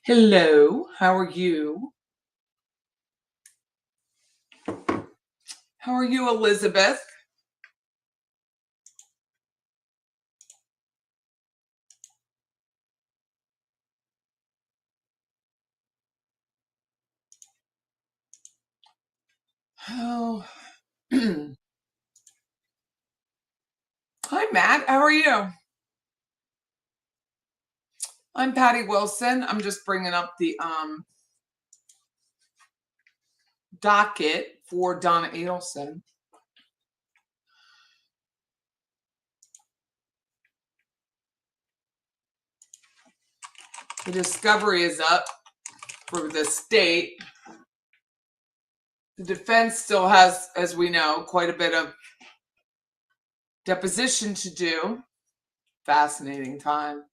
Hello, how are you? How are you, Elizabeth? Oh, hi, Matt. How are you? I'm Patty Wilson. I'm just bringing up the docket for Donna Adelson. The discovery is up for the state. The defense still has, as we know, quite a bit of deposition to do. Fascinating time.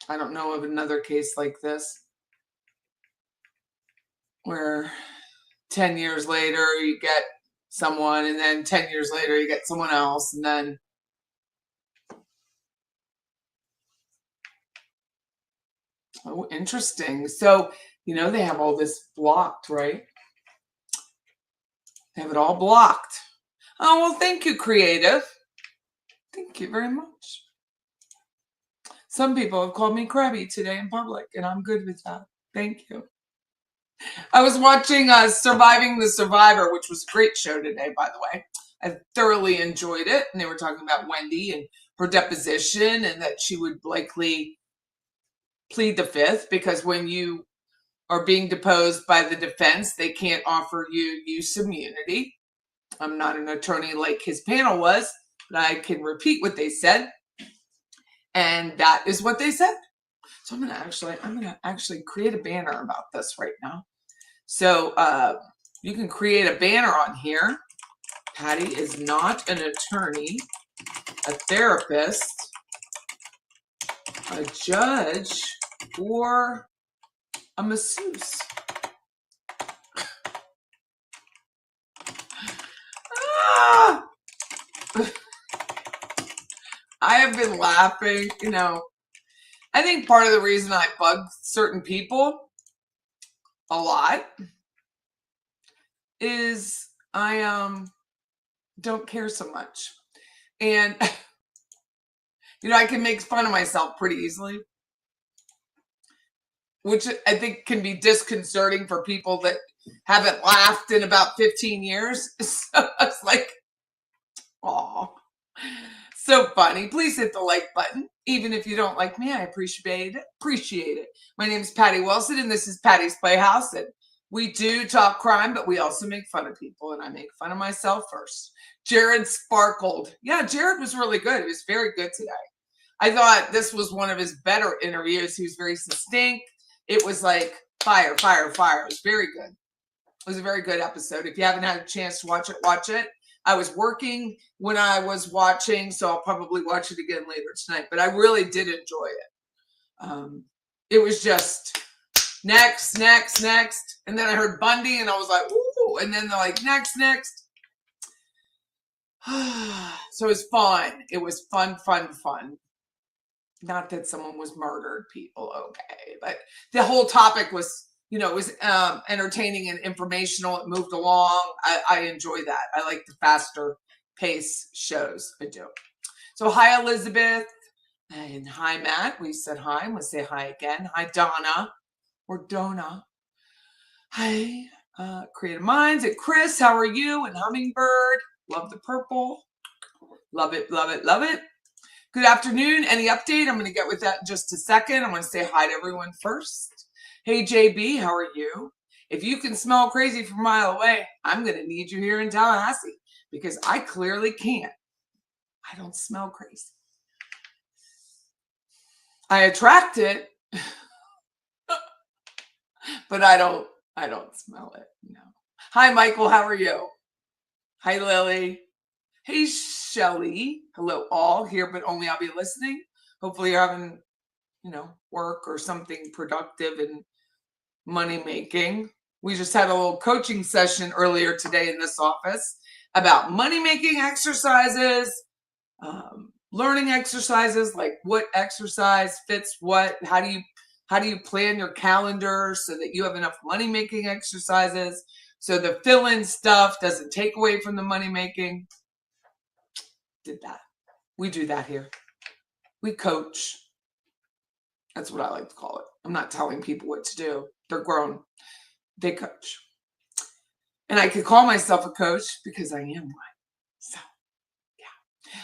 I don't know of another case like this where 10 years later you get someone, and then 10 years later you get someone else, and then oh, interesting. So, they have all this blocked, right? They have it all blocked. Oh, well, thank you, creative. Thank you very much. Some people have called me Krabby today in public, and I'm good with that. Thank you. I was watching Surviving the Survivor, which was a great show today, by the way. I thoroughly enjoyed it. And they were talking about Wendy and her deposition, and that she would likely plead the fifth, because when you are being deposed by the defense, they can't offer you use immunity. I'm not an attorney like his panel was, but I can repeat what they said. And that is what they said. So I'm gonna actually create a banner about this right now. So you can create a banner on here. Patty is not an attorney, a therapist, a judge, or a masseuse. I have been laughing, I think part of the reason I bug certain people a lot is I don't care so much. And I can make fun of myself pretty easily, which I think can be disconcerting for people that haven't laughed in about 15 years. So it's like, oh, so funny. Please hit the like button. Even if you don't like me, I appreciate it. My name is Patty Wilson, and this is Patty's Playhouse. And we do talk crime, but we also make fun of people, and I make fun of myself first. Jared sparkled. Yeah, Jared was really good. He was very good today. I thought this was one of his better interviews. He was very succinct. It was like fire, fire, fire. It was very good. It was a very good episode. If you haven't had a chance to watch it, watch it. I was working when I was watching, so I'll probably watch it again later tonight. But I really did enjoy it. It was just next. And then I heard Bundy, and I was like, ooh. And then they're like, next. So it was fun. It was fun. Not that someone was murdered, people, okay. But the whole topic was, it was entertaining and informational. It moved along. I enjoy that. I like the faster pace shows. I do. So hi, Elizabeth. And hi, Matt. We said hi. I'm going to say hi again. Hi, Donna. Or Donna. Hi, Creative Minds. And Chris, how are you? And Hummingbird. Love the purple. Love it. Good afternoon. Any update? I'm going to get with that in just a second. I'm going to say hi to everyone first. Hey, JB, how are you? If you can smell crazy from a mile away, I'm going to need you here in Tallahassee, because I clearly can't. I don't smell crazy. I attract it, but I don't smell it. No. Hi, Michael. How are you? Hi, Lily. Hey, Shelly. Hello, all. Here, but only I'll be listening. Hopefully you're having, work or something productive and money making. We just had a little coaching session earlier today in this office about money making exercises, learning exercises, like what exercise fits what, how do you plan your calendar so that you have enough money-making exercises, so the fill-in stuff doesn't take away from the money-making. Did that. We do that here. We coach. That's what I like to call it. I'm not telling people what to do. They're grown. They coach. And I could call myself a coach because I am one. So, yeah.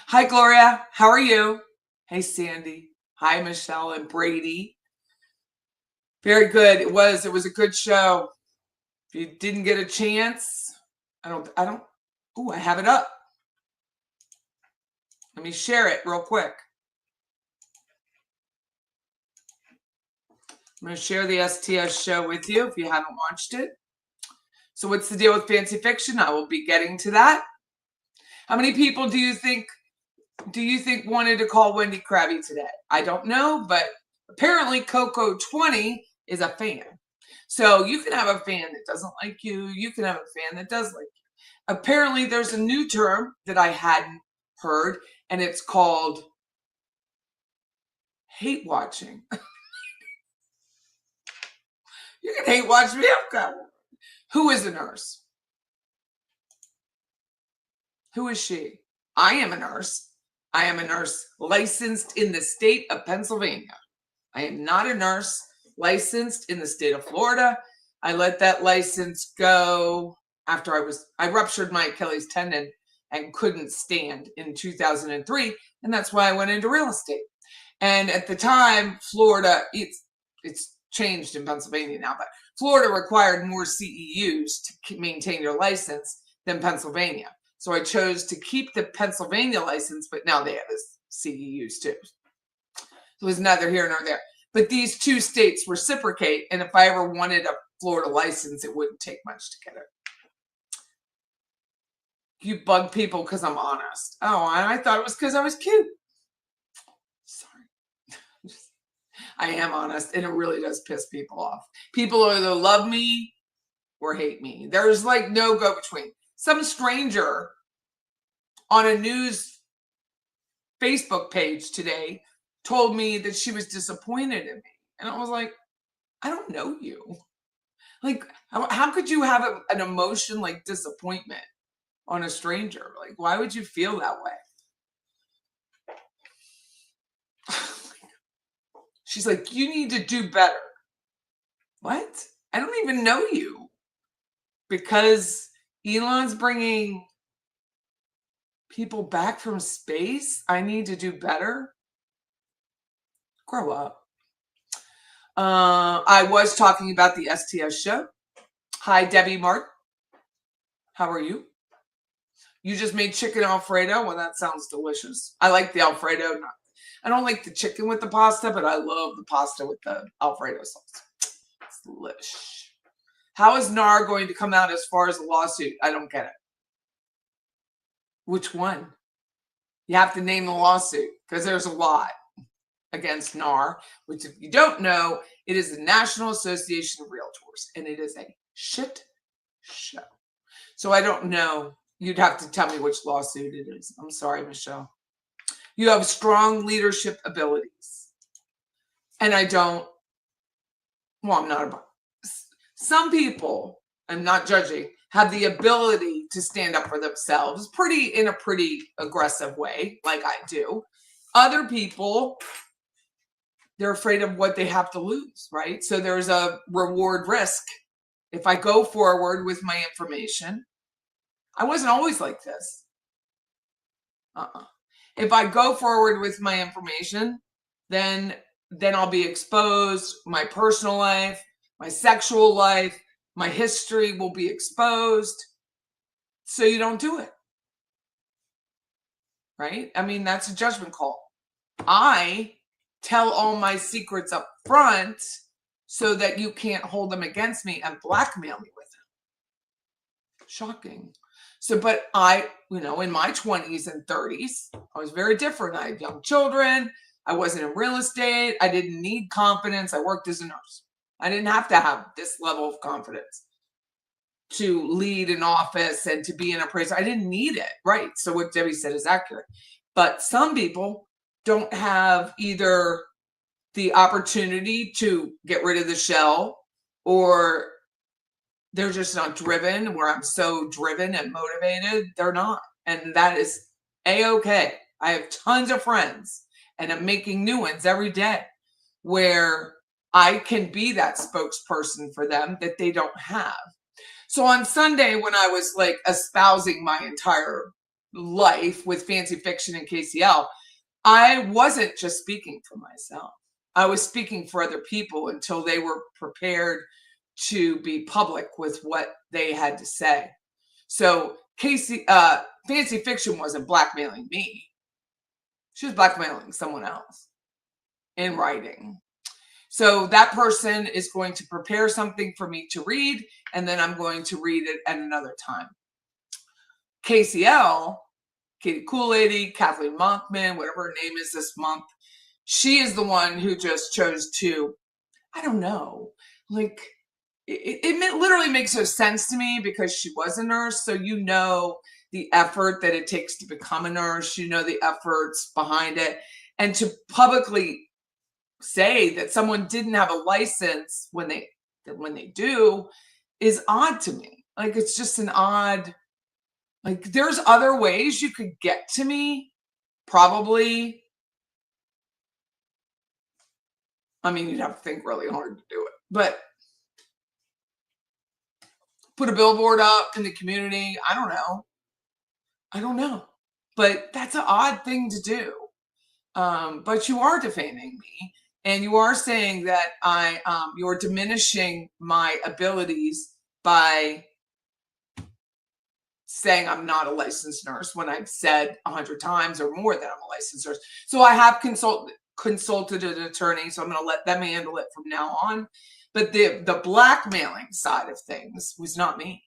Hi, Gloria. How are you? Hey, Sandy. Hi, Michelle and Brady. Very good. It was a good show. If you didn't get a chance, I have it up. Let me share it real quick. I'm going to share the STS show with you if you haven't watched it. So what's the deal with fancy fiction? I will be getting to that. How many people do you think wanted to call Wendy Krabby today? I don't know, but apparently Coco 20 is a fan. So you can have a fan that doesn't like you. You can have a fan that does like you. Apparently there's a new term that I hadn't heard, and it's called hate watching. You can hate watch me. Who is a nurse? Who is she? I am a nurse. I am a nurse licensed in the state of Pennsylvania. I am not a nurse licensed in the state of Florida. I let that license go after I ruptured my Achilles tendon and couldn't stand in 2003. And that's why I went into real estate. And at the time, Florida, it's changed in Pennsylvania now, but Florida required more CEUs to maintain your license than Pennsylvania. So I chose to keep the Pennsylvania license, but now they have CEUs too. So it was neither here nor there. But these two states reciprocate, and if I ever wanted a Florida license, it wouldn't take much to get it. You bug people because I'm honest. Oh, I thought it was because I was cute. Sorry. I am honest, and it really does piss people off. People either love me or hate me. There's like no go between. Some stranger on a news Facebook page today told me that she was disappointed in me. And I was like, I don't know you. Like, how could you have an emotion like disappointment on a stranger? Like, why would you feel that way? She's like, you need to do better. What? I don't even know you. Because Elon's bringing people back from space, I need to do better. Grow up. I was talking about the STS show. Hi, Debbie Mark. How are you? You just made chicken Alfredo? Well, that sounds delicious. I like the Alfredo. I don't like the chicken with the pasta, but I love the pasta with the Alfredo sauce. It's delish. How is NAR going to come out as far as a lawsuit? I don't get it. Which one? You have to name the lawsuit because there's a lot against NAR, which if you don't know, it is the National Association of Realtors, and it is a shit show. So I don't know. You'd have to tell me which lawsuit it is. I'm sorry, Michelle. You have strong leadership abilities. And I don't, well, I'm not about, some people, I'm not judging, have the ability to stand up for themselves in a pretty aggressive way, like I do. Other people, they're afraid of what they have to lose, right? So there's a reward risk. If I go forward with my information, I wasn't always like this. If I go forward with my information, then I'll be exposed. My personal life, my sexual life, my history will be exposed. So you don't do it. Right? I mean, that's a judgment call. I tell all my secrets up front so that you can't hold them against me and blackmail me with them. Shocking. So, but I, in my 20s and 30s, I was very different. I had young children. I wasn't in real estate. I didn't need confidence. I worked as a nurse. I didn't have to have this level of confidence to lead an office and to be an appraiser. I didn't need it. Right. So what Debbie said is accurate. But some people don't have either the opportunity to get rid of the shell, or they're just not driven, where I'm so driven and motivated. They're not. And that is a-okay. I have tons of friends, and I'm making new ones every day where I can be that spokesperson for them that they don't have. So on Sunday, when I was like espousing my entire life with fancy fiction and KCL, I wasn't just speaking for myself. I was speaking for other people until they were prepared to be public with what they had to say. So fancy fiction wasn't blackmailing me. She was blackmailing someone else in writing. So that person is going to prepare something for me to read, and then I'm going to read it at another time. KCL, Katie Cool Lady, Kathleen Monkman, whatever her name is this month, she is the one who just chose to, I don't know, like it literally makes no sense to me, because she was a nurse. So you know the effort that it takes to become a nurse, you know the efforts behind it, and to publicly say that someone didn't have a license when they do is odd to me. Like, it's just an odd, like, there's other ways you could get to me, probably. I mean, you'd have to think really hard to do it, but put a billboard up in the community. I don't know, but that's an odd thing to do. But you are defaming me, and you are saying that you're diminishing my abilities by saying I'm not a licensed nurse, when I've said 100 times or more that I'm a licensed nurse. So I have consulted an attorney, so I'm going to let them handle it from now on. But the blackmailing side of things was not me.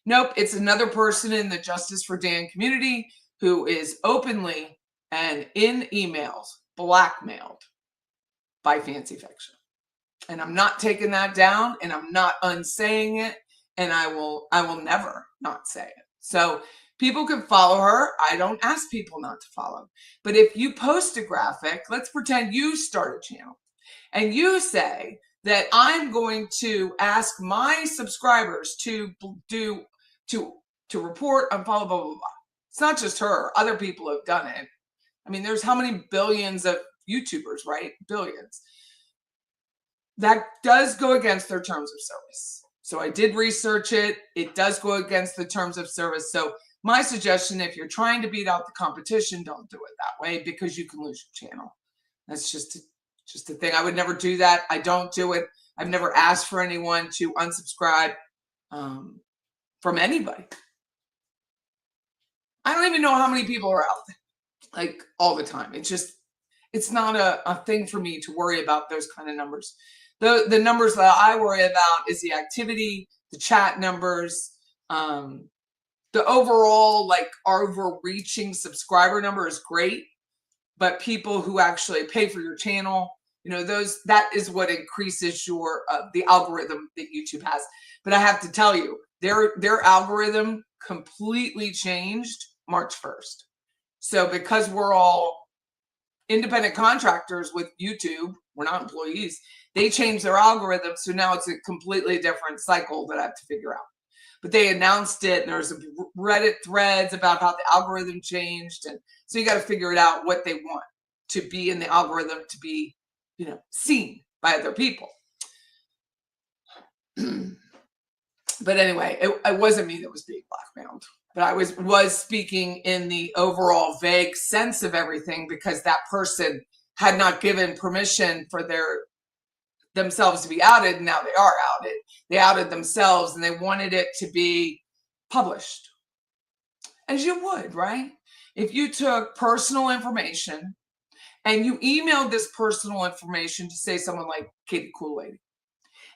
Nope, it's another person in the Justice for Dan community who is openly and in emails blackmailed by fancy fiction. And I'm not taking that down, and I'm not unsaying it, and I will never not say it. So people can follow her. I don't ask people not to follow. But if you post a graphic, let's pretend you start a channel and you say that I'm going to ask my subscribers to report on blah, blah, blah, blah. It's not just her. Other people have done it. I mean, there's how many billions of YouTubers, right? Billions. That does go against their terms of service. So I did research it. It does go against the terms of service. So my suggestion, if you're trying to beat out the competition, don't do it that way, because you can lose your channel. That's just a thing. I would never do that. I don't do it. I've never asked for anyone to unsubscribe from anybody. I don't even know how many people are out there, like, all the time. It's not a thing for me to worry about those kind of numbers. The numbers that I worry about is the activity, the chat numbers, the overall, like, overreaching subscriber number is great, but people who actually pay for your channel, you know, that is what increases your the algorithm that YouTube has. But I have to tell you, their algorithm completely changed March 1st. So because we're all independent contractors with YouTube, we're not employees, they changed their algorithm. So now it's a completely different cycle that I have to figure out. But they announced it, and there's Reddit threads about how the algorithm changed. And so you got to figure it out, what they want to be in the algorithm to be, you know, seen by other people. But anyway, it wasn't me that was being blackmailed. But I was speaking in the overall vague sense of everything, because that person had not given permission for themselves to be outed, and now they are outed. They outed themselves, and they wanted it to be published. As you would, right? If you took personal information and you emailed this personal information to, say, someone like Katie Cool Lady,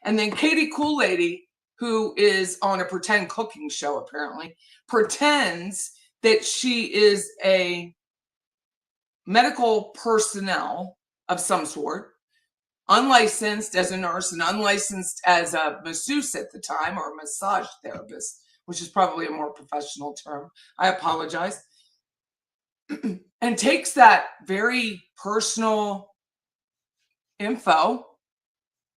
and then Katie Cool Lady, who is on a pretend cooking show, apparently, pretends that she is a medical personnel of some sort, unlicensed as a nurse and unlicensed as a masseuse at the time, or a massage therapist, which is probably a more professional term. I apologize. And takes that very personal info,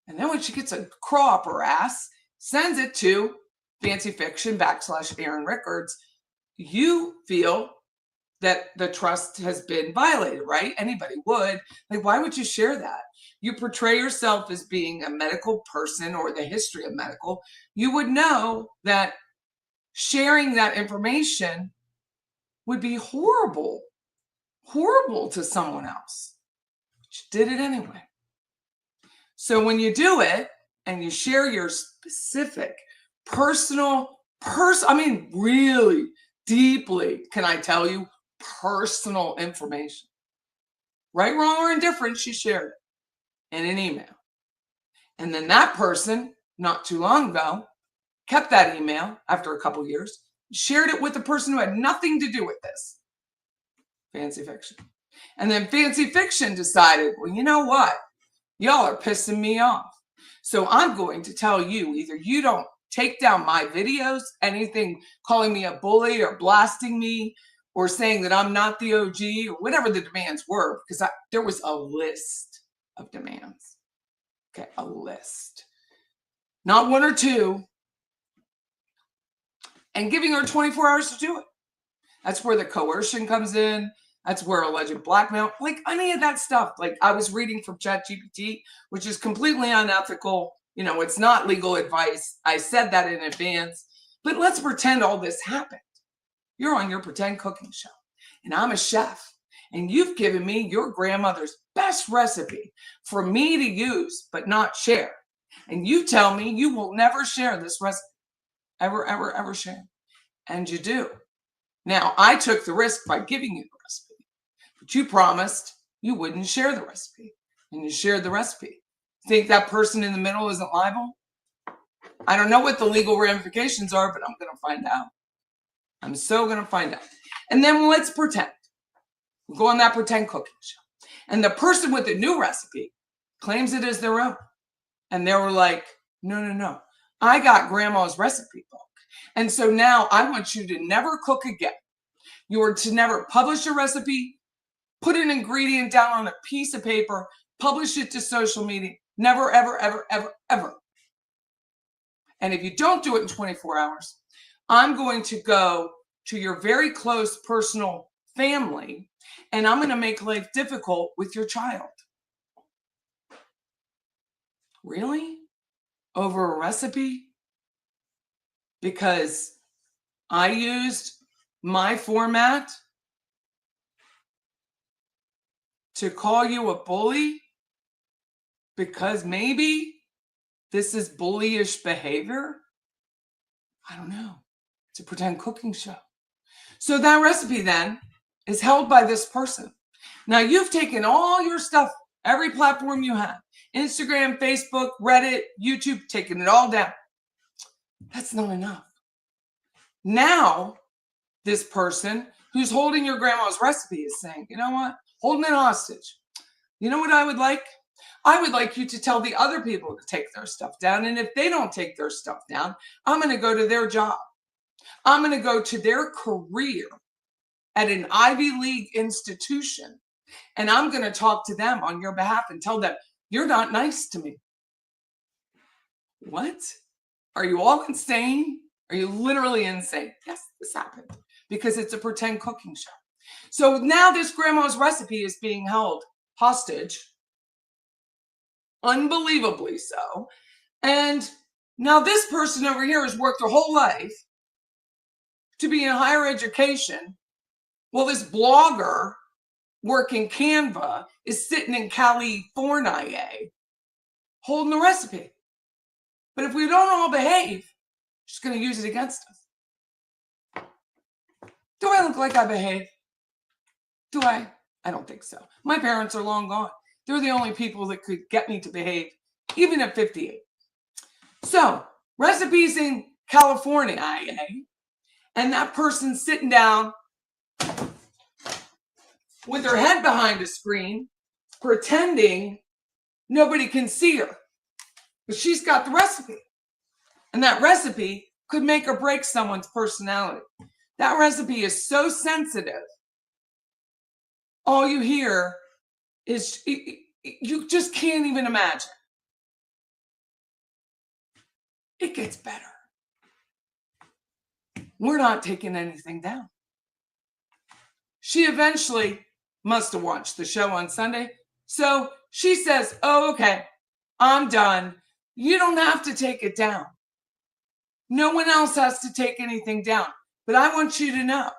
and then when she gets a craw up her ass, sends it to Fancy Fiction / Aaron Rickards. You feel that the trust has been violated, right? Anybody would. Like, why would you share that? You portray yourself as being a medical person or the history of medical. You would know that sharing that information would be horrible to someone else. But you did it anyway. So when you do it and you share your specific personal, really deeply, can I tell you, personal information, right, wrong, or indifferent, she shared it in an email. And then that person, not too long ago, kept that email after a couple years, shared it with a person who had nothing to do with this. Fancy Fiction. And then Fancy Fiction decided, well, you know what? Y'all are pissing me off. So I'm going to tell you, either you don't take down my videos, anything calling me a bully or blasting me or saying that I'm not the OG or whatever the demands were, because there was a list of demands. Okay, a list. Not one or two. And giving her 24 hours to do it. That's where the coercion comes in. That's where alleged blackmail, like any of that stuff. Like I was reading from ChatGPT, which is completely unethical. You know, it's not legal advice. I said that in advance. But let's pretend all this happened. You're on your pretend cooking show, and I'm a chef, and you've given me your grandmother's best recipe for me to use, but not share. And you tell me you will never share this recipe. Ever, ever, ever share. And you do. Now, I took the risk by giving you the recipe. But you promised you wouldn't share the recipe, and you shared the recipe. Think that person in the middle isn't liable? I don't know what the legal ramifications are, but I'm going to find out. I'm so going to find out. And then let's pretend. We'll go on that pretend cooking show. And the person with the new recipe claims it as their own. And they were like, no. I got grandma's recipe book. And so now I want you to never cook again. You are to never publish a recipe, put an ingredient down on a piece of paper, publish it to social media. Never, ever, ever, ever, ever. And if you don't do it in 24 hours, I'm going to go to your very close personal family, and I'm going to make life difficult with your child. Really? Over a recipe? Because I used my format to call you a bully? Because maybe this is bullyish behavior? I don't know. It's a pretend cooking show. So that recipe then is held by this person. Now you've taken all your stuff, every platform you have, Instagram, Facebook, Reddit, YouTube, taken it all down. That's not enough. Now, this person who's holding your grandma's recipe is saying, you know what? Holding it hostage. You know what I would like? I would like you to tell the other people to take their stuff down. And if they don't take their stuff down, I'm going to go to their job. I'm going to go to their career at an Ivy League institution. And I'm going to talk to them on your behalf and tell them, you're not nice to me. What? Are you all insane? Are you literally insane? Yes, this happened because it's a pretend cooking show. So now this grandma's recipe is being held hostage. Unbelievably so. And now this person over here has worked their whole life to be in higher education. Well, this blogger working Canva is sitting in California holding the recipe. But if we don't all behave, she's going to use it against us. Do I look like I behave? Do I? I don't think so. My parents are long gone. They're the only people that could get me to behave, even at 58. So, recipes in California, and that person sitting down with her head behind a screen, pretending nobody can see her. But she's got the recipe. And that recipe could make or break someone's personality. That recipe is so sensitive. All you hear is, you just can't even imagine. It gets better. We're not taking anything down. She eventually must have watched the show on Sunday. So she says, oh, okay, I'm done. You don't have to take it down. No one else has to take anything down. But I want you to know,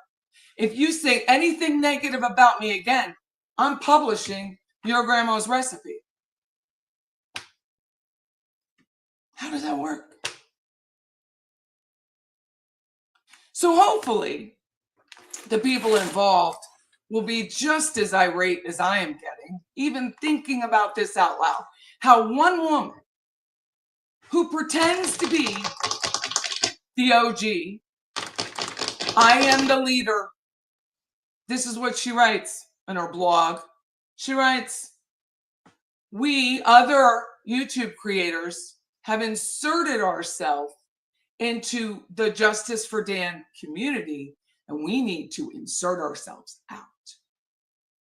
if you say anything negative about me again, I'm publishing your grandma's recipe. How does that work? So hopefully the people involved will be just as irate as I am getting, even thinking about this out loud. How one woman who pretends to be the OG, I am the leader. This is what she writes in her blog. She writes, we other YouTube creators have inserted ourselves into the Justice for Dan community, and we need to insert ourselves out.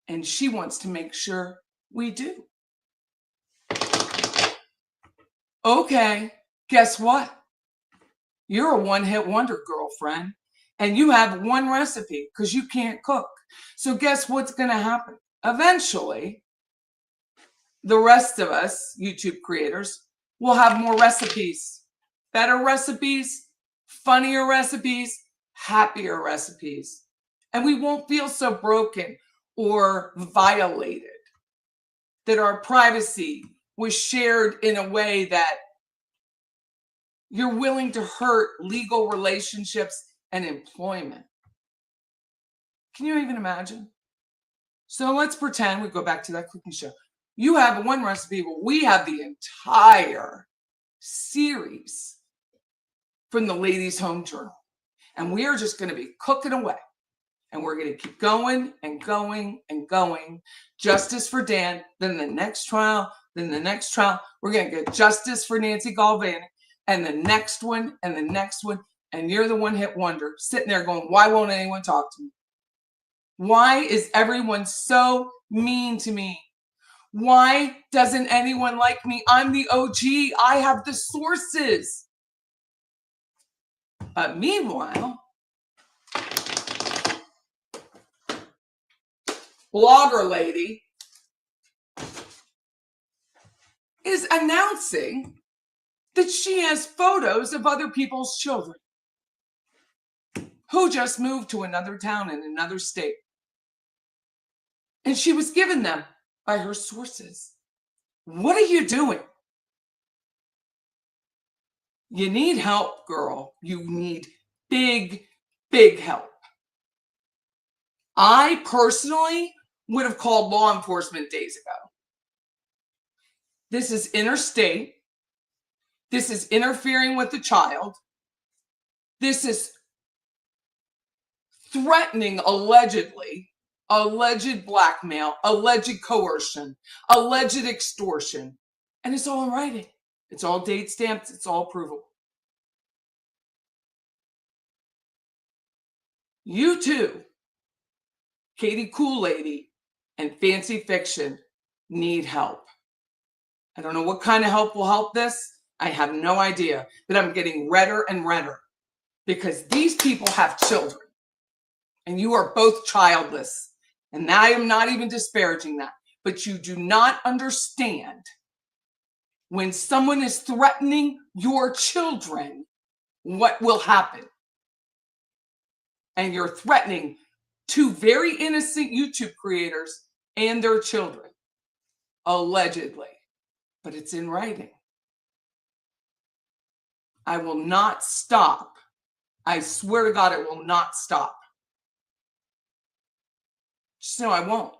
And she wants to make sure we do. Okay, guess what? You're a one-hit wonder, girlfriend, and you have one recipe because you can't cook. So guess what's going to happen? Eventually, the rest of us, YouTube creators, will have more recipes, better recipes, funnier recipes, happier recipes. And we won't feel so broken or violated that our privacy was shared in a way that you're willing to hurt legal relationships and employment. Can you even imagine? So let's pretend we go back to that cooking show. You have one recipe, but we have the entire series from the Ladies' Home Journal. And we are just going to be cooking away. And we're going to keep going and going and going. Justice for Dan, then the next trial, then the next trial. We're going to get justice for Nancy Galvani, and the next one, and the next one. And you're the one-hit wonder sitting there going, why won't anyone talk to me? Why is everyone so mean to me? Why doesn't anyone like me? I'm the OG. I have the sources. But meanwhile, blogger lady is announcing that she has photos of other people's children who just moved to another town in another state. And she was given them by her sources. What are you doing? You need help, girl. You need big, big help. I personally would have called law enforcement days ago. This is interstate. This is interfering with the child. This is threatening, allegedly, alleged blackmail, alleged coercion, alleged extortion. And it's all in writing. It's all date stamped. It's all provable. You too, Katie Cool Lady and Fancy Fiction, need help. I don't know what kind of help will help this. I have no idea, but I'm getting redder and redder because these people have children and you are both childless. And I am not even disparaging that, but you do not understand when someone is threatening your children, what will happen. And you're threatening two very innocent YouTube creators and their children, allegedly, but it's in writing. I will not stop. I swear to God, it will not stop. Just know I won't.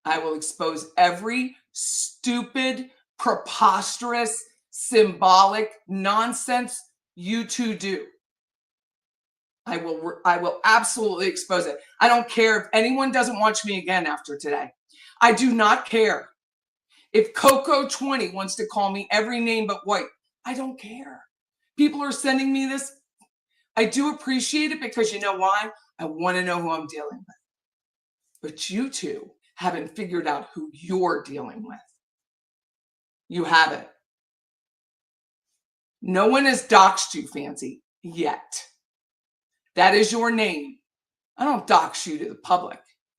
I will expose every stupid, preposterous, symbolic nonsense you two do. I will absolutely expose it. I don't care if anyone doesn't watch me again after today. I do not care. If Coco 20 wants to call me every name but white, I don't care. people are sending me this. I do appreciate it because you know why? I want to know who I'm dealing with. But you two haven't figured out who you're dealing with. You haven't. No one has doxed you, Fancy, yet. That is your name. I don't dox you to the public.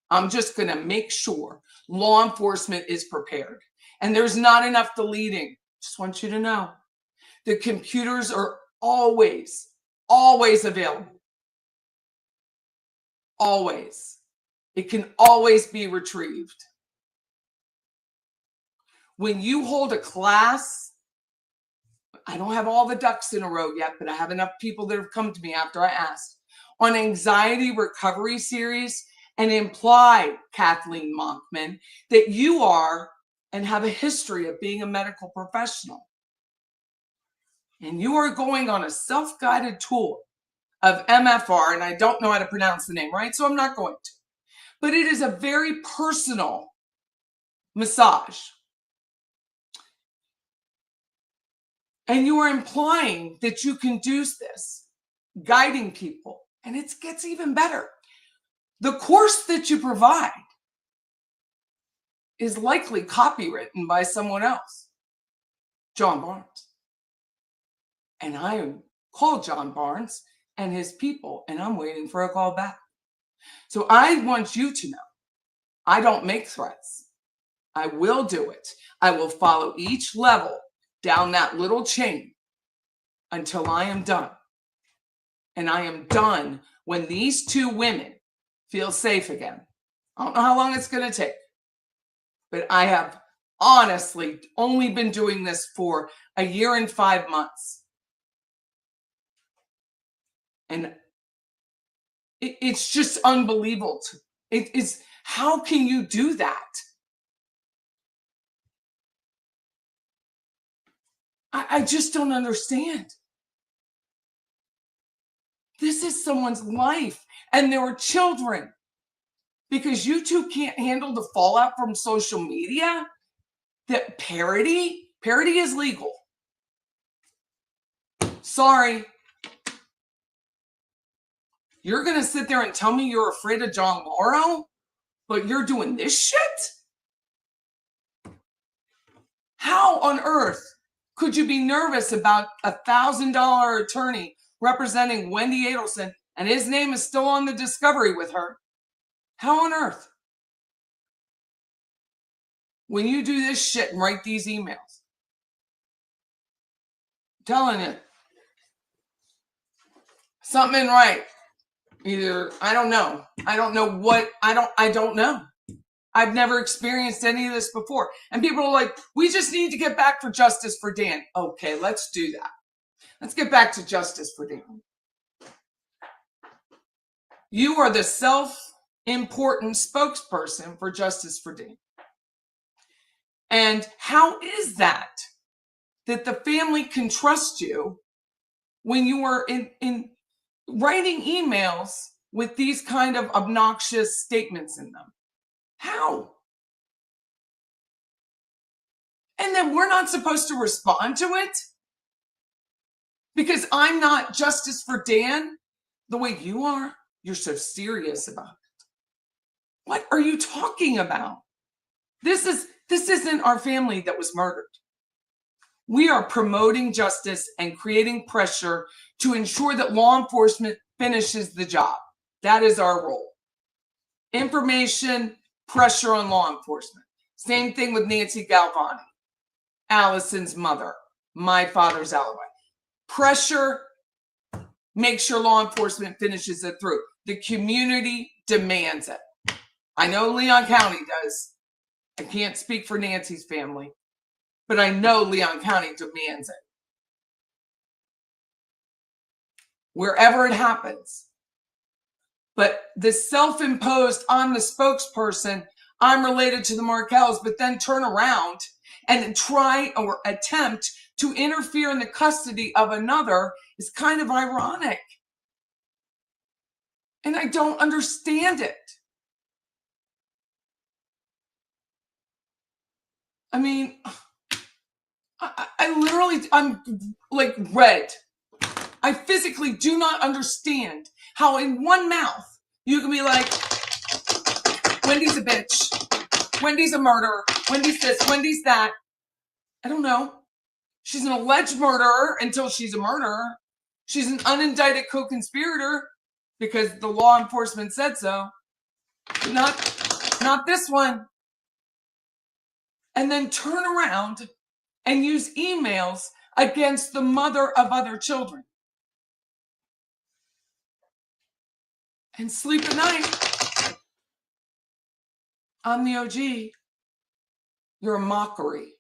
I'm just going to make sure law enforcement is prepared. And there's not enough deleting. Just want you to know. The computers are always available. Always. It can always be retrieved. When you hold a class, I don't have all the ducks in a row yet, but I have enough people that have come to me after I asked, on anxiety recovery series, and imply, Kathleen Monkman, that you are and have a history of being a medical professional. And you are going on a self-guided tour of MFR, and I don't know how to pronounce the name, right? So I'm not going to. But it is a very personal massage. And you are implying that you can do this, guiding people. And it gets even better. The course that you provide is likely copywritten by someone else, John Barnes. And I called John Barnes and his people, and I'm waiting for a call back. So I want you to know, I don't make threats. I will do it. I will follow each level down that little chain until I am done. And I am done when these two women feel safe again. I don't know how long it's going to take, but I have honestly only been doing this for a year and 5 months. And it's just unbelievable. It is, how can you do that? I just don't understand. This is someone's life, and there are children. Because you two can't handle the fallout from social media, that parody is legal. Sorry. You're going to sit there and tell me you're afraid of John Morrow, but you're doing this shit? How on earth could you be nervous about a $1,000 attorney representing Wendy Adelson, and his name is still on the discovery with her? How on earth? When you do this shit and write these emails, I'm telling you, something ain't right. Either, I don't know. I don't know. I've never experienced any of this before. And people are like, we just need to get back for justice for Dan. Okay, let's do that. Let's get back to justice for Dan. You are the self-important spokesperson for justice for Dan. And how is that the family can trust you when you are in writing emails with these kind of obnoxious statements in them? How? And then we're not supposed to respond to it? Because I'm not justice for Dan the way you are. You're so serious about it. What are you talking about? This isn't our family that was murdered. We are promoting justice and creating pressure to ensure that law enforcement finishes the job. That is our role. Information, pressure on law enforcement. Same thing with Nancy Galvani, Allison's mother, my father's alibi. Pressure, make sure law enforcement finishes it through. The community demands it. I know Leon County does. I can't speak for Nancy's family, but I know Leon County demands it. Wherever it happens. But the self-imposed, I'm the spokesperson, I'm related to the Markels, but then turn around and try or attempt to interfere in the custody of another is kind of ironic. And I don't understand it. I mean, I literally, I'm like red. I physically do not understand how in one mouth you can be like, Wendy's a bitch, Wendy's a murderer, Wendy's this, Wendy's that. I don't know. She's an alleged murderer until she's a murderer. She's an unindicted co-conspirator because the law enforcement said so. Not this one. And then turn around and use emails against the mother of other children. And sleep at night. I'm the OG. You're a mockery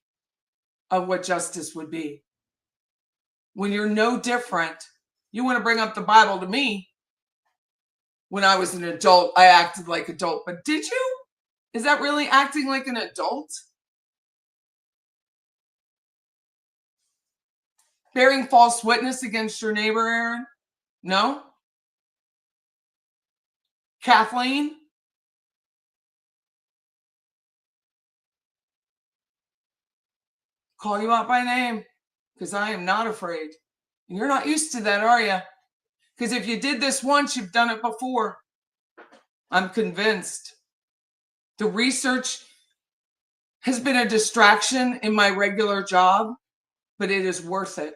of what justice would be. When you're no different, you want to bring up the Bible to me. When I was an adult, I acted like adult. But did you? Is that really acting like an adult? Bearing false witness against your neighbor, Aaron? No? Kathleen? Call you out by name because I am not afraid. And you're not used to that, are you? Because if you did this once, you've done it before. I'm convinced. The research has been a distraction in my regular job, but it is worth it.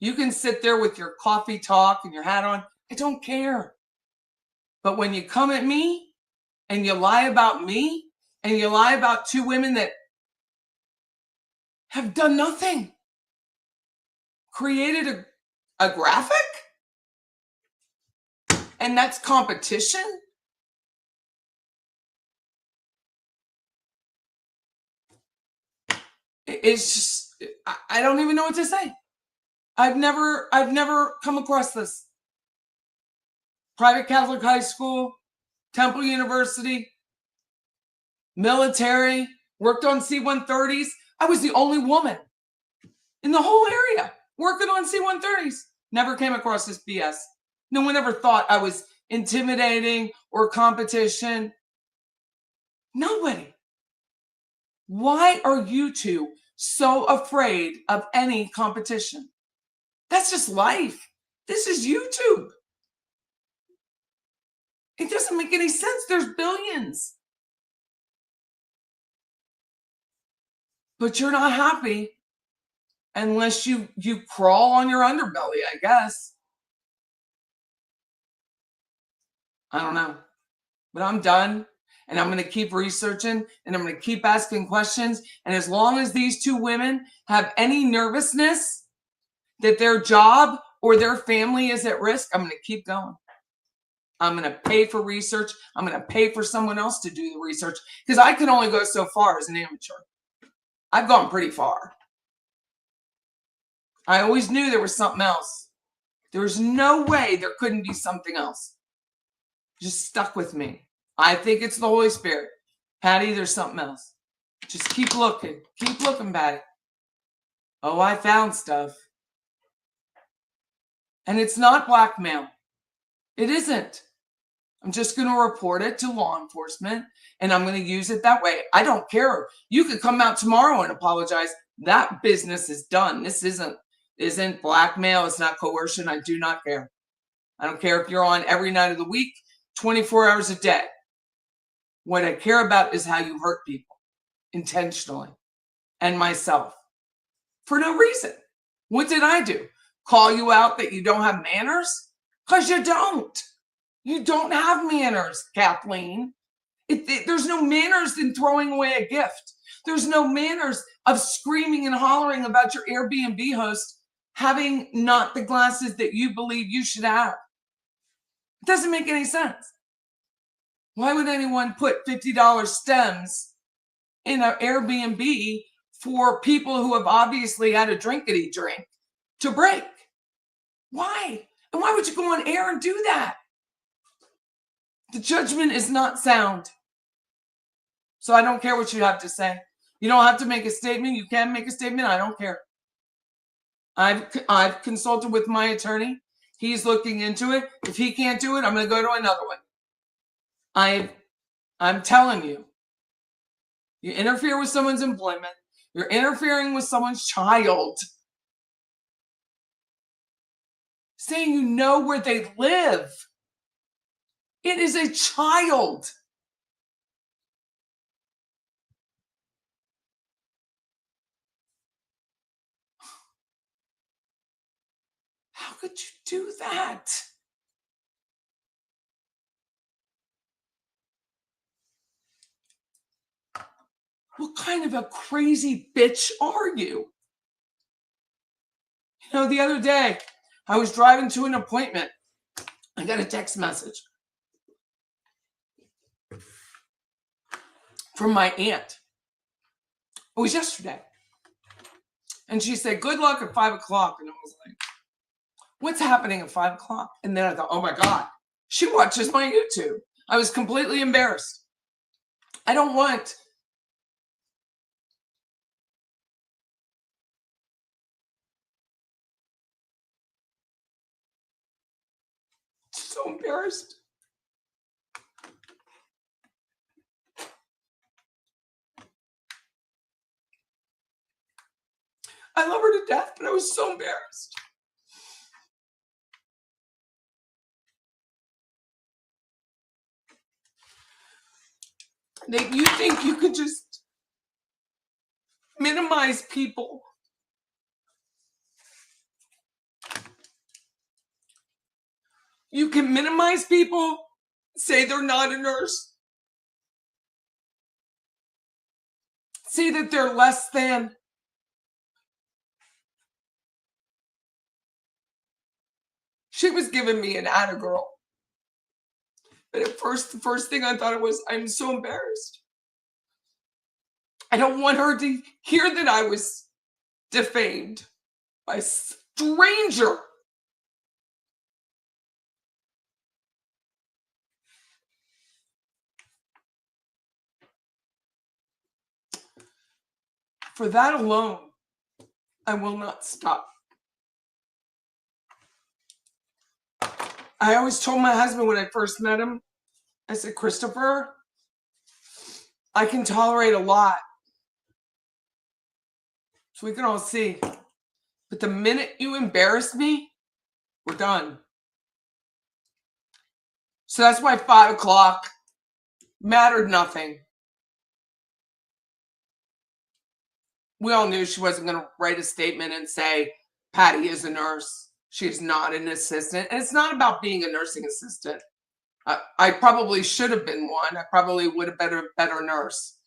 You can sit there with your coffee talk and your hat on. I don't care. But when you come at me and you lie about me and you lie about two women that have done nothing, created a graphic, and that's competition. It's just, I don't even know what to say. I've never come across this. Private Catholic high school, Temple University, military, worked on C-130s. I was the only woman in the whole area working on C-130s. Never came across this BS. No one ever thought I was intimidating or competition. Nobody. Why are you two so afraid of any competition? That's just life. This is YouTube. It doesn't make any sense. There's billions. But you're not happy unless you crawl on your underbelly, I guess. I don't know. But I'm done. And I'm going to keep researching and I'm going to keep asking questions. And as long as these two women have any nervousness that their job or their family is at risk, I'm going to keep going. I'm going to pay for research. I'm going to pay for someone else to do the research because I can only go so far as an amateur. I've gone pretty far. I always knew there was something else. There was no way there couldn't be something else. Just stuck with me. I think it's the Holy Spirit. Patty, there's something else. Just keep looking. Keep looking, Patty. Oh, I found stuff. And it's not blackmail. It isn't. I'm just going to report it to law enforcement and I'm going to use it that way. I don't care. You could come out tomorrow and apologize. That business is done. This isn't blackmail. It's not coercion. I do not care. I don't care if you're on every night of the week, 24 hours a day. What I care about is how you hurt people intentionally and myself for no reason. What did I do? Call you out that you don't have manners? Because you don't. You don't have manners, Kathleen. There's no manners in throwing away a gift. There's no manners of screaming and hollering about your Airbnb host having not the glasses that you believe you should have. It doesn't make any sense. Why would anyone put $50 stems in an Airbnb for people who have obviously had a drinkity drink to break? Why? And why would you go on air and do that? The judgment is not sound. So I don't care what you have to say. You don't have to make a statement. You can make a statement. I don't care. I've consulted with my attorney. He's looking into it. If he can't do it, I'm going to go to another one. I'm telling you, you interfere with someone's employment. You're interfering with someone's child. saying you know where they live. It is a child. How could you do that? What kind of a crazy bitch are you? You know, the other day, I was driving to an appointment. I got a text message from my aunt. It was yesterday. And she said, good luck at 5 o'clock. And I was like, what's happening at 5 o'clock? And then I thought, oh my God, she watches my YouTube. I was completely embarrassed. I don't want. So embarrassed. I love her to death, but I was so embarrassed. That you think you could just minimize people. You can minimize people, say they're not a nurse, say that they're less than. She was giving me an atta girl. But at first, the first thing I thought it was, I'm so embarrassed. I don't want her to hear that I was defamed by a stranger. For that alone, I will not stop. I always told my husband when I first met him, I said, Christopher, I can tolerate a lot. So we can all see. But the minute you embarrass me, we're done. So that's why 5 o'clock mattered nothing. We all knew she wasn't going to write a statement and say, Patty is a nurse. She is not an assistant. And it's not about being a nursing assistant. I probably should have been one. I probably would have been a better nurse.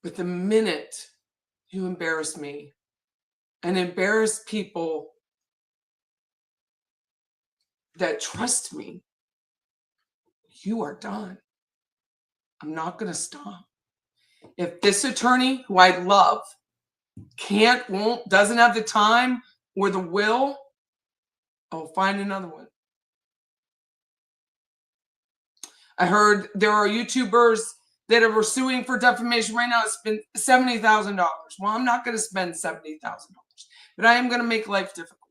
But the minute you embarrass me and embarrass people that trust me, you are done. I'm not going to stop. If this attorney, who I love, can't, won't, doesn't have the time or the will, I'll find another one. I heard there are YouTubers that are suing for defamation right now. It's been $70,000. Well, I'm not going to spend $70,000, but I am going to make life difficult.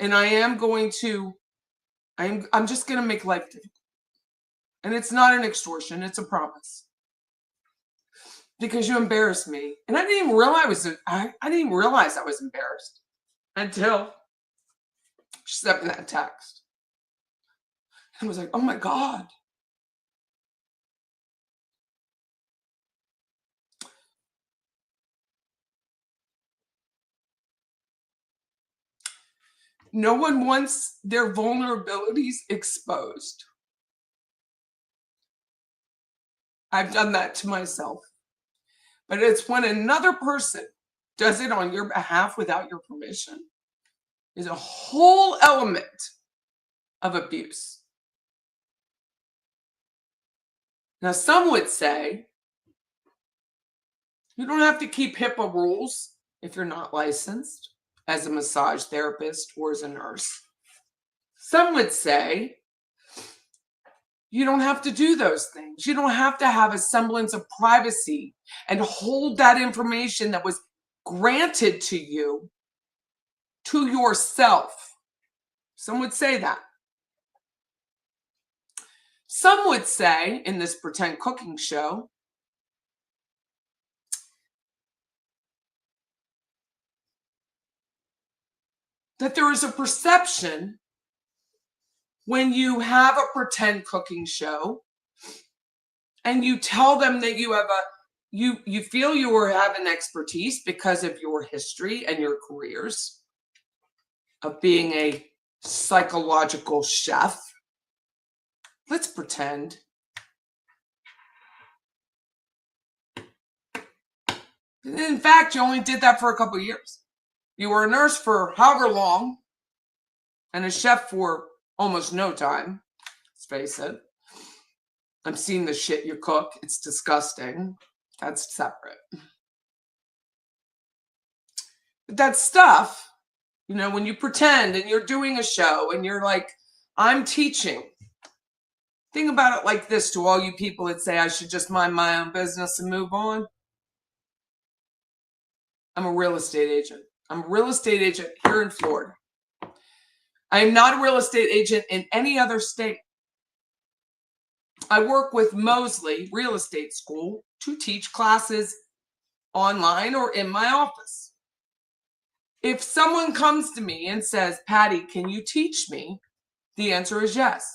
And I am going to, I'm just going to make life difficult. And it's not an extortion, it's a promise. Because you embarrassed me. And I didn't even realize I didn't even realize I was embarrassed until she sent me that text. I was like, oh my God. No one wants their vulnerabilities exposed. I've done that to myself. But it's when another person does it on your behalf without your permission is a whole element of abuse. Now, some would say you don't have to keep HIPAA rules if you're not licensed as a massage therapist or as a nurse. Some would say you don't have to do those things. You don't have to have a semblance of privacy and hold that information that was granted to you to yourself. Some would say that. Some would say in this pretend cooking show, that there is a perception when you have a pretend cooking show and you tell them that you have you feel you have an expertise because of your history and your careers of being a psychological chef. Let's pretend. In fact, you only did that for a couple of years. You were a nurse for however long and a chef for almost no time. Let's face it. I've seen the shit you cook. It's disgusting. That's separate. But that stuff, you know, when you pretend and you're doing a show and you're like, I'm teaching. Think about it like this to all you people that say I should just mind my own business and move on. I'm a real estate agent. I'm a real estate agent here in Florida. I am not a real estate agent in any other state. I work with Mosley Real Estate School to teach classes online or in my office. If someone comes to me and says, Patty, can you teach me? The answer is yes.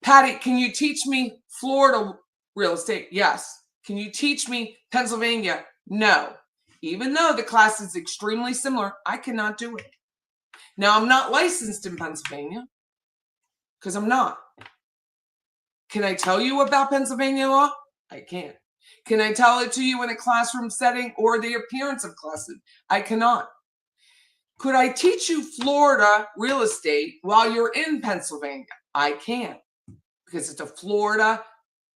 Patty, can you teach me Florida real estate? Yes. Can you teach me Pennsylvania? No. Even though the class is extremely similar, I cannot do it. Now, I'm not licensed in Pennsylvania because I'm not. Can I tell you about Pennsylvania law? I can't. Can I tell it to you in a classroom setting or the appearance of classes? I cannot. Could I teach you Florida real estate while you're in Pennsylvania? I can't because it's a Florida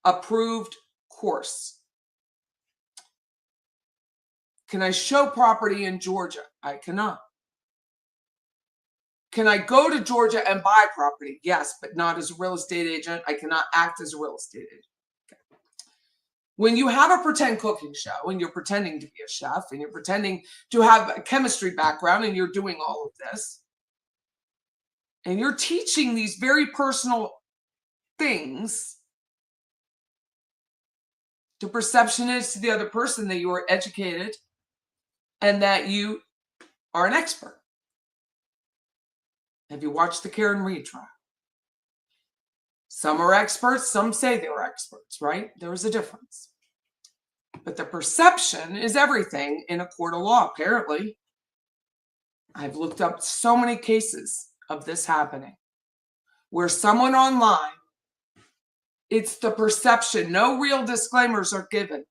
approved course. Can I show property in Georgia? I cannot. Can I go to Georgia and buy property? Yes, but not as a real estate agent. I cannot act as a real estate agent. Okay. When you have a pretend cooking show and you're pretending to be a chef and you're pretending to have a chemistry background and you're doing all of this and you're teaching these very personal things, the perception is to the other person that you are educated and that you are an expert. Have you watched the Karen Reed trial? Some are experts, some say they were experts, right? There is a difference. But the perception is everything in a court of law, apparently. I've looked up so many cases of this happening where someone online, it's the perception. No real disclaimers are given.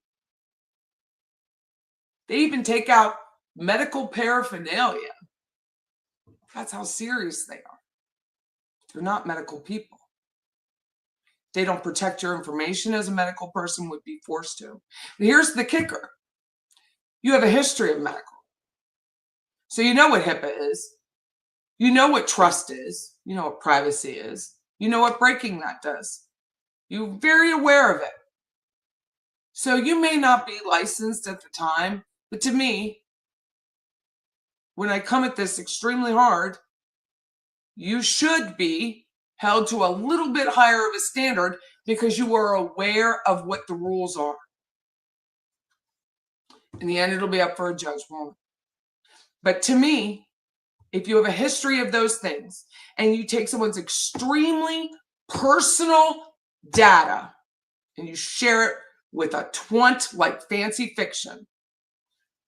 They even take out medical paraphernalia. That's how serious they are. They're not medical people. They don't protect your information as a medical person would be forced to. But here's the kicker. You have a history of medical. So you know what HIPAA is. You know what trust is. You know what privacy is. You know what breaking that does. You're very aware of it. So you may not be licensed at the time, but to me, when I come at this extremely hard, you should be held to a little bit higher of a standard because you are aware of what the rules are. In the end, it'll be up for a judge, won't it? But to me, if you have a history of those things and you take someone's extremely personal data and you share it with a twant like fancy fiction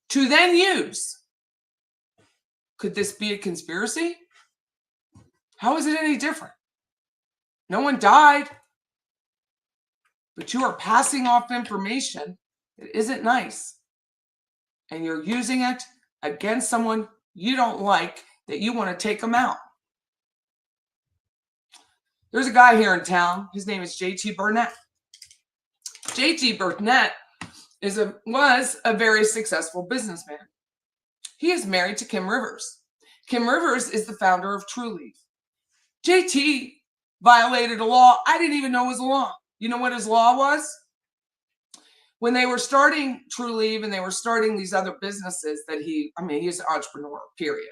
to then use, could this be a conspiracy? How is it any different? No one died, but you are passing off information that isn't nice, and you're using it against someone you don't like that you want to take them out. There's a guy here in town. His name is JT Burnett. JT Burnett was a very successful businessman. He is married to Kim Rivers. Kim Rivers is the founder of TrueLeaf. JT violated a law I didn't even know was a law. You know what his law was? When they were starting TrueLeaf and they were starting these other businesses that he's an entrepreneur, period.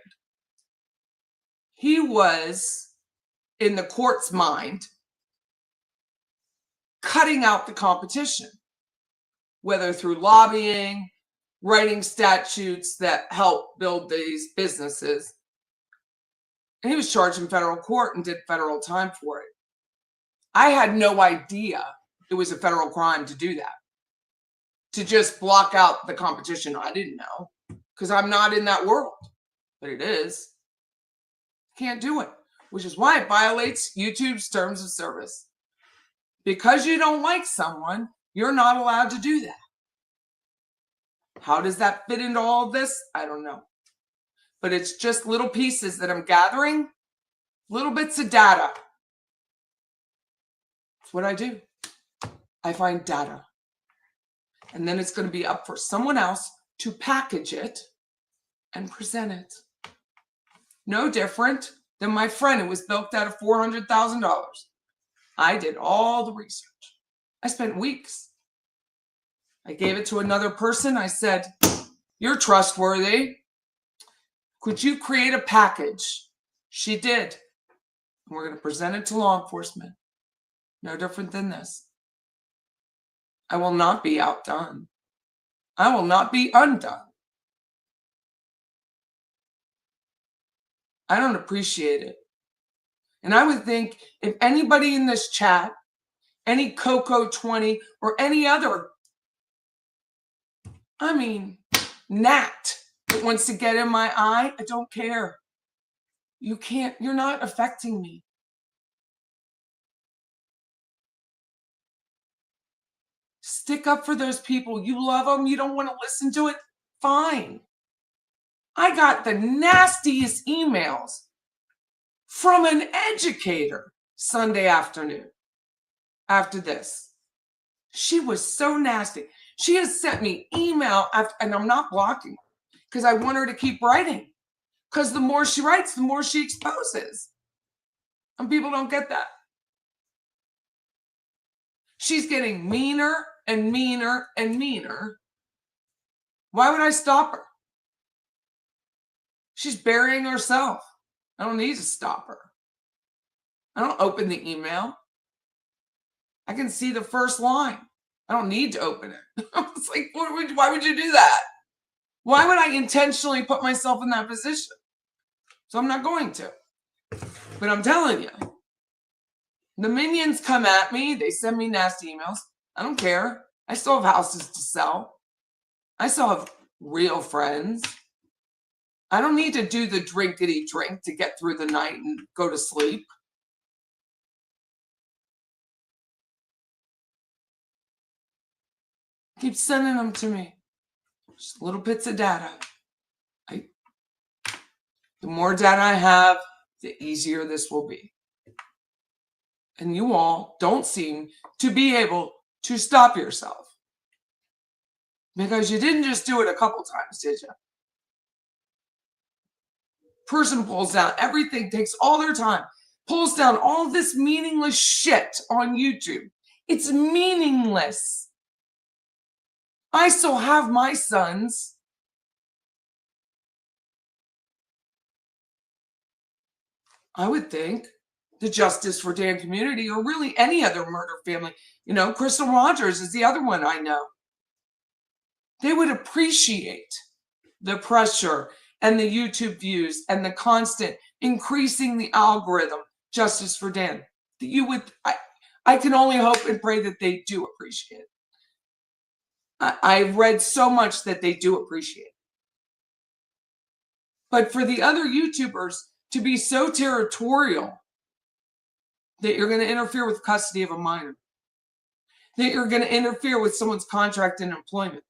He was, in the court's mind, cutting out the competition, whether through lobbying, writing statutes that help build these businesses. And he was charged in federal court and did federal time for it. I had no idea it was a federal crime to do that. To just block out the competition. I didn't know because I'm not in that world, but it is. Can't do it, which is why it violates YouTube's terms of service. Because you don't like someone, you're not allowed to do that. How does that fit into all of this? I don't know. But it's just little pieces that I'm gathering, little bits of data. That's what I do. I find data. And then it's going to be up for someone else to package it and present it. No different than my friend who was bilked out of $400,000. I did all the research. I spent weeks. I gave it to another person. I said, you're trustworthy. Could you create a package? She did. And we're going to present it to law enforcement. No different than this. I will not be outdone. I will not be undone. I don't appreciate it. And I would think if anybody in this chat, any Coco 20 or any other, gnat that wants to get in my eye, I don't care. You can't, you're not affecting me. Stick up for those people. You love them. You don't want to listen to it. Fine. I got the nastiest emails from an educator Sunday afternoon after this. She was so nasty. She has sent me email after, and I'm not blocking her because I want her to keep writing. Because the more she writes, the more she exposes. And people don't get that. She's getting meaner and meaner and meaner. Why would I stop her? She's burying herself. I don't need to stop her. I don't open the email. I can see the first line. I don't need to open it. It's like, why would you do that? Why would I intentionally put myself in that position? So I'm not going to. But I'm telling you, the minions come at me. They send me nasty emails. I don't care. I still have houses to sell. I still have real friends. I don't need to do the drinkity drink to get through the night and go to sleep. Keep sending them to me. Just little bits of data. The more data I have, the easier this will be. And you all don't seem to be able to stop yourself. Because you didn't just do it a couple times, did you? Person pulls down everything, takes all their time, pulls down all this meaningless shit on YouTube. It's meaningless. I still have my sons. I would think the Justice for Dan community, or really any other murder family, Crystal Rogers is the other one I know. They would appreciate the pressure and the YouTube views and the constant increasing the algorithm, Justice for Dan. I can only hope and pray that they do appreciate it. I've read so much that they do appreciate it. But for the other YouTubers to be so territorial that you're going to interfere with custody of a minor, that you're going to interfere with someone's contract and employment,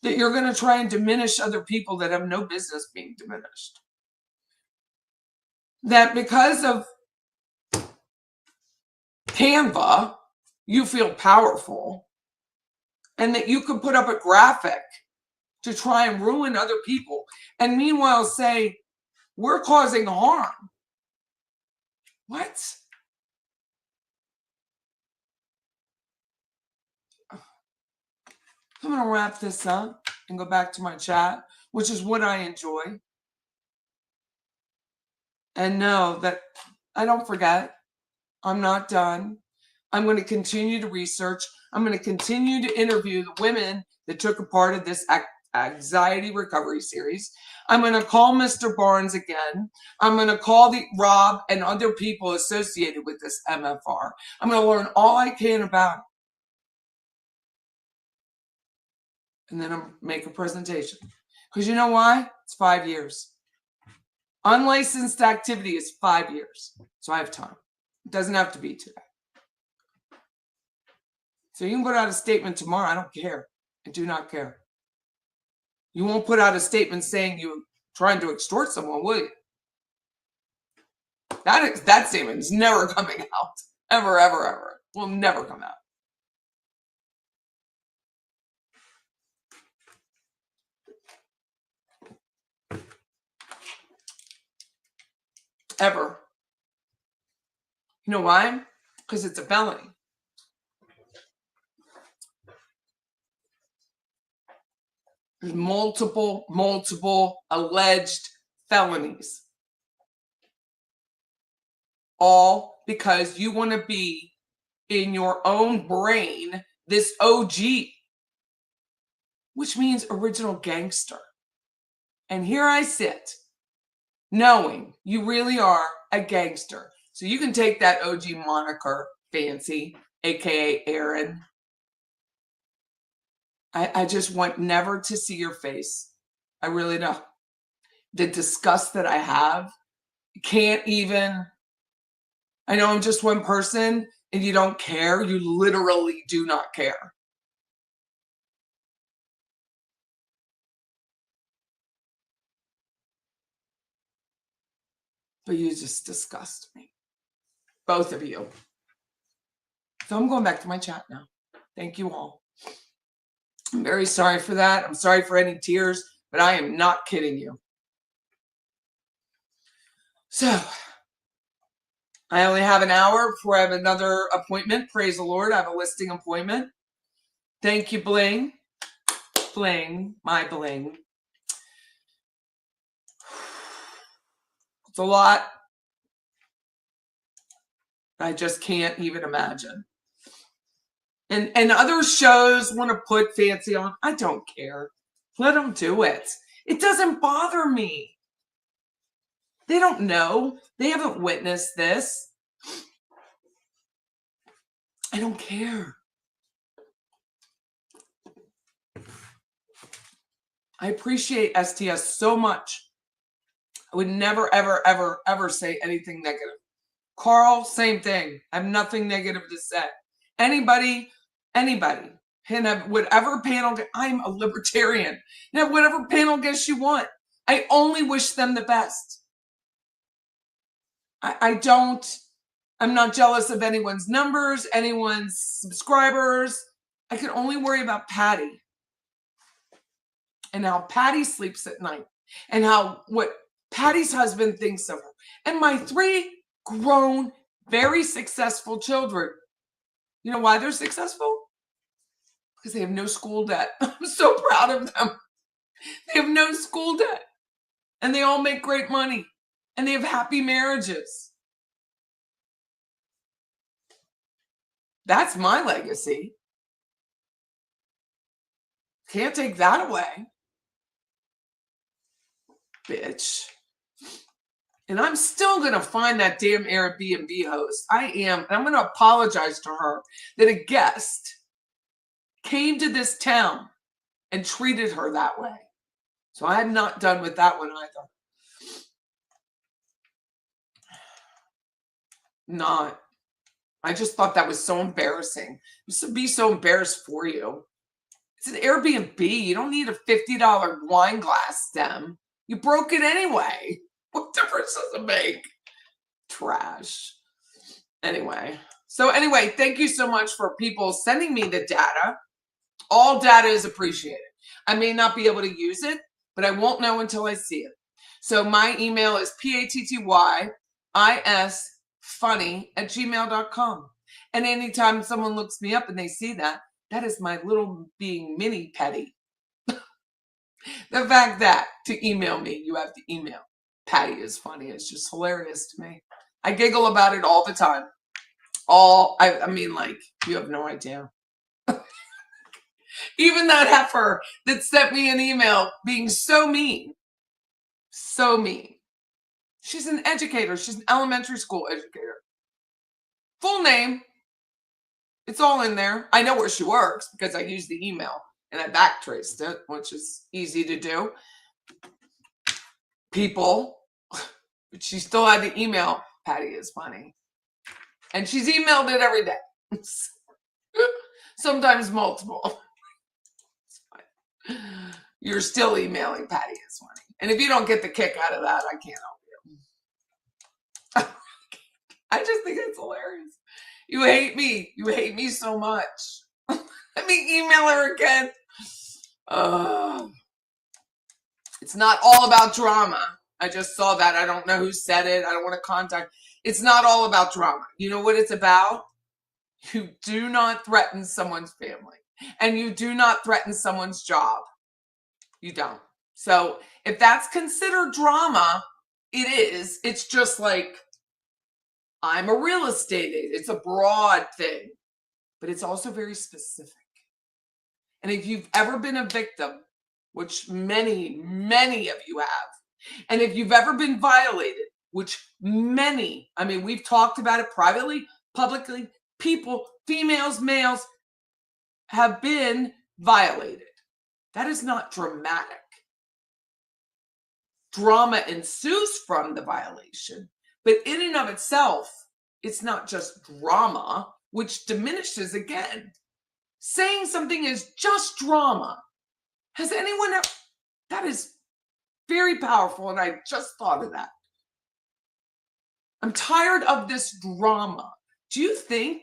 that you're going to try and diminish other people that have no business being diminished, that because of Canva, you feel powerful, and that you can put up a graphic to try and ruin other people, and meanwhile say, we're causing harm. What? I'm going to wrap this up and go back to my chat, which is what I enjoy. And know that I don't forget. I'm not done. I'm going to continue to research. I'm going to continue to interview the women that took a part of this anxiety recovery series. I'm going to call Mr. Barnes again. I'm going to call the Rob and other people associated with this MFR. I'm going to learn all I can about it. And then I'll make a presentation. Because you know why? It's 5 years. Unlicensed activity is 5 years. So I have time. It doesn't have to be today. So you can put out a statement tomorrow. I don't care. I do not care. You won't put out a statement saying you're trying to extort someone, will you? That statement is never coming out. Ever, ever, ever. Will never come out. Ever. You know why? Because it's a felony. There's multiple alleged felonies. All because you want to be in your own brain this OG, which means original gangster. And here I sit, knowing you really are a gangster. So you can take that OG moniker, Fancy, aka Aaron. I just want never to see your face. I really don't. The disgust that I have, can't even. I know I'm just one person and you don't care. You literally do not care. But you just disgust me. Both of you. So I'm going back to my chat now. Thank you all. I'm very sorry for that. I'm sorry for any tears, but I am not kidding you. So, I only have an hour before I have another appointment. Praise the Lord. I have a listing appointment. Thank you, Bling. Bling, my Bling. It's a lot. I just can't even imagine. And other shows want to put Fancy on. I don't care. Let them do it. It doesn't bother me. They don't know. They haven't witnessed this. I don't care. I appreciate STS so much. I would never, ever, ever, ever say anything negative. Carl, same thing. I have nothing negative to say. Anybody, can have whatever panel. I'm a libertarian. You have whatever panel guest you want. I only wish them the best. I'm not jealous of anyone's numbers, anyone's subscribers. I can only worry about Patty and how Patty sleeps at night and what Patty's husband thinks of her and my 3 grown, very successful children. You know why they're successful? Because they have no school debt. I'm so proud of them. They have no school debt. And they all make great money. And they have happy marriages. That's my legacy. Can't take that away. Bitch. And I'm still going to find that damn Airbnb host. I am. And I'm going to apologize to her that a guest came to this town and treated her that way. So I'm not done with that one either. Not. I just thought that was so embarrassing. It should be so embarrassed for you. It's an Airbnb. You don't need a $50 wine glass stem. You broke it anyway. What difference does it make? Trash. Anyway. Thank you so much for people sending me the data. All data is appreciated. I may not be able to use it, but I won't know until I see it. So my email is pattyisfunny@gmail.com. And anytime someone looks me up and they see that, that is my little being mini petty. The fact that to email me, you have to email. Patty is funny. It's just hilarious to me. I giggle about it all the time. I mean, like, you have no idea. Even that heifer that sent me an email being so mean. So mean. She's an educator. She's an elementary school educator. Full name. It's all in there. I know where she works because I used the email and I backtraced it, which is easy to do. People. But she still had the email. Patty is funny. And she's emailed it every day. Sometimes multiple. You're still emailing Patty is funny. And if you don't get the kick out of that, I can't help you. I just think it's hilarious. You hate me. You hate me so much. Let me email her again. It's not all about drama. I just saw that. I don't know who said it. I don't want to contact. It's not all about drama. You know what it's about? You do not threaten someone's family. And you do not threaten someone's job. You don't. So if that's considered drama, it is. It's just like, I'm a real estate agent. It's a broad thing, but it's also very specific. And if you've ever been a victim, which many, many of you have, and if you've ever been violated, which many, I mean, we've talked about it privately, publicly, people, females, males have been violated. That is not dramatic. Drama ensues from the violation, but in and of itself, it's not just drama, which diminishes again. Saying something is just drama. Has anyone ever? That is very powerful, and I just thought of that. I'm tired of this drama. Do you think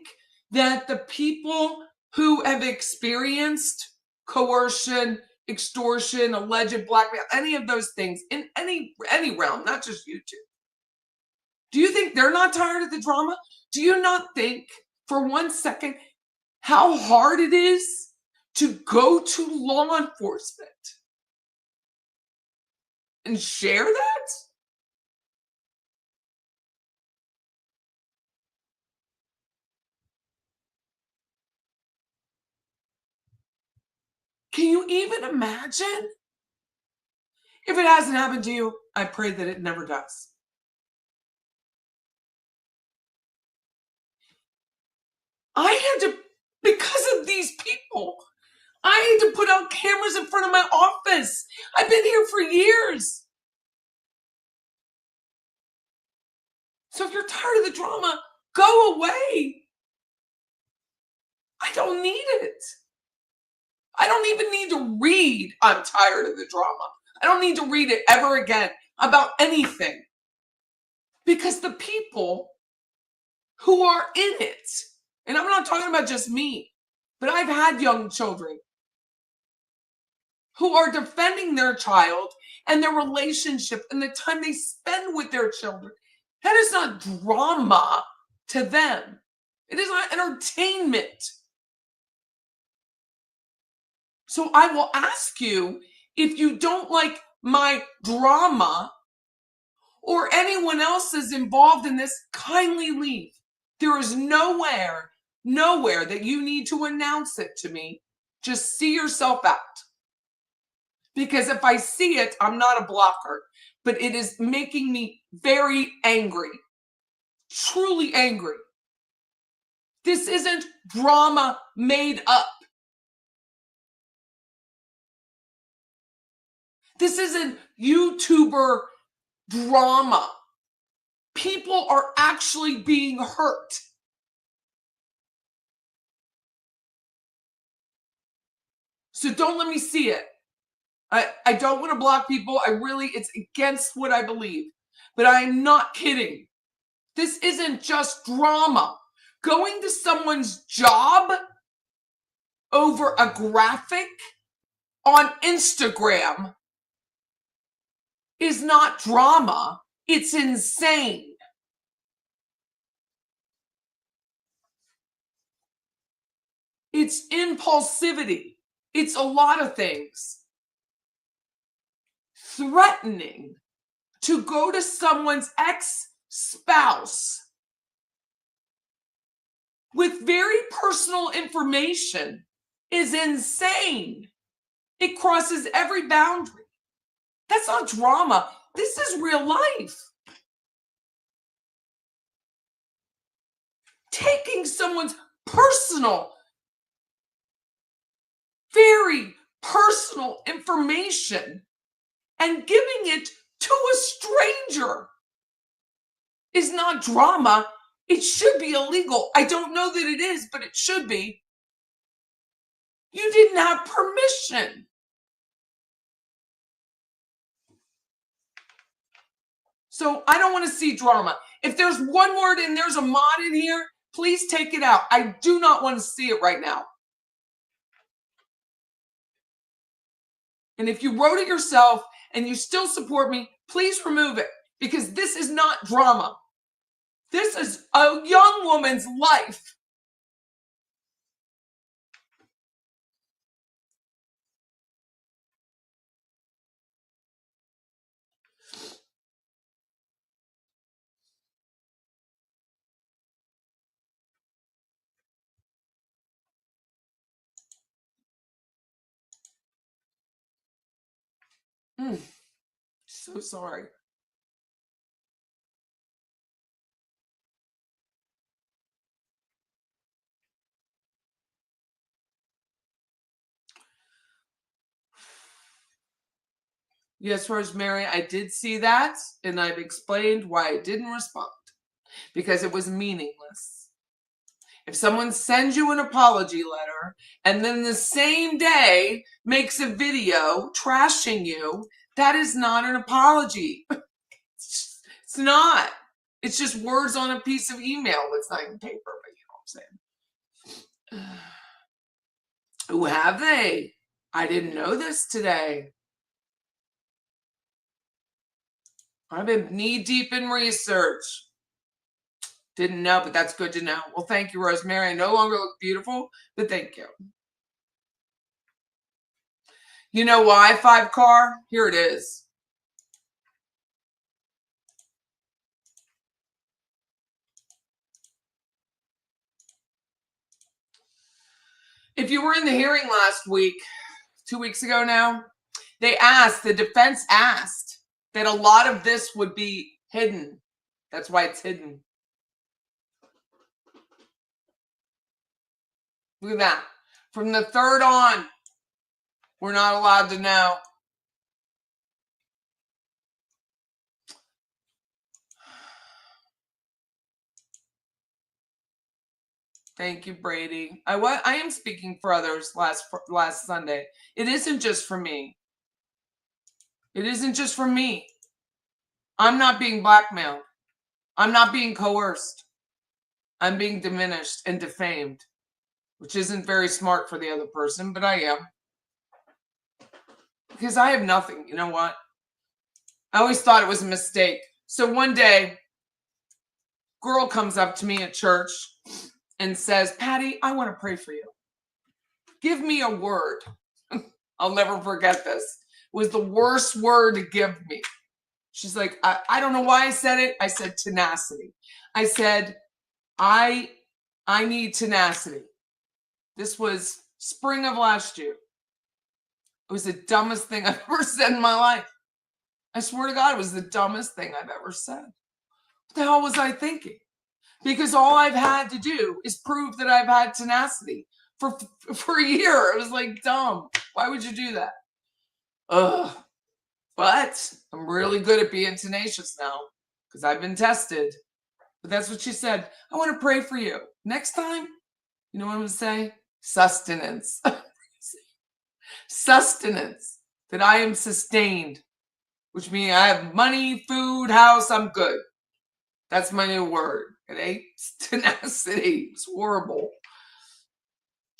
that the people who have experienced coercion, extortion, alleged blackmail, any of those things in any realm, not just YouTube, do you think they're not tired of the drama? Do you not think for 1 second how hard it is to go to law enforcement and share that? Can you even imagine? If it hasn't happened to you, I pray that it never does. I had to, because of these people, I had to put out cameras in front of my office. I've been here for years. So if you're tired of the drama, go away. I don't need it. I don't even need to read, I'm tired of the drama. I don't need to read it ever again about anything. Because the people who are in it, and I'm not talking about just me, but I've had young children who are defending their child and their relationship and the time they spend with their children. That is not drama to them. It is not entertainment. So I will ask you, if you don't like my drama or anyone else is involved in this, kindly leave. There is nowhere that you need to announce it to me. Just see yourself out. Because if I see it, I'm not a blocker, but it is making me very angry. Truly angry. This isn't drama made up. This isn't YouTuber drama. People are actually being hurt. So don't let me see it. I don't want to block people. It's against what I believe. But I am not kidding. This isn't just drama. Going to someone's job over a graphic on Instagram is not drama. It's insane. It's impulsivity. It's a lot of things. Threatening to go to someone's ex-spouse with very personal information is insane. It crosses every boundary. That's not drama. This is real life. Taking someone's personal, very personal information and giving it to a stranger is not drama. It should be illegal. I don't know that it is, but it should be. You didn't have permission. So I don't want to see drama. If there's one word and there's a mod in here, please take it out. I do not want to see it right now. And if you wrote it yourself and you still support me, please remove it, because this is not drama. This is a young woman's life. So sorry. Yes, Rosemary, I did see that, and I've explained why I didn't respond, because it was meaningless. If someone sends you an apology letter and then the same day makes a video trashing you, that is not an apology. It's not. It's just words on a piece of email. It's not even paper, but you know what I'm saying. Who have they? I didn't know this today. I've been knee deep in research. Didn't know, but that's good to know. Well, thank you, Rosemary. I no longer look beautiful, but thank you. You know why, 5 car? Here it is. If you were in the hearing last week, 2 weeks ago now, the defense asked that a lot of this would be hidden. That's why it's hidden. Look at that. From the 3rd on, we're not allowed to know. Thank you, Brady. I am speaking for others last Sunday. It isn't just for me. It isn't just for me. I'm not being blackmailed. I'm not being coerced. I'm being diminished and defamed, which isn't very smart for the other person, but I am. Because I have nothing. You know what? I always thought it was a mistake. So one day, girl comes up to me at church and says, Patty, I want to pray for you. Give me a word. I'll never forget this. It was the worst word to give me. She's like, I don't know why I said it. I said tenacity. I said, I need tenacity. This was spring of last year. It was the dumbest thing I've ever said in my life. I swear to God, it was the dumbest thing I've ever said. What the hell was I thinking? Because all I've had to do is prove that I've had tenacity for a year. It was like, dumb. Why would you do that? Ugh. But I'm really good at being tenacious now because I've been tested. But that's what she said. I want to pray for you. Next time, you know what I'm going to say? Sustenance. Sustenance. That I am sustained. Which means I have money, food, house, I'm good. That's my new word. It ain't tenacity. It's horrible.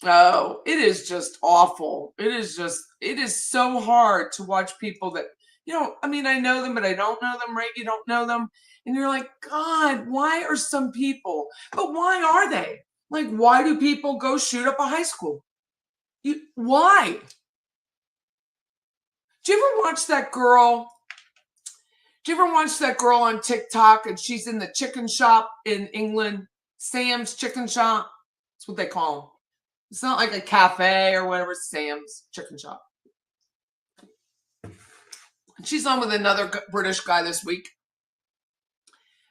Oh, it is just awful. It is so hard to watch people that, I know them, but I don't know them, right? You don't know them. And you're like, God, why are some people, but why are they? Like, why do people go shoot up a high school? Why? Do you ever watch that girl? Do you ever watch that girl on TikTok and she's in the chicken shop in England? Sam's Chicken Shop. That's what they call them. It's not like a cafe or whatever, Sam's Chicken Shop. She's on with another British guy this week.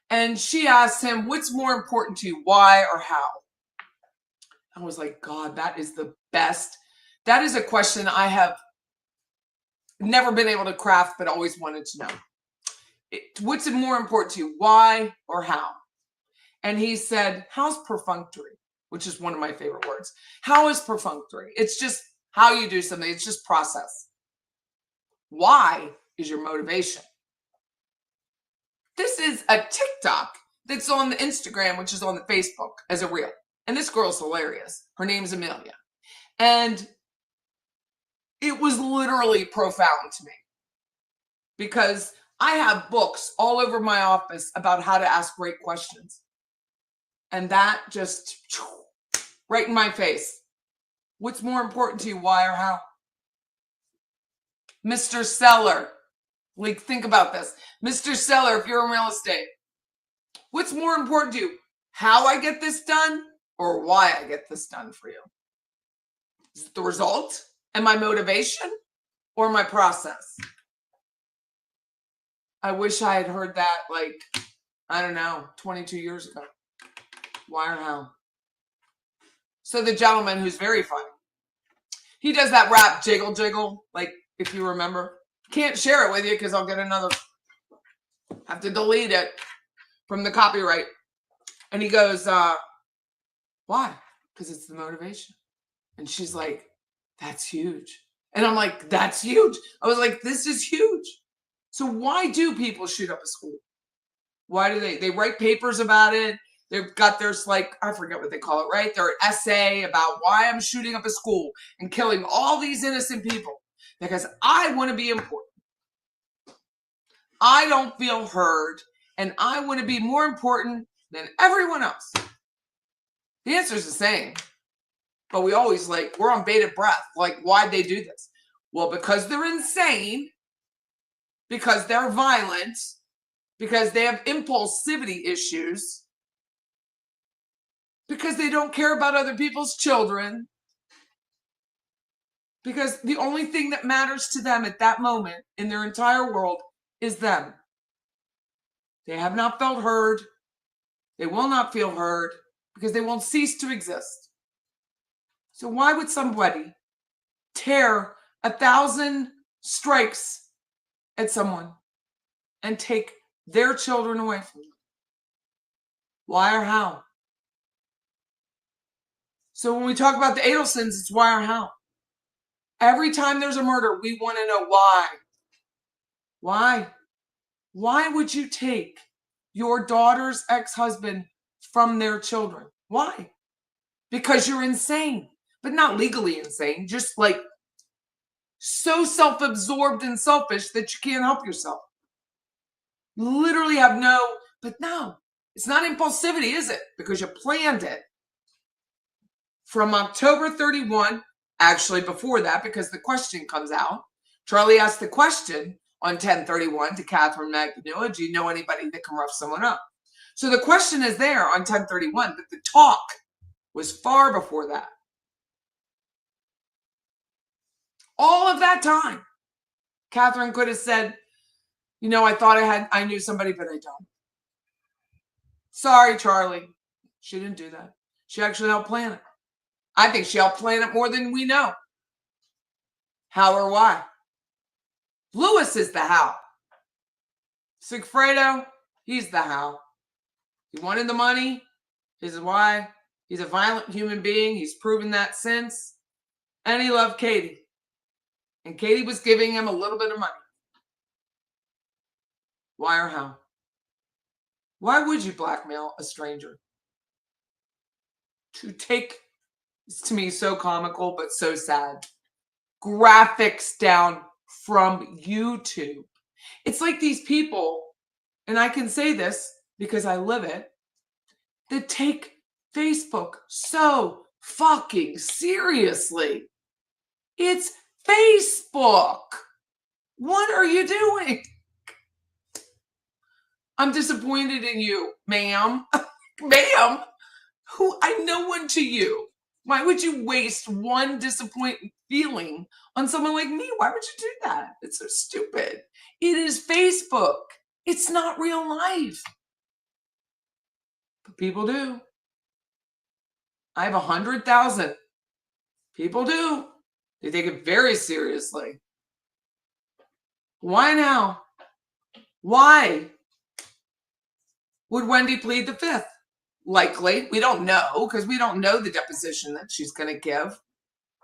And she asked him, what's more important to you, why or how? I was like, God, that is the best. That is a question I have never been able to craft, but always wanted to know. What's more important to you, why or how? And he said, how's perfunctory? Which is one of my favorite words. How is perfunctory? It's just how you do something. It's just process. Why is your motivation? This is a TikTok that's on the Instagram, which is on the Facebook as a reel. And this girl's hilarious. Her name's Amelia. And it was literally profound to me because I have books all over my office about how to ask great questions. And that just right in my face. What's more important to you, why or how? Mr. Seller, like think about this. Mr. Seller, if you're in real estate, what's more important to you? How I get this done or why I get this done for you? Is it the result and my motivation or my process? I wish I had heard that like, I don't know, 22 years ago. Why or how? So the gentleman who's very funny, he does that rap jiggle jiggle, like if you remember. Can't share it with you because I'll get another, have to delete it from the copyright. And he goes, why? Because it's the motivation. And she's like, that's huge. And I'm like, that's huge. I was like, this is huge. So why do people shoot up a school? Why do they write papers about it? They've got their, like, I forget what they call it, right? Their essay about why I'm shooting up a school and killing all these innocent people because I want to be important. I don't feel heard and I want to be more important than everyone else. The answer is the same, but we always we're on bated breath. Like, why'd they do this? Well, because they're insane, because they're violent, because they have impulsivity issues, because they don't care about other people's children, because the only thing that matters to them at that moment in their entire world is them. They have not felt heard. They will not feel heard because they won't cease to exist. So why would somebody tear 1,000 strikes at someone and take their children away from them? Why or how? So when we talk about the Adelsons, it's why or how. Every time there's a murder, we want to know why. Why? Why would you take your daughter's ex-husband from their children? Why? Because you're insane, but not legally insane, just like so self-absorbed and selfish that you can't help yourself. Literally have but no, it's not impulsivity, is it? Because you planned it. From October 31, actually before that, because the question comes out, Charlie asked the question on 10/31 to Catherine Magnolia, do you know anybody that can rough someone up? So the question is there on 10/31, but the talk was far before that. All of that time, Catherine could have said, you know, I thought I knew somebody, but I don't. Sorry, Charlie. She didn't do that. She actually helped plan it. I think she helped plan it more than we know. How or why? Lewis is the how. Sigfredo, he's the how. He wanted the money. This is why. He's a violent human being. He's proven that since. And he loved Katie. And Katie was giving him a little bit of money. Why or how? Why would you blackmail a stranger? To take, it's to me so comical, but so sad, graphics down from YouTube. It's like these people, and I can say this because I live it, that take Facebook so fucking seriously. It's Facebook. What are you doing? I'm disappointed in you, ma'am. Ma'am, who I'm no one to you. Why would you waste one disappointing feeling on someone like me? Why would you do that? It's so stupid. It is Facebook. It's not real life. But people do. I have 100,000. People do. They take it very seriously. Why now? Why would Wendy plead the fifth? Likely. We don't know because we don't know the deposition that she's going to give.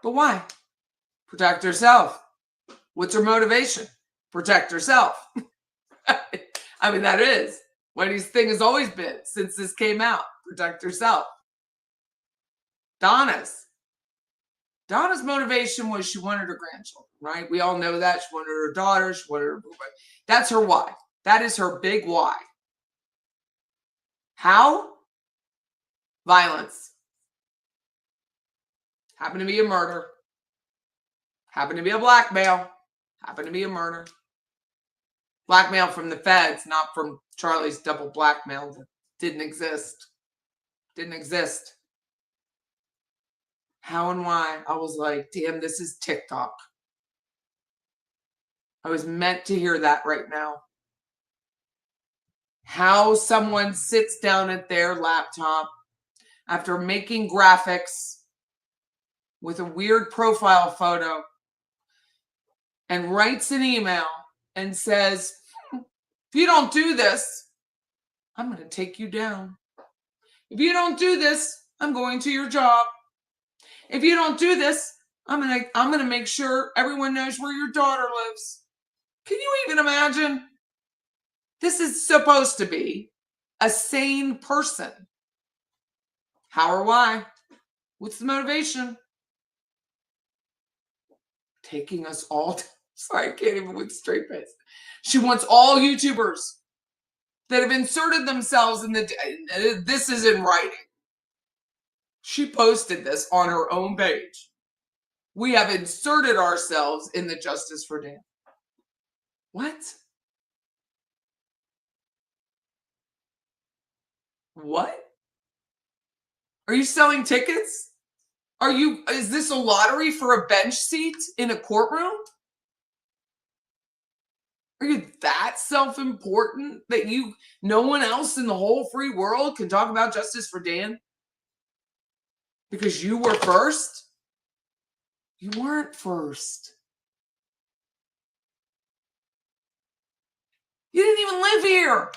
But why? Protect herself. What's her motivation? Protect herself. I mean, that is. Wendy's thing has always been, since this came out, protect herself. Donna's motivation was she wanted her grandchildren, right? We all know that. She wanted her daughter. She wanted her. That's her why. That is her big why. How? Violence. Happened to be a murder. Happened to be a blackmail. Happened to be a murder. Blackmail from the feds, not from Charlie's double blackmail that didn't exist. Didn't exist. How and why? I was like, damn, this is TikTok. I was meant to hear that right now. How someone sits down at their laptop after making graphics with a weird profile photo and writes an email and says, if you don't do this, I'm going to take you down. If you don't do this, I'm going to your job. If you don't do this, I'm going to make sure everyone knows where your daughter lives. Can you even imagine? This is supposed to be a sane person. How or why? What's the motivation? Taking us all. Sorry, I can't even with straight face. She wants all YouTubers that have inserted themselves in the. This is in writing. She posted this on her own page. We have inserted ourselves in the Justice for Dan. What? What? Are you selling tickets? Is this a lottery for a bench seat in a courtroom? Are you that self-important that no one else in the whole free world can talk about Justice for Dan? Because you were first? You weren't first. You didn't even live here.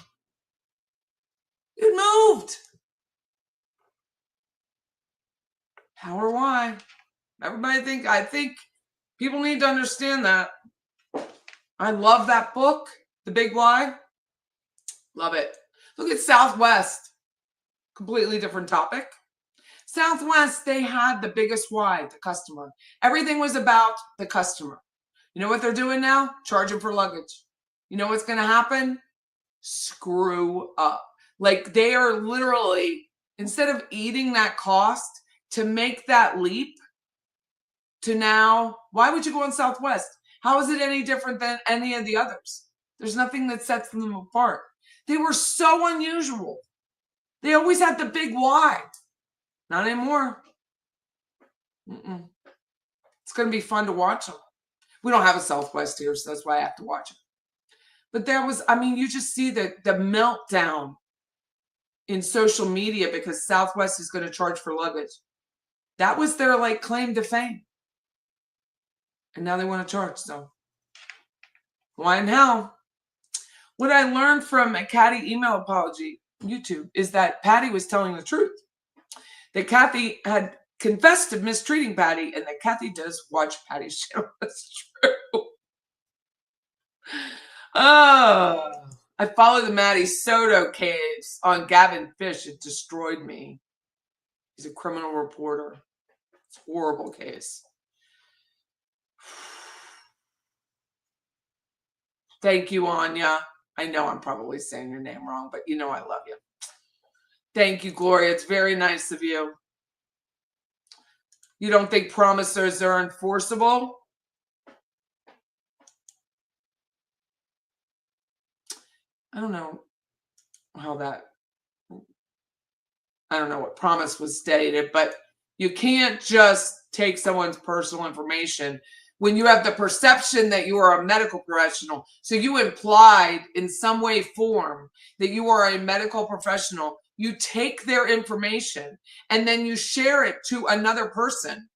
You moved. How or why? I think people need to understand that. I love that book, The Big Why. Love it. Look at Southwest. Completely different topic. Southwest, they had the biggest why, the customer. Everything was about the customer. You know what they're doing now? Charging for luggage. You know what's going to happen? Screw up. Like they are literally, instead of eating that cost to make that leap to now, why would you go on Southwest? How is it any different than any of the others? There's nothing that sets them apart. They were so unusual. They always had the big why. Not anymore. It's going to be fun to watch them. We don't have a Southwest here, so that's why I have to watch it. But you just see the meltdown in social media because Southwest is going to charge for luggage. That was their claim to fame. And now they want to charge, so why in hell? What I learned from a Catty email apology YouTube is that Patty was telling the truth. That Kathy had confessed to mistreating Patty and that Kathy does watch Patty's channel. That's true. Oh, I follow the Matty Soto case on Gavin Fish. It destroyed me. He's a criminal reporter. It's a horrible case. Thank you, Anya. I know I'm probably saying your name wrong, but you know I love you. Thank you, Gloria. It's very nice of you. You don't think promisers are enforceable? I don't know how that. I don't know what promise was stated, but You can't just take someone's personal information when you have the perception that you are a medical professional. So you implied in some way, form, that you are a medical professional. You take their information and then you share it to another person.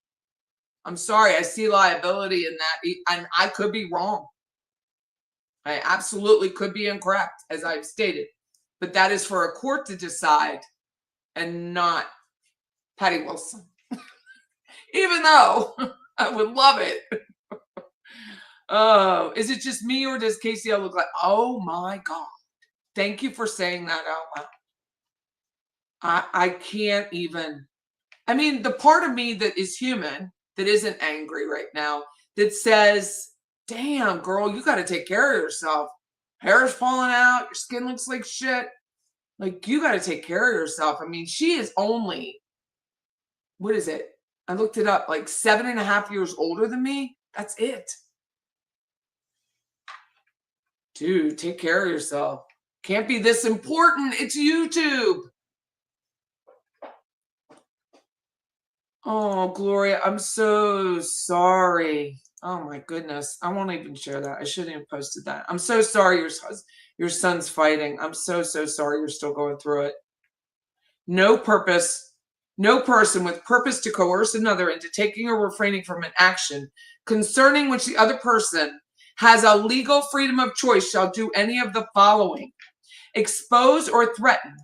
I'm sorry, I see liability in that, and I could be wrong. I absolutely could be incorrect, as I've stated. But that is for a court to decide and not Patty Wilson. Even though I would love it. Oh, is it just me or does KCL look like, oh my God. Thank you for saying that out loud. I can't even, I mean, the part of me that is human, that isn't angry right now, that says, damn, girl, you got to take care of yourself. Hair's falling out. Your skin looks like shit. Like, you got to take care of yourself. I mean, she is only, what is it? I looked it up, like 7.5 years older than me. That's it. Dude, take care of yourself. Can't be this important. It's YouTube. Oh, Gloria, I'm so sorry. Oh my goodness. I won't even share that. I shouldn't have posted that. I'm so sorry your son's fighting. I'm so sorry you're still going through it. No purpose, no person with purpose to coerce another into taking or refraining from an action concerning which the other person has a legal freedom of choice shall do any of the following: expose or threaten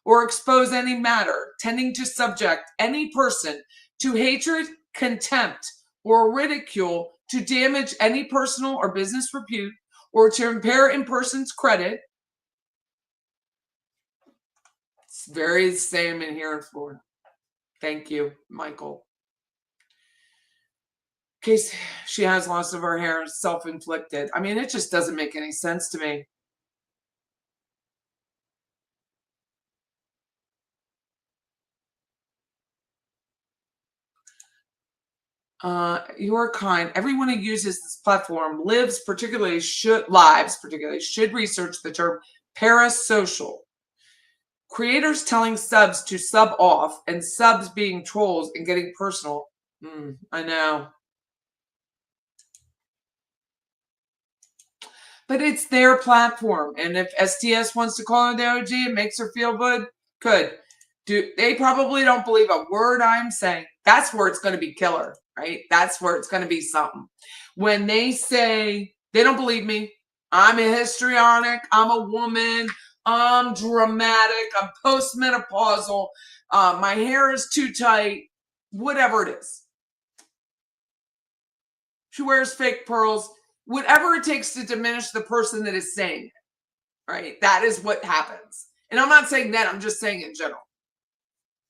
or expose any matter tending to subject any person to hatred, contempt, or ridicule, to damage any personal or business repute, or to impair in person's credit. It's very the same in here in Florida. Thank you, Michael. In case she has loss of her hair, self-inflicted. I mean, it just doesn't make any sense to me. You are kind. Everyone who uses this platform lives particularly should research the term parasocial. Creators telling subs to sub off and subs being trolls and getting personal. I know. But it's their platform. And if STS wants to call her the OG, it makes her feel good. They probably don't believe a word I'm saying. That's where it's going to be killer, right? That's where it's going to be something. When they say, they don't believe me. I'm a histrionic. I'm a woman. I'm dramatic. I'm postmenopausal. My hair is too tight. Whatever it is. She wears fake pearls. Whatever it takes to diminish the person that is saying it, right? That is what happens. And I'm not saying that. I'm just saying in general.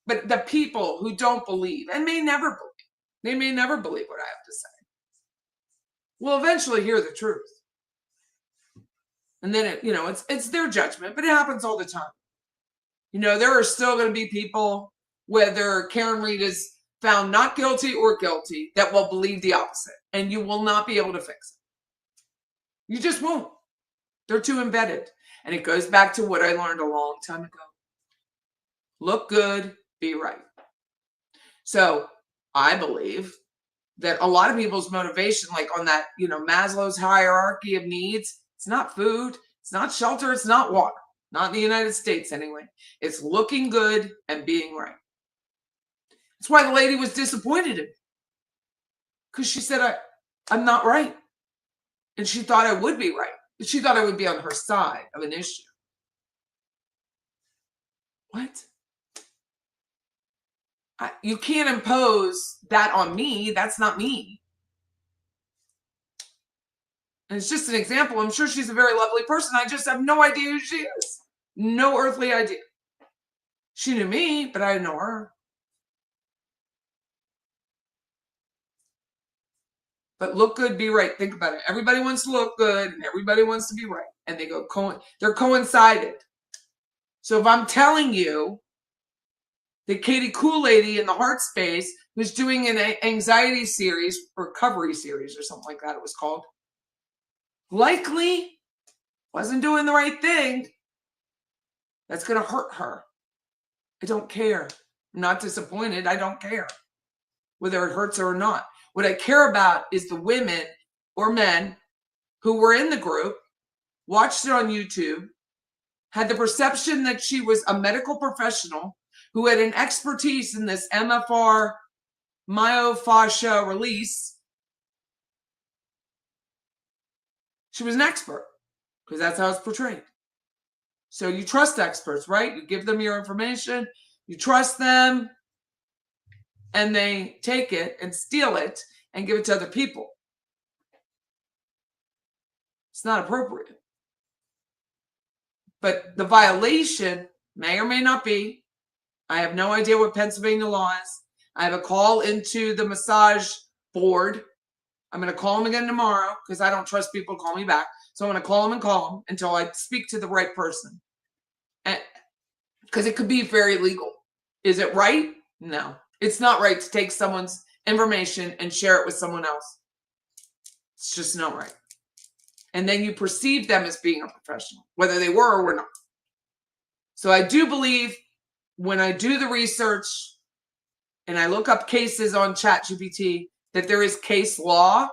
But the people who don't believe and may never believe, they may never believe what I have to say, will eventually hear the truth. And then, it's their judgment, but it happens all the time. There are still going to be people, whether Karen Reed is found not guilty or guilty, that will believe the opposite. And you will not be able to fix it. You just won't. They're too embedded. And it goes back to what I learned a long time ago. Look good, be right. So I believe that a lot of people's motivation, like on that, Maslow's hierarchy of needs, it's not food, it's not shelter, it's not water. Not in the United States anyway. It's looking good and being right. That's why the lady was disappointed in me. Because she said, I'm not right. And she thought I would be right. She thought I would be on her side of an issue. What? You can't impose that on me. That's not me. And it's just an example. I'm sure she's a very lovely person. I just have no idea who she is. No earthly idea. She knew me, but I didn't know her. But look good, be right. Think about it. Everybody wants to look good and everybody wants to be right. And they're coincided. So if I'm telling you that Katie Cool Lady in the Heart Space was doing an anxiety series, recovery series or something like that it was called, likely wasn't doing the right thing, that's going to hurt her. I don't care. I'm not disappointed. I don't care. whether it hurts her or not. What I care about is the women or men who were in the group, watched it on YouTube, had the perception that she was a medical professional who had an expertise in this MFR myofascia release. She was an expert because that's how it's portrayed. So you trust experts, right? You give them your information, you trust them, and they take it and steal it and give it to other people. It's not appropriate. But the violation may or may not be. I have no idea what Pennsylvania law is. I have a call into the massage board. I'm going to call them again tomorrow because I don't trust people to call me back. So I'm going to call them until I speak to the right person. Because it could be very legal. Is it right? No. It's not right to take someone's information and share it with someone else. It's just not right. And then you perceive them as being a professional, whether they were or were not. So I do believe when I do the research and I look up cases on ChatGPT, that there is case law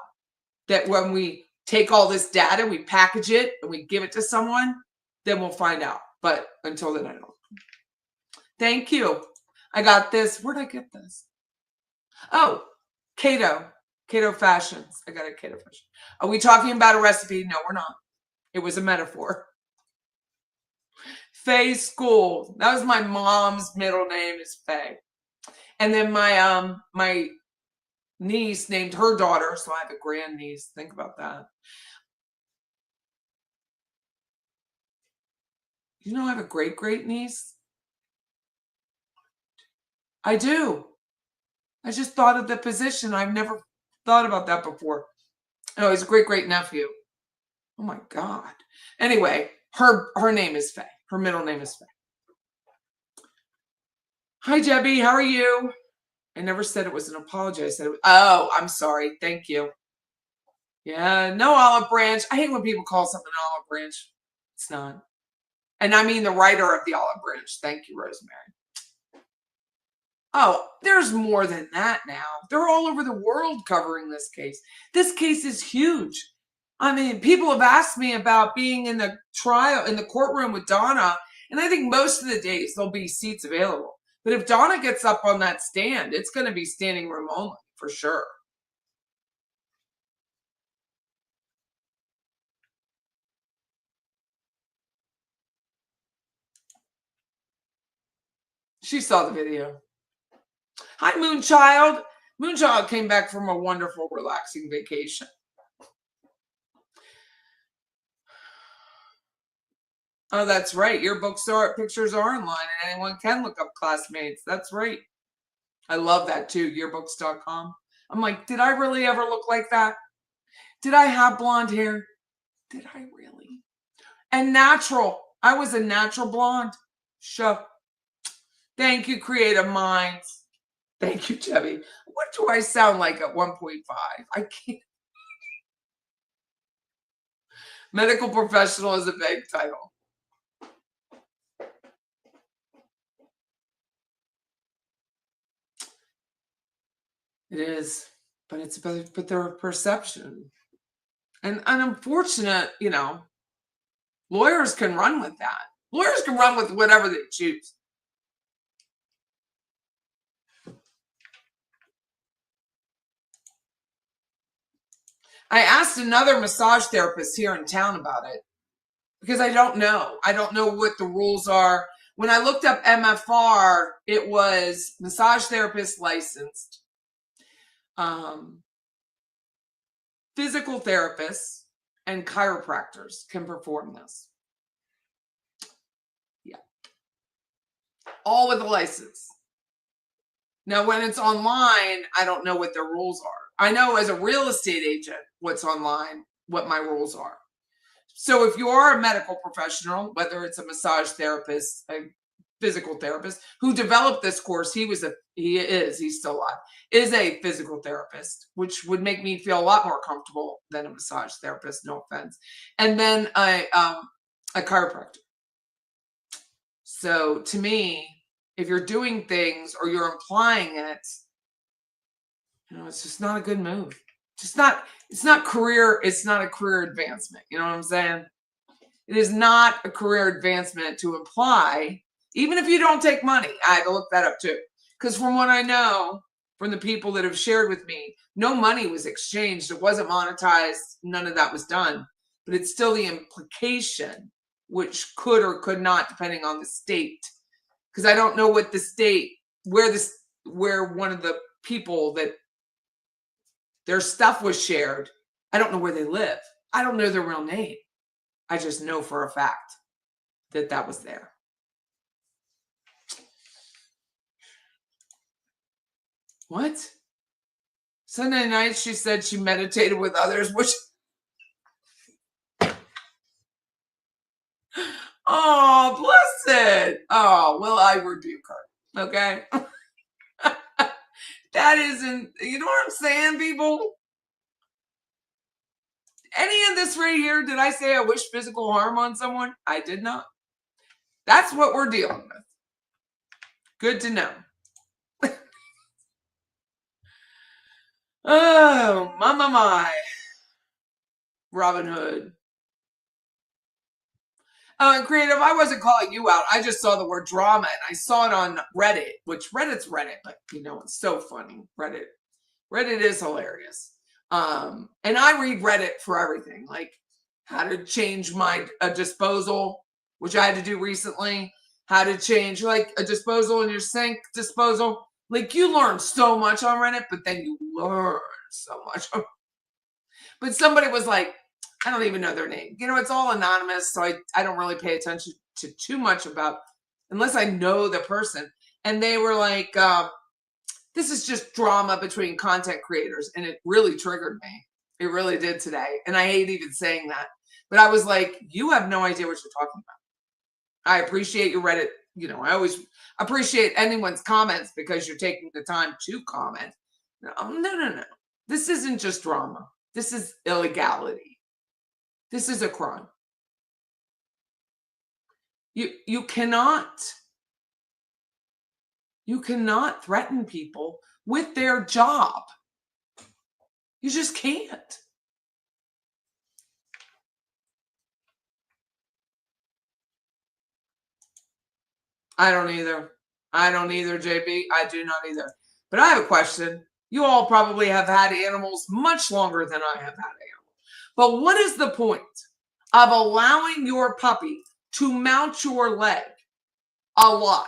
that when we take all this data, we package it and we give it to someone, then we'll find out. But until then, I don't. Thank you. I got this. Where'd I get this? Oh, Cato Fashions. I got a Cato Fashion. Are we talking about a recipe? No, we're not. It was a metaphor. Faye School. That was my mom's middle name is Faye. And then my niece named her daughter, so I have a grandniece. Think about that. You know, I have a great niece. I do. I just thought of the position. I've never thought about that before. Oh, he's a great nephew. Oh my God. Anyway, her name is Faye. Her middle name is Faye. Hi, Debbie. How are you? I never said it was an apology. I said it was, oh, I'm sorry. Thank you. Yeah, no olive branch. I hate when people call something an olive branch. It's not. And I mean the writer of the olive branch. Thank you, Rosemary. Oh, there's more than that now. They're all over the world covering this case. This case is huge. I mean, people have asked me about being in the trial, in the courtroom with Donna, and I think most of the days there'll be seats available. But if Donna gets up on that stand, it's going to be standing room only for sure. She saw the video. Hi, Moonchild. Moonchild came back from a wonderful, relaxing vacation. Oh, that's right. Your pictures are online and anyone can look up classmates. That's right. I love that too, yearbooks.com. I'm like, did I really ever look like that? Did I have blonde hair? Did I really? And natural. I was a natural blonde. Sure. Thank you, Creative Minds. Thank you, Debbie. What do I sound like at 1.5? I can't. Medical professional is a vague title. It is, but it's but their perception. And unfortunate, you know, lawyers can run with that. Lawyers can run with whatever they choose. I asked another massage therapist here in town about it because I don't know. I don't know what the rules are. When I looked up MFR, it was massage therapist licensed. Physical therapists and chiropractors can perform this. Yeah. All with a license. Now, when it's online, I don't know what their rules are. I know as a real estate agent what's online, what my rules are. So if you are a medical professional, whether it's a massage therapist, a physical therapist who developed this course, he's still alive, is a physical therapist, which would make me feel a lot more comfortable than a massage therapist, no offense. And then a chiropractor. So to me, if you're doing things or you're implying it, It's just not a good move. It's not career. It's not a career advancement. You know what I'm saying? It is not a career advancement to imply, even if you don't take money. I had to look that up too. Because from what I know, from the people that have shared with me, no money was exchanged. It wasn't monetized. None of that was done. But it's still the implication, which could or could not, depending on the state. Because I don't know what the state, where one of the people that their stuff was shared, I don't know where they live. I don't know their real name. I just know for a fact that that was there. What? Sunday night, she said she meditated with others, which... Oh, bless it. Oh, well, I rebuke her. Okay? That isn't... You know what I'm saying, people? Any of this right here, did I say I wish physical harm on someone? I did not. That's what we're dealing with. Good to know. Oh, my. Robin Hood. Oh, and Creative, I wasn't calling you out. I just saw the word drama, and I saw it on Reddit, which Reddit's Reddit, but it's so funny. Reddit is hilarious. And I read Reddit for everything, like how to change my disposal, which I had to do recently, how to change like a disposal in your sink disposal. Like you learn so much on Reddit, but then you learn so much. But somebody was like, I don't even know their name. It's all anonymous, so I don't really pay attention to too much about, unless I know the person. And they were like, this is just drama between content creators. And it really triggered me. It really did today. And I hate even saying that. But I was like, you have no idea what you're talking about. I appreciate your Reddit. I always appreciate anyone's comments because you're taking the time to comment. No. This isn't just drama. This is illegality. This is a crime. You cannot threaten people with their job. You just can't. I don't either, JB. I do not either. But I have a question. You all probably have had animals much longer than I have had animals. But what is the point of allowing your puppy to mount your leg a lot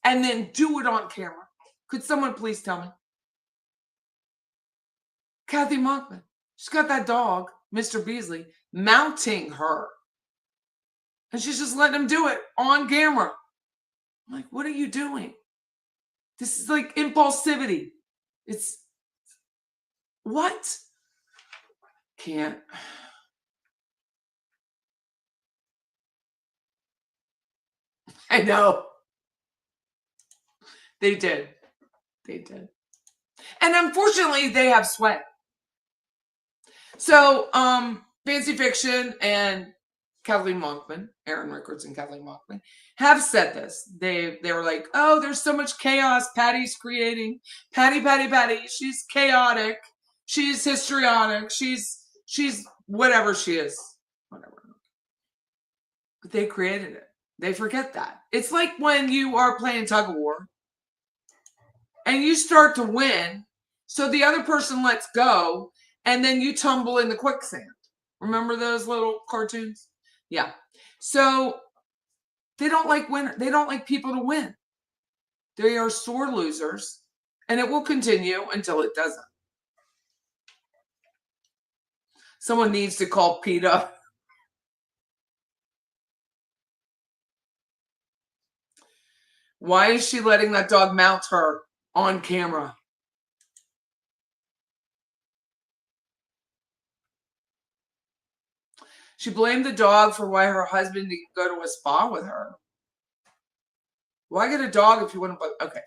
and then do it on camera? Could someone please tell me? Kathy Monkman, she's got that dog, Mr. Beasley, mounting her. And she's just letting him do it on camera. I'm like, what are you doing? This is like impulsivity. It's what? Can't. I know. They did. And unfortunately, they have sweat. So, Fancy Fiction and Kathleen Monkman, Aaron Rickards and Kathleen Monkman, have said this. They were like, oh, there's so much chaos Patty's creating. Patty. She's chaotic. She's histrionic. She's whatever she is. Whatever. But they created it. They forget that. It's like when you are playing tug of war and you start to win, so the other person lets go, and then you tumble in the quicksand. Remember those little cartoons? Yeah. So they don't like winner. They don't like people to win. They are sore losers, and it will continue until it doesn't. Someone needs to call PETA. Why is she letting that dog mount her on camera? She blamed the dog for why her husband didn't go to a spa with her. Why get a dog if you want to? Okay.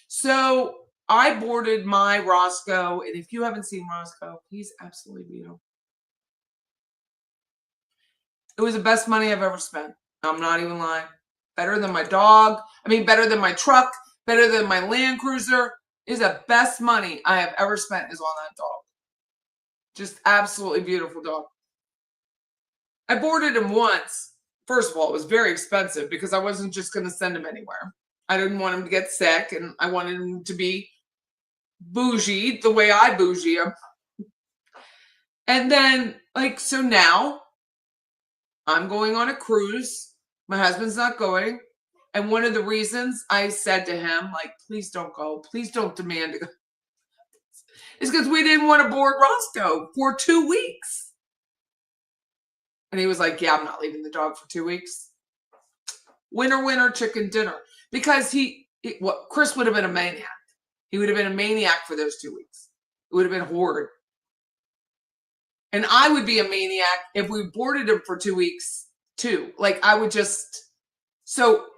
So I boarded my Roscoe, and if you haven't seen Roscoe, he's absolutely beautiful. It was the best money I've ever spent. I'm not even lying. Better than my dog. I mean, better than my truck. Better than my Land Cruiser. is the best money I have ever spent is on that dog. Just absolutely beautiful dog. I boarded him once. First of all, it was very expensive because I wasn't just going to send him anywhere. I didn't want him to get sick, and I wanted him to be bougie the way I bougie him. And then, like, so now I'm going on a cruise. My husband's not going. And one of the reasons I said to him, like, please don't go. Please don't demand to go. Is because we didn't want to board Roscoe for 2 weeks. And he was like, yeah, I'm not leaving the dog for 2 weeks. Winner, winner, chicken dinner. Because Chris would have been a maniac. He would have been a maniac for those 2 weeks. It would have been horrid. And I would be a maniac if we boarded him for 2 weeks too. Like I would just,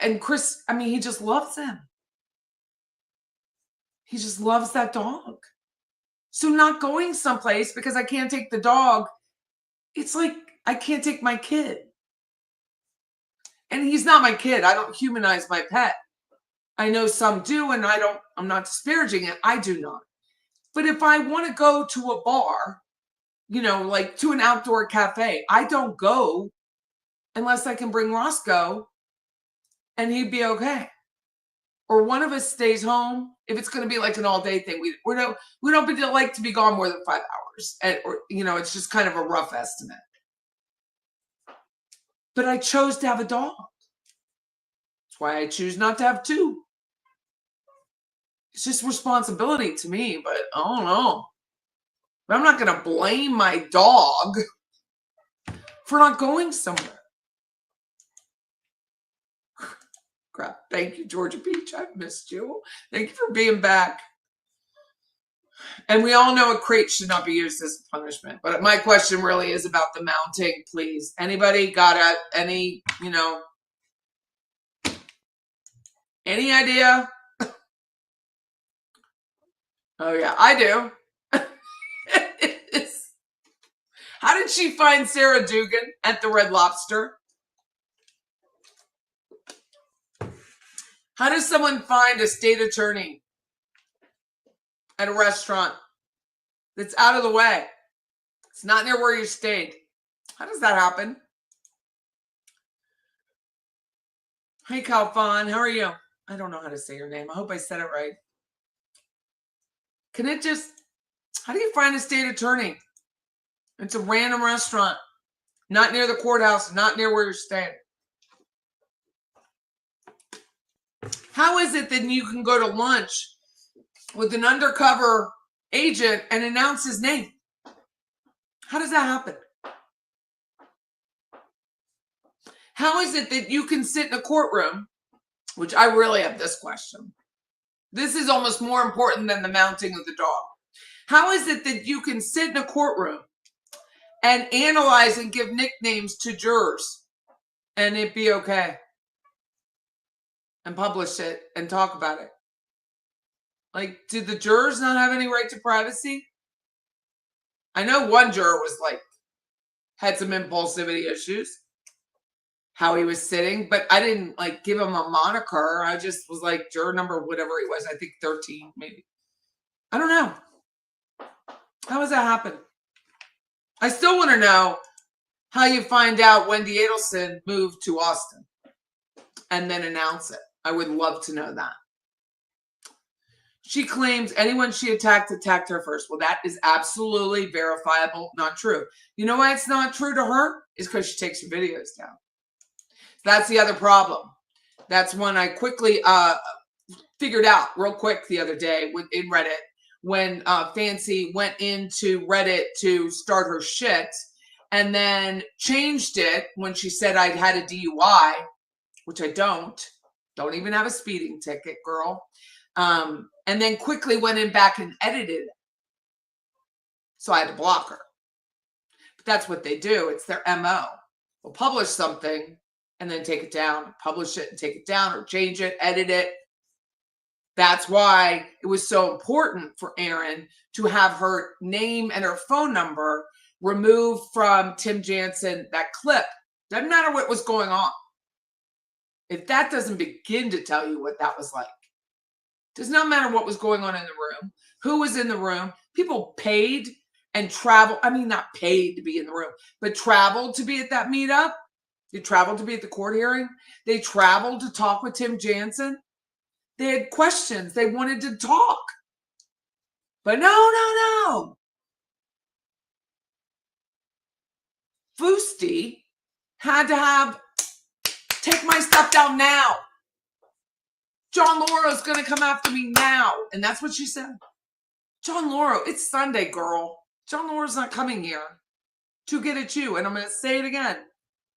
and Chris, I mean, he just loves him. He just loves that dog. So not going someplace because I can't take the dog, it's like I can't take my kid. And he's not my kid. I don't humanize my pet. I know some do, and I'm not disparaging it. I do not. But if I want to go to a bar, like to an outdoor cafe, I don't go unless I can bring Roscoe and he'd be okay. Or one of us stays home. If it's going to be like an all-day thing, we don't like to be gone more than 5 hours. It's just kind of a rough estimate. But I chose to have a dog. That's why I choose not to have two. It's just responsibility to me, but I don't know. But I'm not going to blame my dog for not going somewhere. Crap. Thank you, Georgia Beach. I've missed you. Thank you for being back. And we all know a crate should not be used as punishment. But my question really is about the mounting, please. Anybody got any idea? Oh, yeah, I do. How did she find Sarah Dugan at the Red Lobster? How does someone find a state attorney at a restaurant that's out of the way? It's not near where you stayed. How does that happen? Hey, Calfon, how are you? I don't know how to say your name. I hope I said it right. How do you find a state attorney? It's a random restaurant, not near the courthouse, not near where you're staying. How is it that you can go to lunch with an undercover agent and announce his name? How does that happen? How is it that you can sit in a courtroom, which I really have this question. This is almost more important than the mounting of the dog. How is it that you can sit in a courtroom and analyze and give nicknames to jurors and it be okay? And publish it and talk about it. Like, do the jurors not have any right to privacy? I know one juror had some impulsivity issues, how he was sitting, but I didn't give him a moniker. I just was like juror number, whatever he was, I think 13 maybe. I don't know. How does that happen? I still want to know how you find out Wendy Adelson moved to Austin and then announce it. I would love to know that. She claims anyone she attacked her first. Well, that is absolutely verifiable, not true. You know why it's not true to her? Is because she takes her videos down. That's the other problem. That's one I quickly figured out real quick the other day in Reddit when Fancy went into Reddit to start her shit and then changed it when she said I'd had a DUI, which I don't. Don't even have a speeding ticket, girl. And then quickly went in back and edited it. So I had to block her. But that's what they do. It's their MO. They'll publish something and then take it down, publish it and take it down, or change it, edit it. That's why it was so important for Erin to have her name and her phone number removed from Tim Jansen, that clip. Doesn't matter what was going on. If that doesn't begin to tell you what that was like, Does not matter what was going on in the room, who was in the room. People paid and traveled. I mean, not paid to be in the room, but traveled to be at that meetup. They traveled to be at the court hearing. They traveled to talk with Tim Jansen. They had questions. They wanted to talk. But no. Fusti had to have, take my stuff down now. John Laura's going to come after me now. And that's what she said. John Laura, it's Sunday, girl. John Laura's not coming here to get at you. And I'm going to say it again.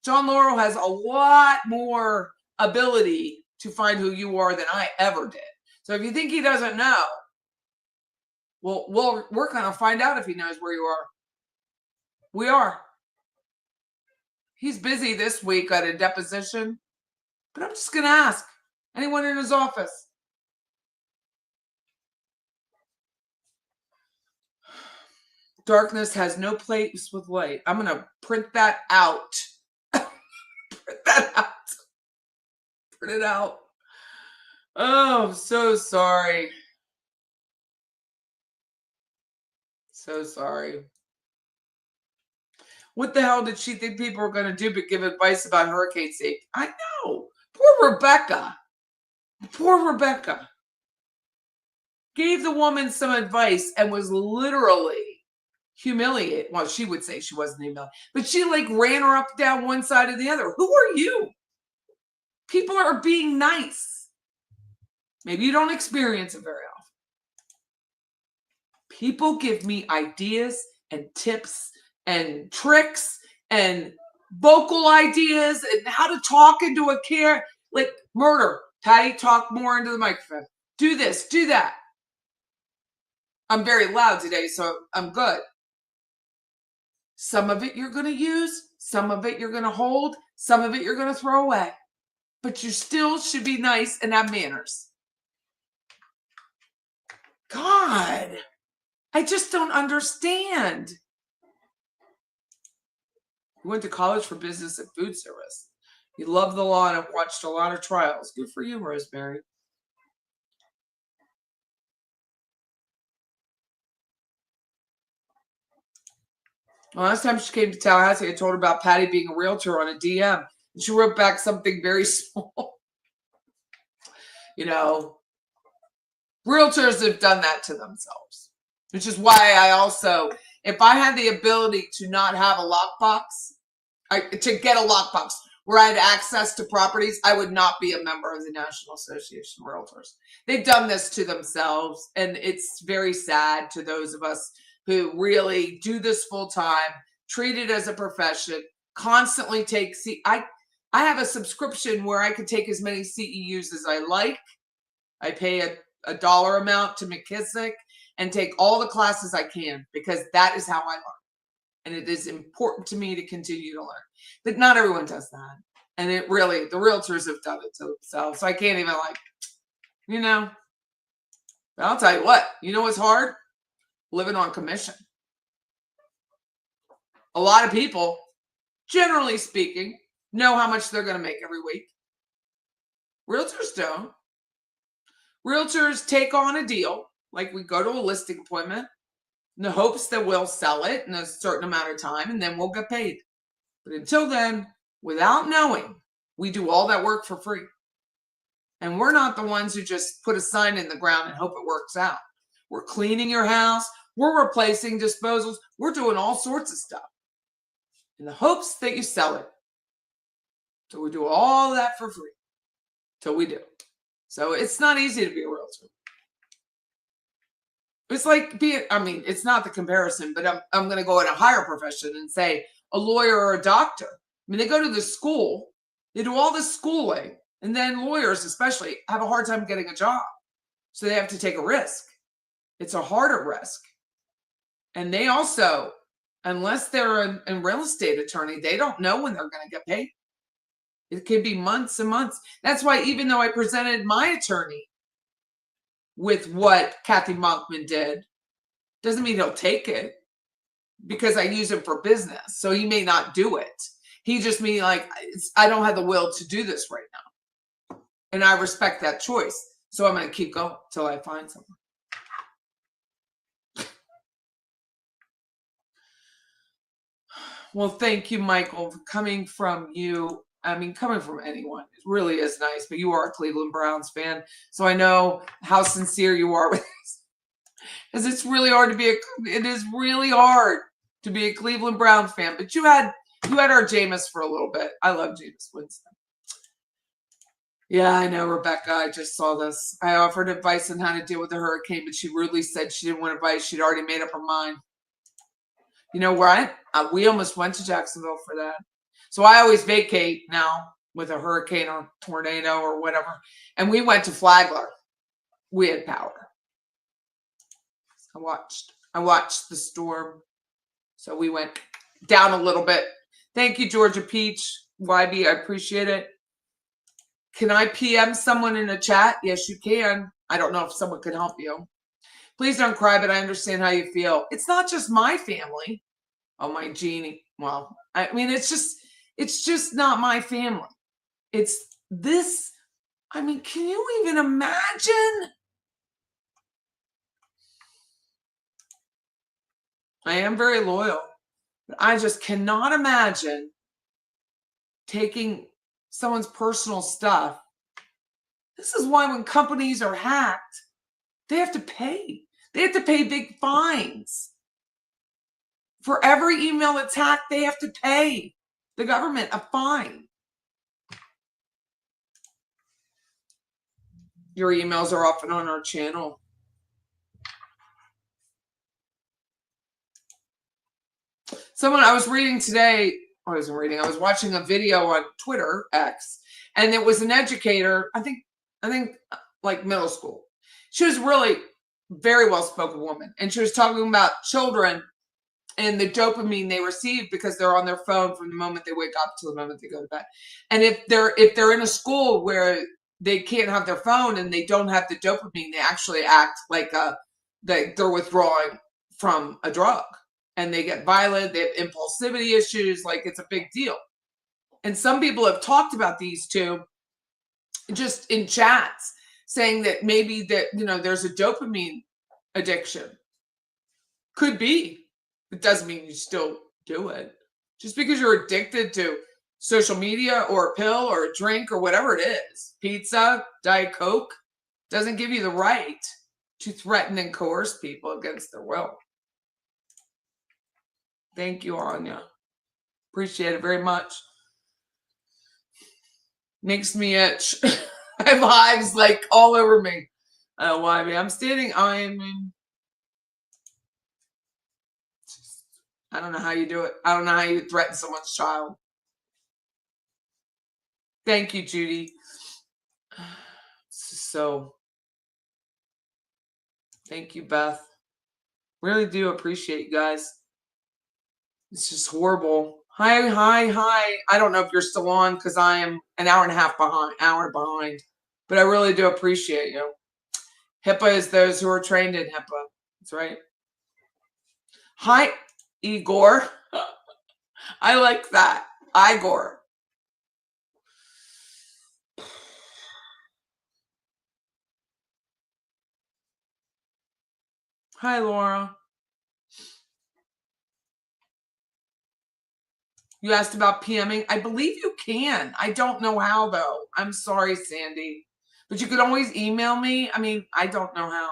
John Laura has a lot more ability to find who you are than I ever did. So if you think he doesn't know, well, we're going to find out if he knows where you are. We are. He's busy this week at a deposition, but I'm just going to ask anyone in his office. Darkness has no place with light. I'm going to print that out. Print that out. Print it out. Oh, I'm so sorry. So sorry. What the hell did she think people were going to do but give advice about hurricane safety? I know. Poor Rebecca. Poor Rebecca. Gave the woman some advice and was literally humiliated. Well, she would say she wasn't humiliated, but she like ran her up down one side or the other. Who are you? People are being nice. Maybe you don't experience it very often. People give me ideas and tips and tricks and vocal ideas and how to talk into a care, like murder. Patty, talk more into the microphone. Do this, do that. I'm very loud today, so I'm good. Some of it you're going to use, some of it you're going to hold, some of it you're going to throw away. But you still should be nice and have manners. God, I just don't understand. You went to college for business and food service. You love the law and have watched a lot of trials. Good for you, Rosemary. Well, last time she came to Tallahassee, I told her about Patty being a realtor on a DM. And she wrote back something very small. You know, realtors have done that to themselves, which is why I also, if I had the ability to not have a lockbox, to get a lockbox where I had access to properties, I would not be a member of the National Association of Realtors. They've done this to themselves, and it's very sad to those of us who really do this full time, treat it as a profession, constantly take, I have a subscription where I could take as many CEUs as I like. I pay a dollar amount to McKissick and take all the classes I can because that is how I learn. And it is important to me to continue to learn. But not everyone does that. And it really, the realtors have done it to themselves. So I can't even you know. But I'll tell you what, you know what's hard? Living on commission. A lot of people, generally speaking, know how much they're going to make every week. Realtors don't. Realtors take on a deal, like we go to a listing appointment in the hopes that we'll sell it in a certain amount of time and then we'll get paid. But until then, without knowing, we do all that work for free. And we're not the ones who just put a sign in the ground and hope it works out. We're cleaning your house. We're replacing disposals. We're doing all sorts of stuff in the hopes that you sell it. So we do all that for free till we do. So it's not easy to be a realtor. It's like it's not the comparison, but I'm going to go in a higher profession and say a lawyer or a doctor. I mean, they go to the school, they do all this schooling, and then lawyers especially have a hard time getting a job. So they have to take a risk. It's a harder risk. And they also, unless they're a real estate attorney, they don't know when they're going to get paid. It can be months and months. That's why even though I presented my attorney with what Kathy Monkman did, doesn't mean he'll take it because I use him for business. So he may not do it. He just mean I don't have the will to do this right now. And I respect that choice. So I'm going to keep going until I find someone. Well, thank you, Michael. Coming from you, I mean, coming from anyone, it really is nice. But you are a Cleveland Browns fan, so I know how sincere you are with this. Because it's really hard to be it is really hard to be a Cleveland Browns fan. But you had our Jameis for a little bit. I love Jameis Winston. Yeah, I know, Rebecca. I just saw this. I offered advice on how to deal with the hurricane, but she rudely said she didn't want advice. She'd already made up her mind. You know where we almost went to Jacksonville for that. So I always vacate now with a hurricane or tornado or whatever. And we went to Flagler. We had power. I watched the storm. So we went down a little bit. Thank you, Georgia Peach. YB, I appreciate it. Can I PM someone in the chat? Yes, you can. I don't know if someone can help you. Please don't cry, but I understand how you feel. It's not just my family. Oh, my Jeannie. Well, I mean, it's just not my family. It's this. I mean, can you even imagine? I am very loyal, but I just cannot imagine taking someone's personal stuff. This is why when companies are hacked, they have to pay. They have to pay big fines. For every email that's hacked, they have to pay the government a fine. Your emails are often on our channel. Someone I was reading today, I was watching a video on Twitter, X, and it was an educator, I think like middle school. She was really very well-spoken woman, and she was talking about children and the dopamine they receive because they're on their phone from the moment they wake up to the moment they go to bed. And if they're in a school where they can't have their phone and they don't have the dopamine, they actually act like they're withdrawing from a drug. And they get violent, they have impulsivity issues, like it's a big deal. And some people have talked about these two just in chats, saying that maybe that, there's a dopamine addiction. Could be. It doesn't mean you still do it. Just because you're addicted to social media or a pill or a drink or whatever it is, pizza, Diet Coke, doesn't give you the right to threaten and coerce people against their will. Thank you, Anya. Appreciate it very much. Makes me itch. I have hives like all over me. I don't know why. I'm standing. I don't know how you do it. I don't know how you threaten someone's child. Thank you, Judy. So, thank you, Beth. Really do appreciate you guys. It's just horrible. Hi. I don't know if you're still on because I am an hour behind. But I really do appreciate you. HIPAA is those who are trained in HIPAA. That's right. Hi, Igor. I like that. Igor. Hi, Laura. You asked about PMing. I believe you can. I don't know how, though. I'm sorry, Sandy. But you could always email me. I mean, I don't know how.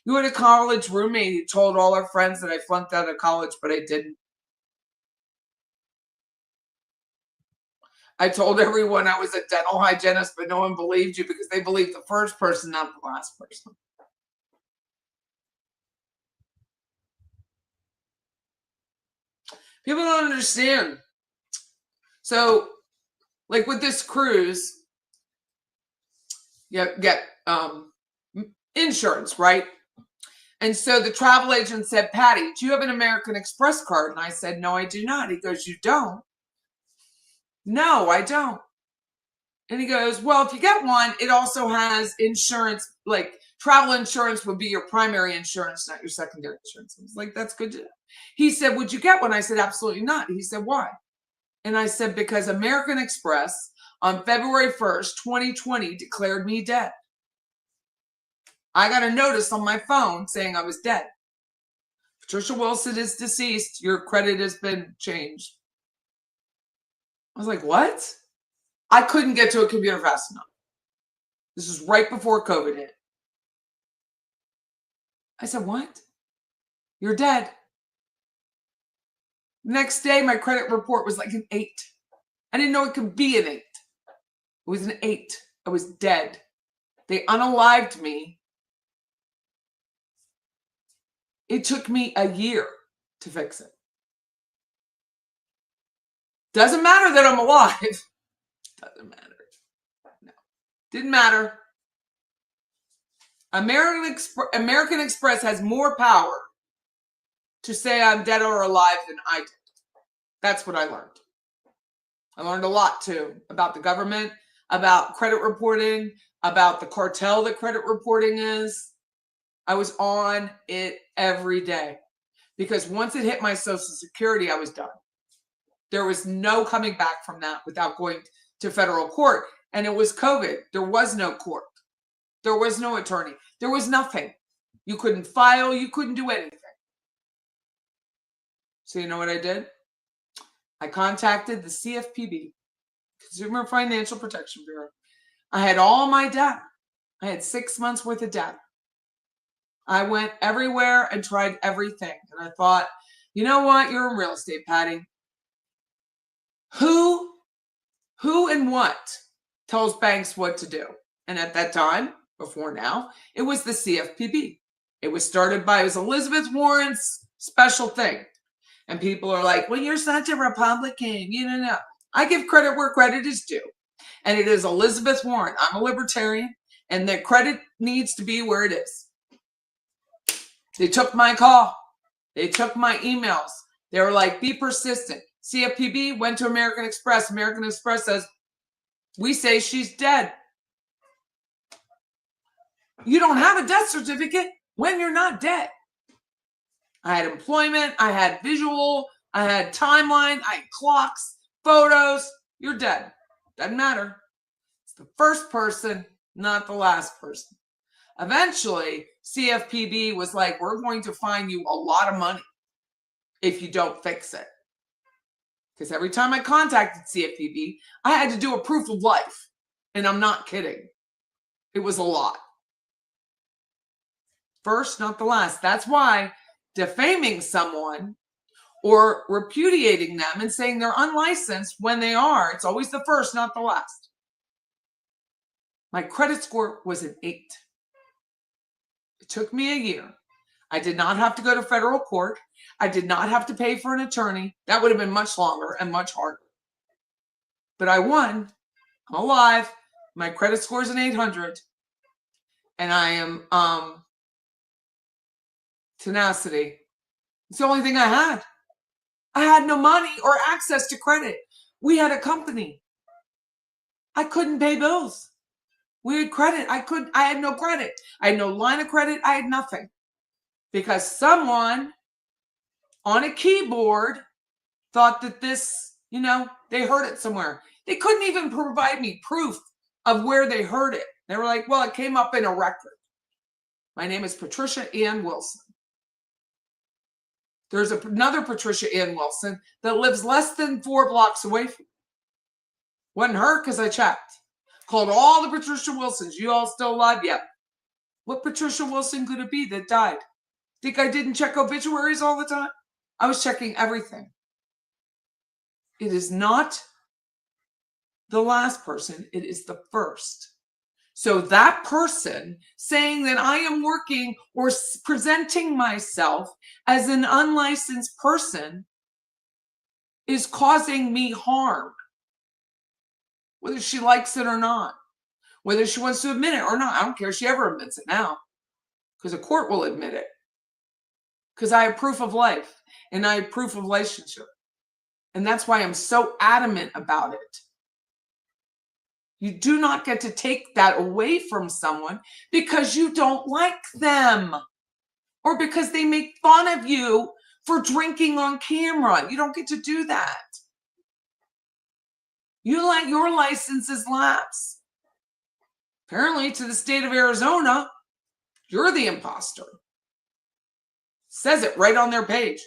You had a college roommate who told all our friends that I flunked out of college, but I didn't. I told everyone I was a dental hygienist, but no one believed you because they believed the first person, not the last person. People don't understand. So, like with this cruise, you get insurance, right? And so the travel agent said, Patty, do you have an American Express card? And I said, no, I do not. He goes, you don't? No, I don't. And he goes, well, if you get one, it also has insurance, like travel insurance would be your primary insurance, not your secondary insurance. I was like, that's good to know. He said, would you get one? I said, absolutely not. He said, why? And I said, because American Express on February 1st, 2020 declared me dead. I got a notice on my phone saying I was dead. Patricia Wilson is deceased. Your credit has been changed. I was like, what? I couldn't get to a computer fast enough. This was right before COVID hit. I said, what? You're dead. Next day, my credit report was like an 8. I didn't know it could be an 8. It was an 8. I was dead. They unalived me. It took me a year to fix it. Doesn't matter that I'm alive. Doesn't matter. No. Didn't matter. American Express has more power to say I'm dead or alive than I did. That's what I learned. I learned a lot too about the government, about credit reporting, about the cartel that credit reporting is. I was on it every day because once it hit my Social Security, I was done. There was no coming back from that without going to federal court. And it was COVID. There was no court. There was no attorney. There was nothing. You couldn't file. You couldn't do anything. So you know what I did? I contacted the CFPB, Consumer Financial Protection Bureau. I had all my data. I had 6 months worth of data. I went everywhere and tried everything. And I thought, you know what? You're in real estate, Patty. Who and what tells banks what to do? And at that time, before now, it was the CFPB. It was Elizabeth Warren's special thing. And people are like, well, you're such a Republican. You don't know. I give credit where credit is due. And it is Elizabeth Warren. I'm a libertarian. And the credit needs to be where it is. They took my call. They took my emails. They were like, be persistent. CFPB went to American Express. American Express says, we say she's dead. You don't have a death certificate when you're not dead. I had employment. I had visual. I had timeline. I had clocks, photos. You're dead. Doesn't matter. It's the first person, not the last person. Eventually, CFPB was like, we're going to fine you a lot of money if you don't fix it. Because every time I contacted CFPB, I had to do a proof of life. And I'm not kidding. It was a lot. First, not the last. That's why defaming someone or repudiating them and saying they're unlicensed when they are, it's always the first, not the last. My credit score was an 8. It took me a year. I did not have to go to federal court. I did not have to pay for an attorney. That would have been much longer and much harder. But I won. I'm alive. My credit score is an 800. And I am tenacity. It's the only thing I had. I had no money or access to credit. We had a company. I couldn't pay bills. We had credit. I had no credit. I had no line of credit. I had nothing. Because someone on a keyboard thought that this, they heard it somewhere. They couldn't even provide me proof of where they heard it. They were like, well, it came up in a record. My name is Patricia Ann Wilson. There's another Patricia Ann Wilson that lives less than 4 blocks away from me. Wasn't her because I checked. Called all the Patricia Wilsons. You all still alive? Yep. What Patricia Wilson could it be that died? Think I didn't check obituaries all the time? I was checking everything. It is not the last person. It is the first. So that person saying that I am working or presenting myself as an unlicensed person is causing me harm. Whether she likes it or not. Whether she wants to admit it or not. I don't care if she ever admits it now. Because a court will admit it. Because I have proof of life. And I have proof of licensure. And that's why I'm so adamant about it. You do not get to take that away from someone because you don't like them. Or because they make fun of you for drinking on camera. You don't get to do that. You let your licenses lapse. Apparently to the state of Arizona, You're the imposter. Says it right on their page.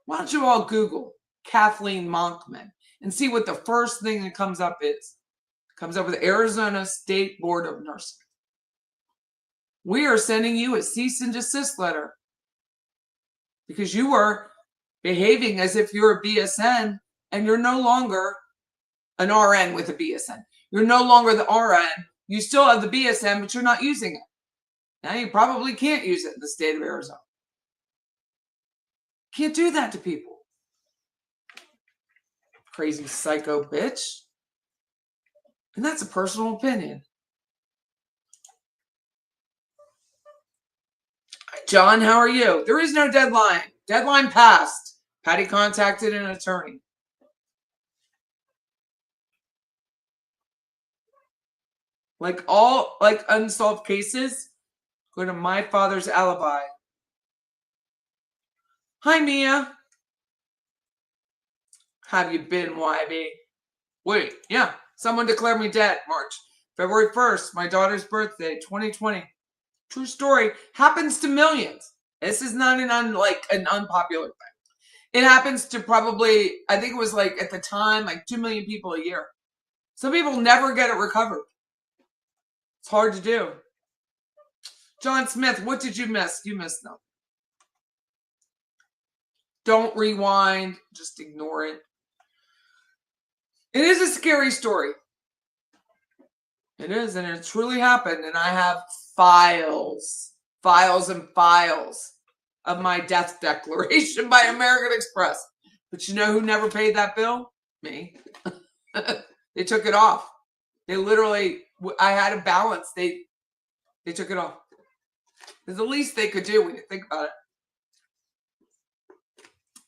Why don't you all Google Kathleen Monkman and see what the first thing that comes up is? It comes up with Arizona State Board of Nursing. We are sending you a cease and desist letter because you are behaving as if you're a BSN and you're no longer an RN with a BSN. You're no longer the RN. You still have the BSN, but you're not using it. Now you probably can't use it in the state of Arizona. Can't do that to people. Crazy psycho bitch. And that's a personal opinion. John, how are you? There is no deadline. Deadline passed. Patty contacted an attorney. Like unsolved cases, go to My Father's Alibi. Hi, Mia. Have you been, YB? Wait, yeah. Someone declared me dead. February 1st, my daughter's birthday, 2020. True story. Happens to millions. This is not an unpopular thing. It happens to probably, I think it was like at the time, like 2 million people a year. Some people never get it recovered. It's hard to do. John Smith, what did you miss? You missed them. Don't rewind. Just ignore it. It is a scary story. It is, and it truly happened. And I have files and files of my death declaration by American Express. But you know who never paid that bill? Me. They took it off. They literally, I had a balance. They took it off. It's the least they could do when you think about it.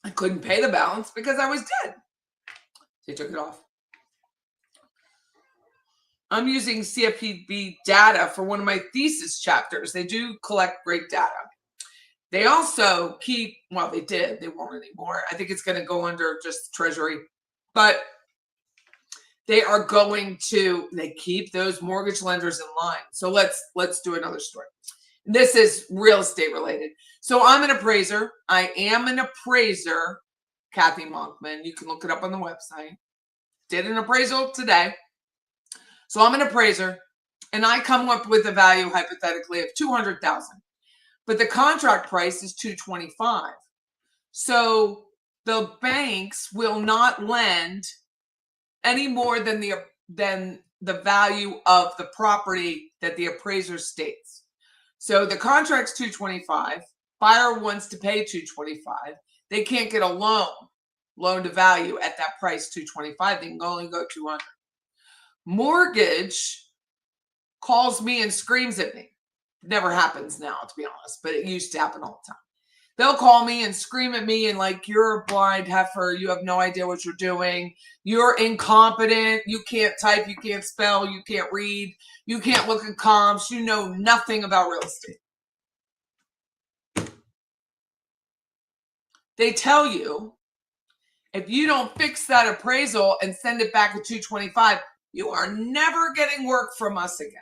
I couldn't pay the balance because I was dead. They took it off. I'm using CFPB data for one of my thesis chapters. They do collect great data. They also keep, well, they did. They won't anymore. I think it's going to go under just Treasury. But they are going to, they keep those mortgage lenders in line. So let's do another story. This is real estate related. So I'm an appraiser. I am an appraiser, Kathy Monkman. You can look it up on the website. Did an appraisal today. So I'm an appraiser, and I come up with a value hypothetically of $200,000, but the contract price is $225,000. So the banks will not lend any more than the value of the property that the appraiser states. So the contract's $225,000. Buyer wants to pay $225,000. They can't get a loan to value at that price, $225,000. They can only go $200,000. Mortgage calls me and screams at me. It never happens now, to be honest, but it used to happen all the time. They'll call me and scream at me and like, you're a blind heifer. You have no idea what you're doing. You're incompetent. You can't type. You can't spell. You can't read. You can't look at comps. You know nothing about real estate. They tell you if you don't fix that appraisal and send it back at $225,000, you are never getting work from us again.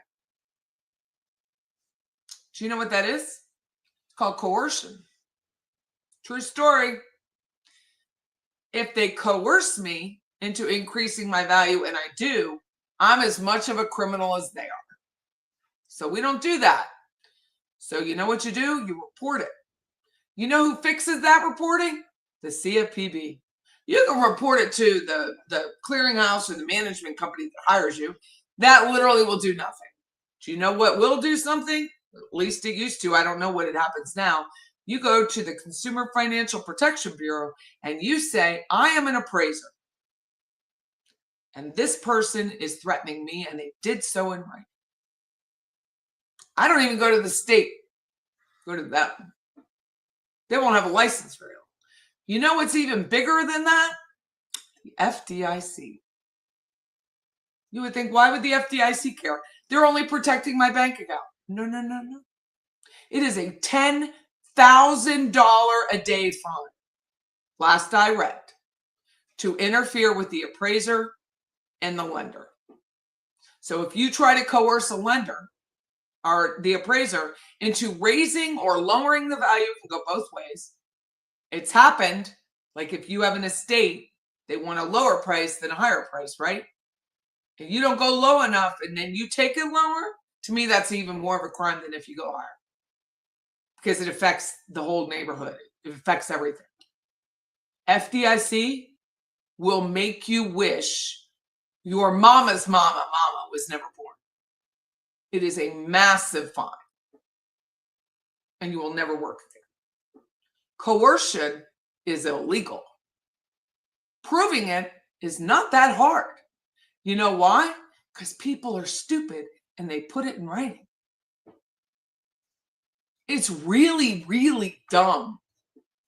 Do you know what that is? It's called coercion. True story. If they coerce me into increasing my value, and I do, I'm as much of a criminal as they are. So we don't do that. So you know what you do? You report it. You know who fixes that reporting? The CFPB. You can report it to the clearinghouse or the management company that hires you. That literally will do nothing. Do you know what will do something? At least it used to. I don't know what it happens now. You go to the Consumer Financial Protection Bureau and you say, I am an appraiser. And this person is threatening me, and they did so in writing. I don't even go to the state. Go to them. They won't have a license for you. You know what's even bigger than that? The FDIC. You would think, why would the FDIC care? They're only protecting my bank account. No. It is a $10,000 a day fine, last I read, to interfere with the appraiser and the lender. So if you try to coerce a lender, or the appraiser into raising or lowering the value. It can go both ways. It's happened. Like if you have an estate, they want a lower price than a higher price, right? If you don't go low enough and then you take it lower, to me, that's even more of a crime than if you go higher. Because it affects the whole neighborhood. It affects everything. FDIC will make you wish your mama's mama was never born. It is a massive fine. And you will never work there. Coercion is illegal. Proving it is not that hard. You know why? Because people are stupid and they put it in writing. It's really, really dumb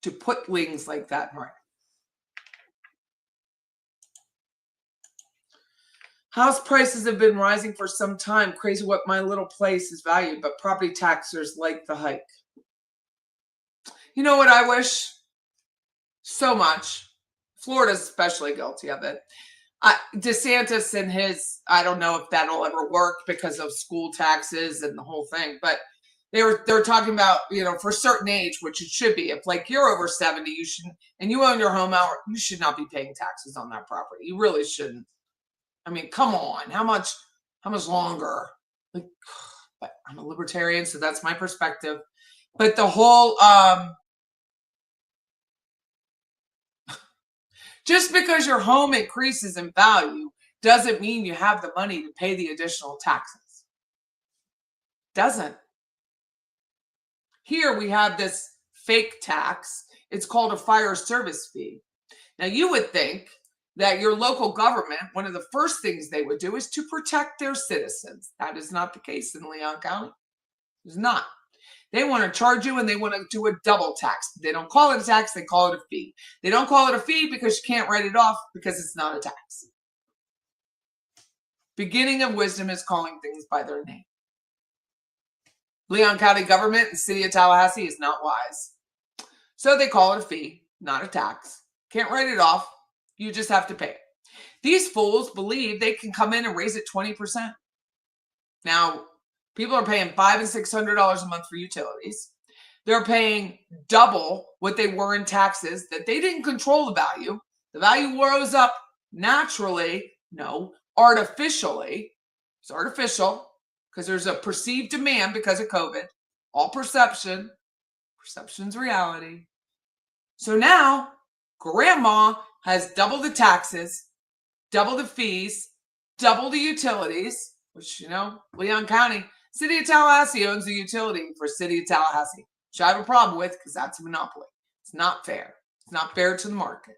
to put things like that in writing. House prices have been rising for some time. Crazy what my little place is valued, but property taxers like the hike. You know what I wish? So much. Florida's especially guilty of it. DeSantis and his, I don't know if that'll ever work because of school taxes and the whole thing, but they're talking about, you know, for a certain age, which it should be. If like you're over 70, you shouldn't, and you own your home out, you should not be paying taxes on that property. You really shouldn't. I mean, come on, how much longer? Like, but I'm a libertarian, so that's my perspective. But the whole, just because your home increases in value doesn't mean you have the money to pay the additional taxes. Doesn't. Here we have this fake tax. It's called a fire service fee. Now you would think that your local government, one of the first things they would do is to protect their citizens. That is not the case in Leon County. It's not. They want to charge you and they want to do a double tax. They don't call it a tax, they call it a fee. They don't call it a fee because you can't write it off because it's not a tax. Beginning of wisdom is calling things by their name. Leon County government and city of Tallahassee is not wise. So they call it a fee, not a tax. Can't write it off. You just have to pay it. These fools believe they can come in and raise it 20%. Now, people are paying $500 and $600 a month for utilities. They're paying double what they were in taxes that they didn't control the value. The value rose up naturally, no, artificially. It's artificial because there's a perceived demand because of COVID. All perception. Perception's reality. So now, grandma has double the taxes, double the fees, double the utilities, which, you know, Leon County, City of Tallahassee owns the utility for City of Tallahassee, which I have a problem with because that's a monopoly. It's not fair. It's not fair to the market.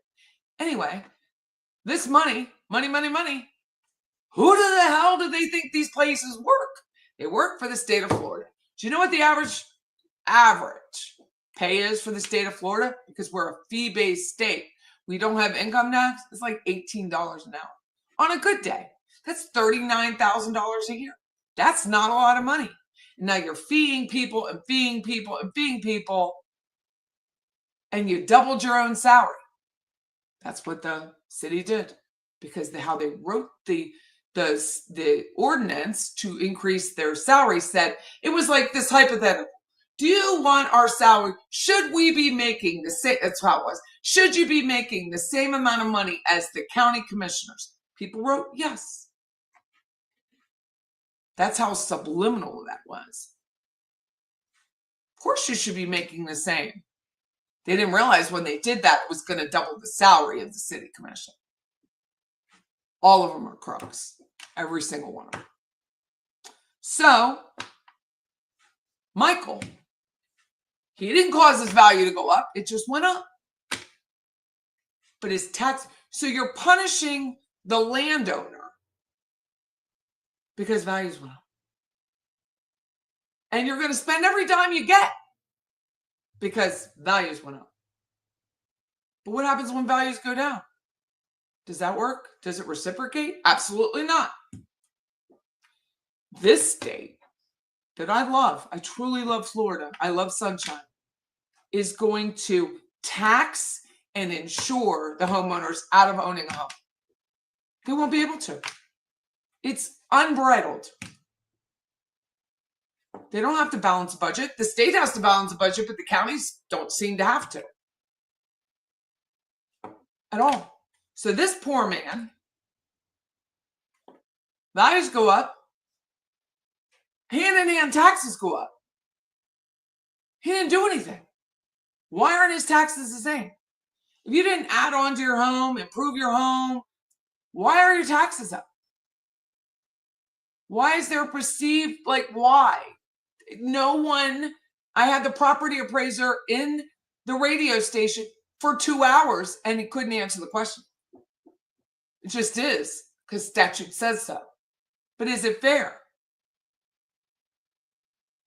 Anyway, this money, who the hell do they think these places work? They work for the state of Florida. Do you know what the average pay is for the state of Florida? Because we're a fee-based state. We don't have income tax. It's like $18 an hour. On a good day, that's $39,000 a year. That's not a lot of money. Now you're feeing people and feeing people and feeing people, and you doubled your own salary. That's what the city did because how they wrote the ordinance to increase their salary said it was like this hypothetical. Do you want our salary? Should we be making the same? That's how it was. Should you be making the same amount of money as the county commissioners? People wrote yes. That's how subliminal that was. Of course you should be making the same. They didn't realize when they did that it was going to double the salary of the city commission. All of them are crooks. Every single one of them. So, Michael, he didn't cause his value to go up. It just went up. But his tax, so you're punishing the landowner because values went up. And you're going to spend every dime you get because values went up. But what happens when values go down? Does that work? Does it reciprocate? Absolutely not. This state that I love, I truly love Florida, I love sunshine, is going to tax and insure the homeowners out of owning a home. They won't be able to. It's unbridled. They don't have to balance a budget. The state has to balance a budget, but the counties don't seem to have to at all. So this poor man, values go up, hand in hand taxes go up. He didn't do anything. Why aren't his taxes the same? If you didn't add on to your home, improve your home, why are your taxes up? Why is there perceived, like, why? No one, I had the property appraiser in the radio station for 2 hours and he couldn't answer the question. It just is, because statute says so. But is it fair?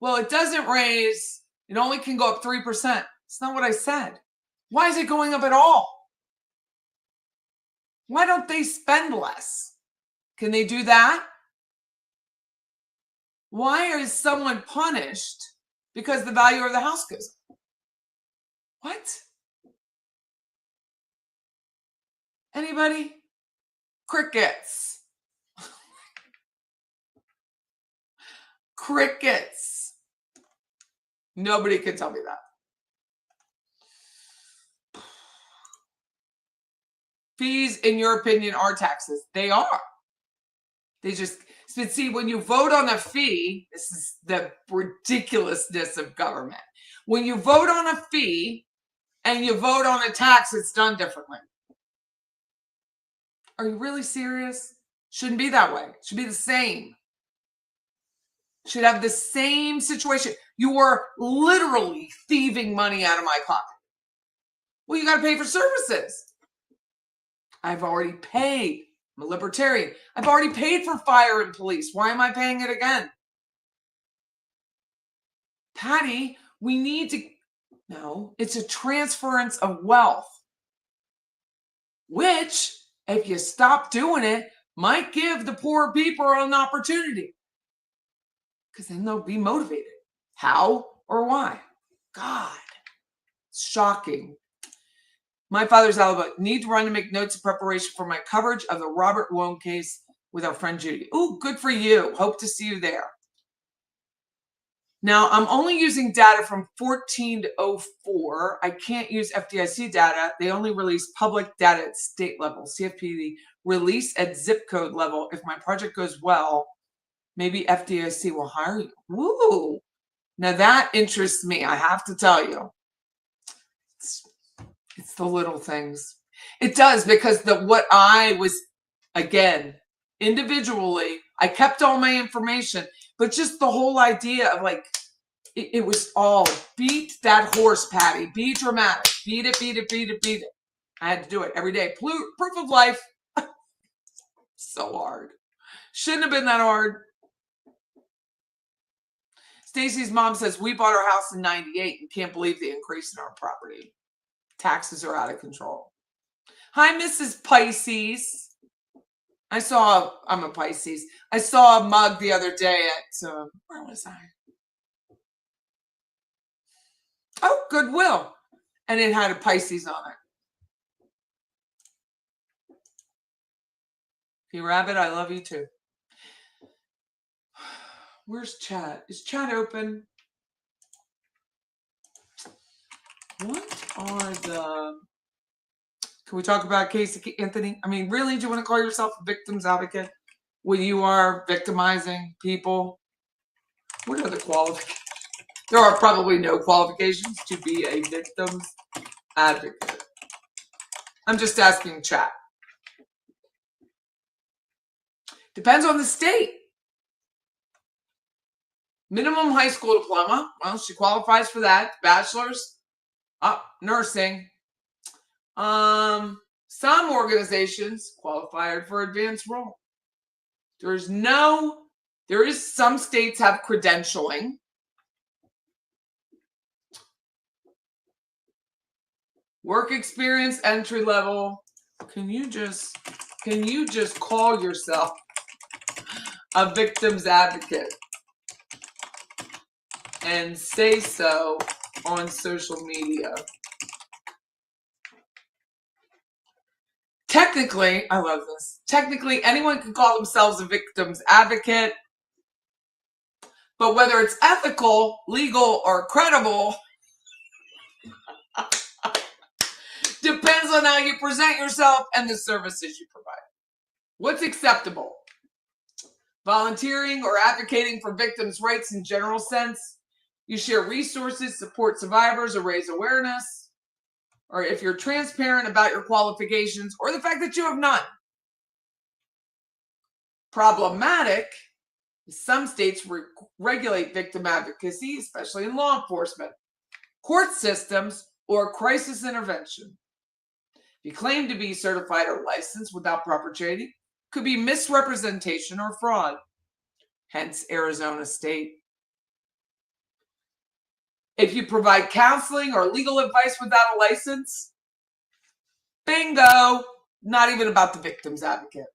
Well, it doesn't raise, it only can go up 3%. It's not what I said. Why is it going up at all? Why don't they spend less? Can they do that? Why is someone punished because the value of the house goes up? What? Anybody? Crickets. Crickets. Nobody can tell me that. Fees, in your opinion, are taxes. They are. They just, but see, when you vote on a fee, this is the ridiculousness of government. When you vote on a fee and you vote on a tax, it's done differently. Are you really serious? Shouldn't be that way. It should be the same. Should have the same situation. You were literally thieving money out of my pocket. Well, you got to pay for services. I've already paid. I'm a libertarian. I've already paid for fire and police. Why am I paying it again? Patty, we need to, no, it's a transference of wealth, which, if you stop doing it, might give the poor people an opportunity. Because then they'll be motivated. How or why? God, it's shocking. My father's alibi. Need to run to make notes in preparation for my coverage of the Robert Wone case with our friend Judy. Oh, good for you. Hope to see you there. Now, I'm only using data from 14 to 04. I can't use FDIC data. They only release public data at state level. CFPB release at zip code level. If my project goes well, maybe FDIC will hire you. Woo! Now that interests me, I have to tell you. It's the little things. It does, because what I was, again, individually, I kept all my information, but just the whole idea of, like, it was all beat that horse, Patty. Be dramatic. Beat it, beat it, beat it, beat it. I had to do it every day. Proof of life. So hard. Shouldn't have been that hard. Stacy's mom says, we bought our house in 98 and can't believe the increase in our property. Taxes are out of control. Hi, Mrs. Pisces. I'm a Pisces. I saw a mug the other day at, where was I? Oh, Goodwill. And it had a Pisces on it. P Rabbit, I love you too. Where's chat? Is chat open? What are the... Can we talk about Casey Anthony? I mean, really, do you want to call yourself a victim's advocate when you are victimizing people? What are the qualifications? There are probably no qualifications to be a victim's advocate. I'm just asking chat. Depends on the state. Minimum high school diploma. Well, she qualifies for that. Bachelor's. Nursing. Some organizations qualified for advanced role. There is some states have credentialing. Work experience, entry level. Can you just call yourself a victim's advocate and say so on social media? Technically, I love this. Technically, anyone can call themselves a victim's advocate, But whether it's ethical, legal, or credible depends on how you present yourself and the services you provide. What's acceptable? Volunteering or advocating for victims' rights in general sense. You share resources, support survivors, or raise awareness. Or if you're transparent about your qualifications or the fact that you have none. Problematic. Some states regulate victim advocacy, especially in law enforcement, court systems, or crisis intervention. If you claim to be certified or licensed without proper training, it could be misrepresentation or fraud. Hence, Arizona State. If you provide counseling or legal advice without a license, bingo, not even about the victim's advocate.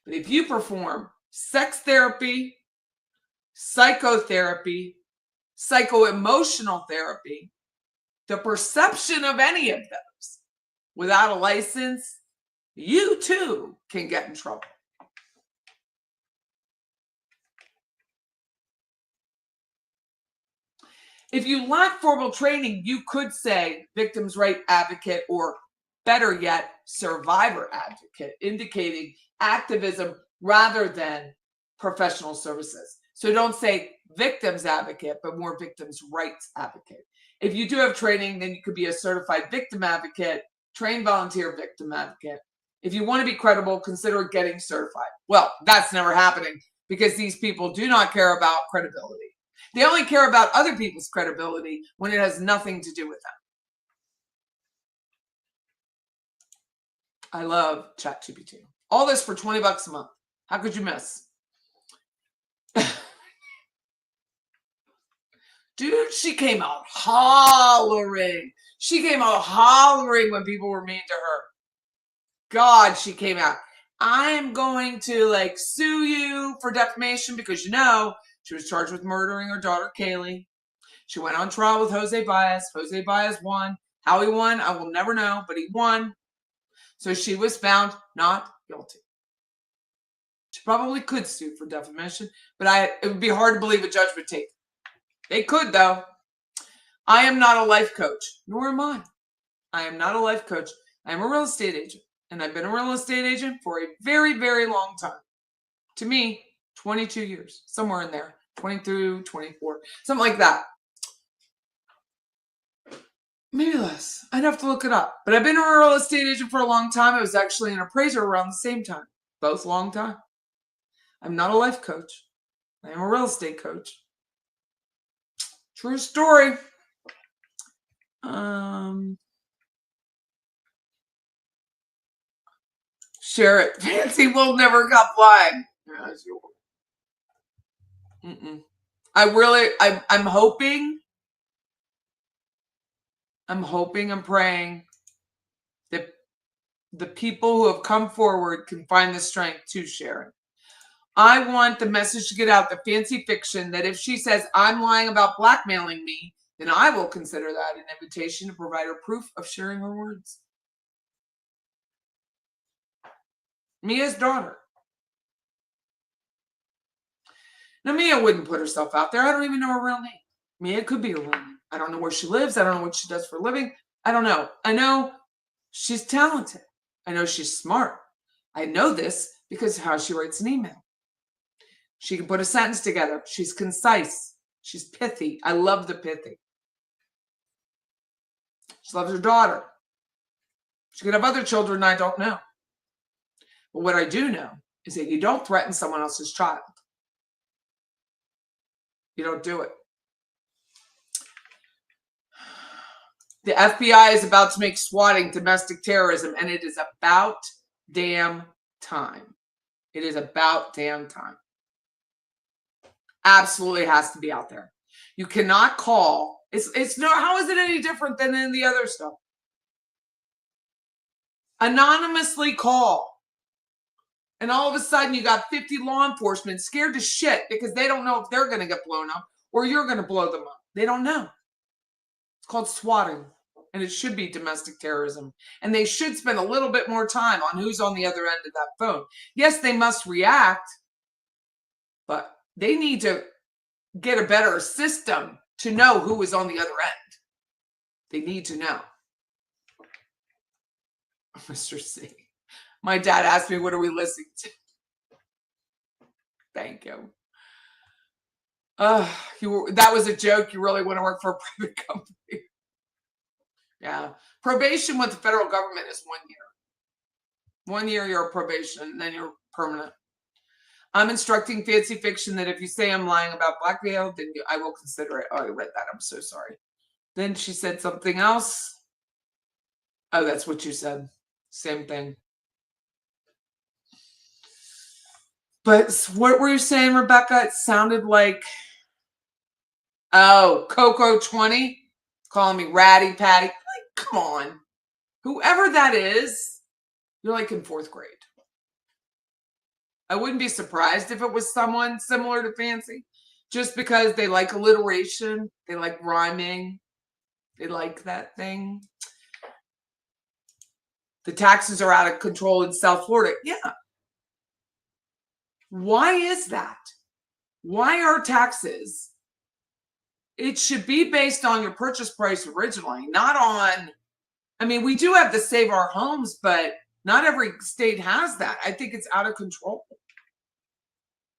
But if you perform sex therapy, psychotherapy, psycho-emotional therapy, the perception of any of those without a license, you too can get in trouble. If you lack formal training, you could say victim's right advocate, or better yet, survivor advocate, indicating activism rather than professional services. So don't say victim's advocate, but more victim's rights advocate. If you do have training, then you could be a certified victim advocate, trained volunteer victim advocate. If you want to be credible, consider getting certified. Well, that's never happening because these people do not care about credibility. They only care about other people's credibility when it has nothing to do with them. I love ChatGPT. All this for $20 a month. How could you miss? Dude, she came out hollering. She came out hollering when people were mean to her. God, she came out. I'm going to sue you for defamation because she was charged with murdering her daughter, Kaylee. She went on trial with Jose Baez. Jose Baez won. How he won, I will never know, but he won. So she was found not guilty. She probably could sue for defamation, but it would be hard to believe a judge would take it. They could, though. I am not a life coach, nor am I. I am not a life coach. I am a real estate agent, and I've been a real estate agent for a very, very long time. To me, 22 years, somewhere in there, 22, 24, something like that. Maybe less. I'd have to look it up. But I've been a real estate agent for a long time. I was actually an appraiser around the same time. Both long time. I'm not a life coach. I am a real estate coach. True story. Share it. Fancy will never come flying. I'm hoping, I'm praying that the people who have come forward can find the strength to share it. I want the message to get out, the fancy fiction, that if she says I'm lying about blackmailing me, then I will consider that an invitation to provide her proof of sharing her words. Mia's daughter. Now, Mia wouldn't put herself out there. I don't even know her real name. Mia could be her real name. I don't know where she lives. I don't know what she does for a living. I don't know. I know she's talented. I know she's smart. I know this because of how she writes an email. She can put a sentence together. She's concise. She's pithy. I love the pithy. She loves her daughter. She could have other children I don't know. But what I do know is that you don't threaten someone else's child. You don't do it. The FBI is about to make swatting domestic terrorism, and it is about damn time. It is about damn time. Absolutely has to be out there. You cannot call. It's no. How is it any different than in the other stuff? Anonymously call. And all of a sudden you got 50 law enforcement scared to shit because they don't know if they're going to get blown up or you're going to blow them up. They don't know. It's called swatting. And it should be domestic terrorism. And they should spend a little bit more time on who's on the other end of that phone. Yes, they must react, but they need to get a better system to know who is on the other end. They need to know. Mr. C. My dad asked me, what are we listening to? Thank you. That was a joke. You really want to work for a private company. Yeah. Probation with the federal government is 1 year. 1 year you're probation, and then you're permanent. I'm instructing fancy fiction that if you say I'm lying about blackmail, then I will consider it. Oh, I read that. I'm so sorry. Then she said something else. Oh, that's what you said. Same thing. But what were you saying, Rebecca? It sounded like, oh, Coco 20 calling me ratty patty. Like, come on. Whoever that is, you're like in 4th grade. I wouldn't be surprised if it was someone similar to Fancy, just because they like alliteration, they like rhyming, they like that thing. The taxes are out of control in South Florida. Yeah. Why is that? Why are taxes? It should be based on your purchase price originally, not on, I mean, we do have to save our homes, but not every state has that. I think it's out of control.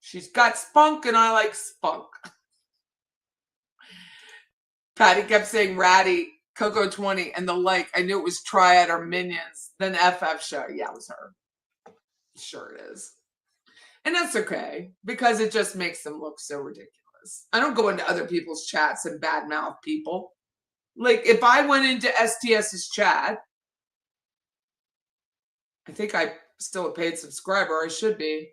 She's got spunk and I like spunk. Patty kept saying ratty, Coco 20, and the like. I knew it was Triad or Minions. Then FF show. Yeah, it was her. Sure it is. And that's okay, because it just makes them look so ridiculous. I don't go into other people's chats and badmouth people. Like, if I went into STS's chat, I think I'm still a paid subscriber. I should be.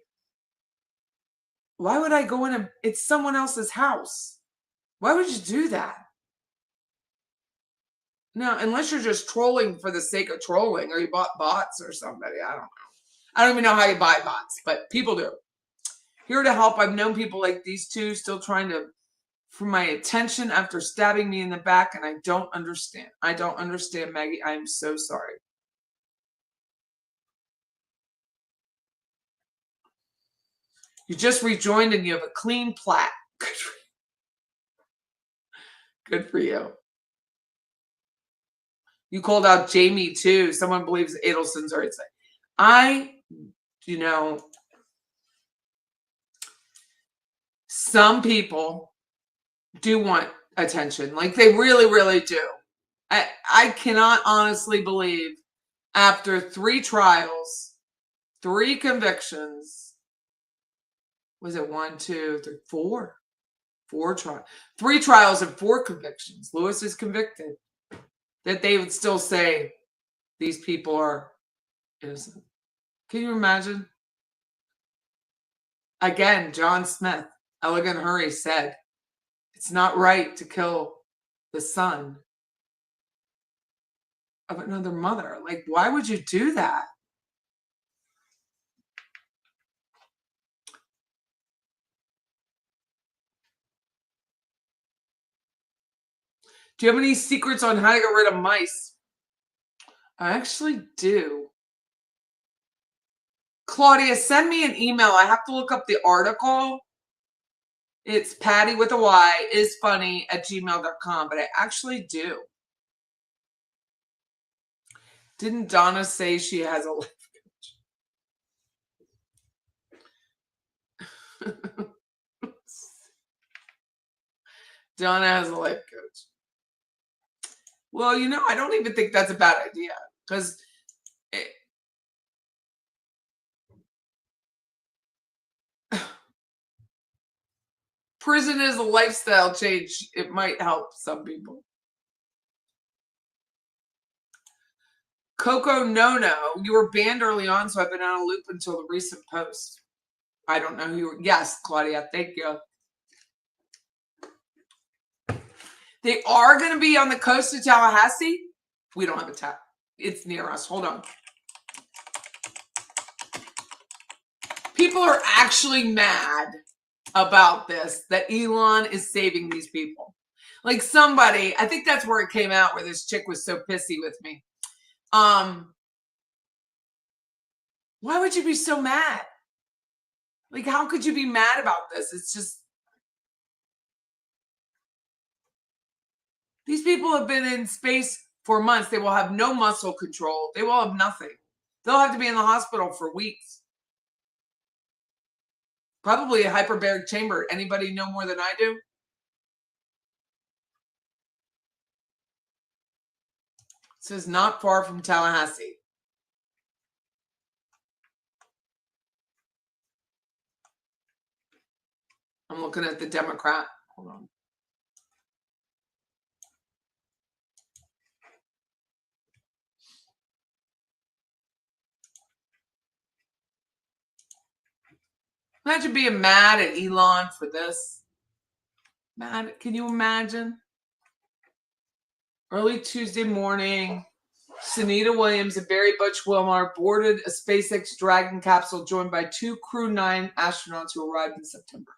Why would I go in and it's someone else's house? Why would you do that? No, unless you're just trolling for the sake of trolling, or you bought bots or somebody. I don't know. I don't even know how you buy bots, but people do. Here to help. I've known people like these two still trying to, for my attention after stabbing me in the back, and I don't understand. I don't understand, Maggie. I am so sorry. You just rejoined and you have a clean plat. Good for you. You called out Jamie too. Someone believes Adelson's are insane. Some people do want attention. Like, they really, really do. I cannot honestly believe after 3 trials, 3 convictions, was it 1, 2, 3, 4? 4 trials. 3 trials and 4 convictions. Lewis is convicted. That they would still say these people are innocent. Can you imagine? Again, John Smith, Elegant Hurry, said, it's not right to kill the son of another mother. Like, why would you do that? Do you have any secrets on how to get rid of mice? I actually do. Claudia, send me an email. I have to look up the article. It's Patty with a Y is funny at gmail.com, but I actually do. Didn't Donna say she has a life coach? Donna has a life coach. Well, I don't even think that's a bad idea, because prison is a lifestyle change. It might help some people. Coco No, you were banned early on, so I've been on a loop until the recent post. I don't know who you were. Yes, Claudia, thank you. They are going to be on the coast of Tallahassee. We don't have a tap. It's near us. Hold on. People are actually mad about this, that Elon is saving these people. Like, somebody, I think that's where it came out, where this chick was so pissy with me. Why would you be so mad? Like, how could you be mad about this? It's just, These people have been in space for months. They will have no muscle control. They will have nothing. They'll have to be in the hospital for weeks. Probably a hyperbaric chamber. Anybody know more than I do? This is not far from Tallahassee. I'm looking at the Democrat. Hold on. Imagine being mad at Elon for this. Mad, can you imagine? Early Tuesday morning, Sunita Williams and Barry Butch Wilmar boarded a SpaceX Dragon capsule joined by 2 Crew 9 astronauts who arrived in September.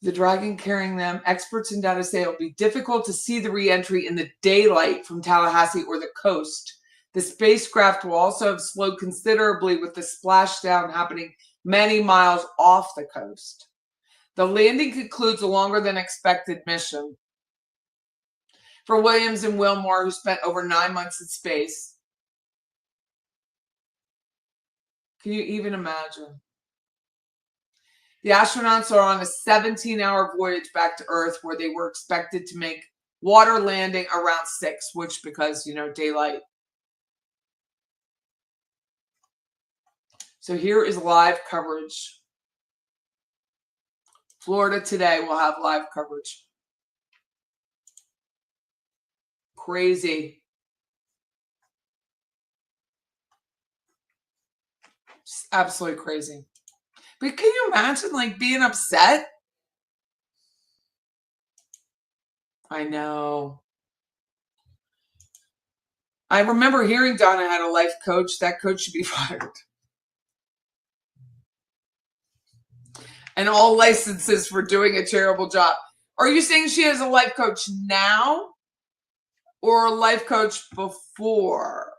The Dragon carrying them, experts in data say it will be difficult to see the re-entry in the daylight from Tallahassee or the coast. The spacecraft will also have slowed considerably with the splashdown happening many miles off the coast. The landing concludes a longer than expected mission. For Williams and Wilmore, who spent over 9 months in space. Can you even imagine? The astronauts are on a 17-hour voyage back to Earth where they were expected to make water landing around 6, which because, daylight. So here is live coverage. Florida Today will have live coverage. Crazy. Just absolutely crazy. But can you imagine being upset? I know. I remember hearing Donna had a life coach. That coach should be fired. And all licenses for doing a terrible job. Are you saying she has a life coach now? Or a life coach before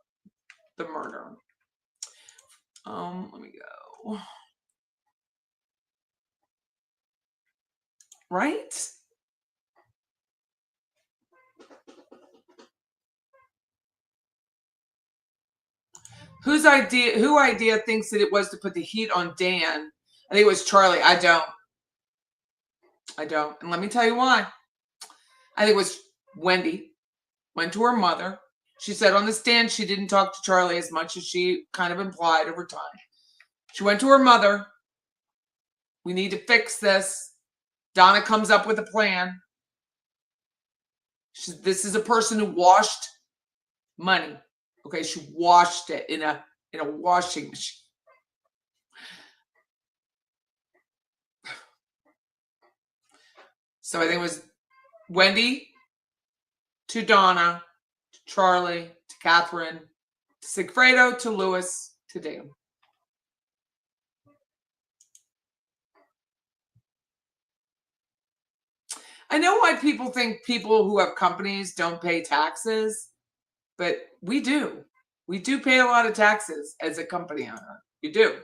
the murder? Let me go. Right? Who idea thinks that it was to put the heat on Dan? I think it was Charlie. I don't. And let me tell you why. I think it was Wendy. Went to her mother. She said on the stand she didn't talk to Charlie as much as she kind of implied over time. She went to her mother. We need to fix this. Donna comes up with a plan. This is a person who washed money. Okay, she washed it in a washing machine. So I think it was Wendy to Donna, to Charlie, to Catherine, to Sigfredo, to Lewis, to Dan. I know why people think people who have companies don't pay taxes, but we do. We do pay a lot of taxes as a company owner. You do.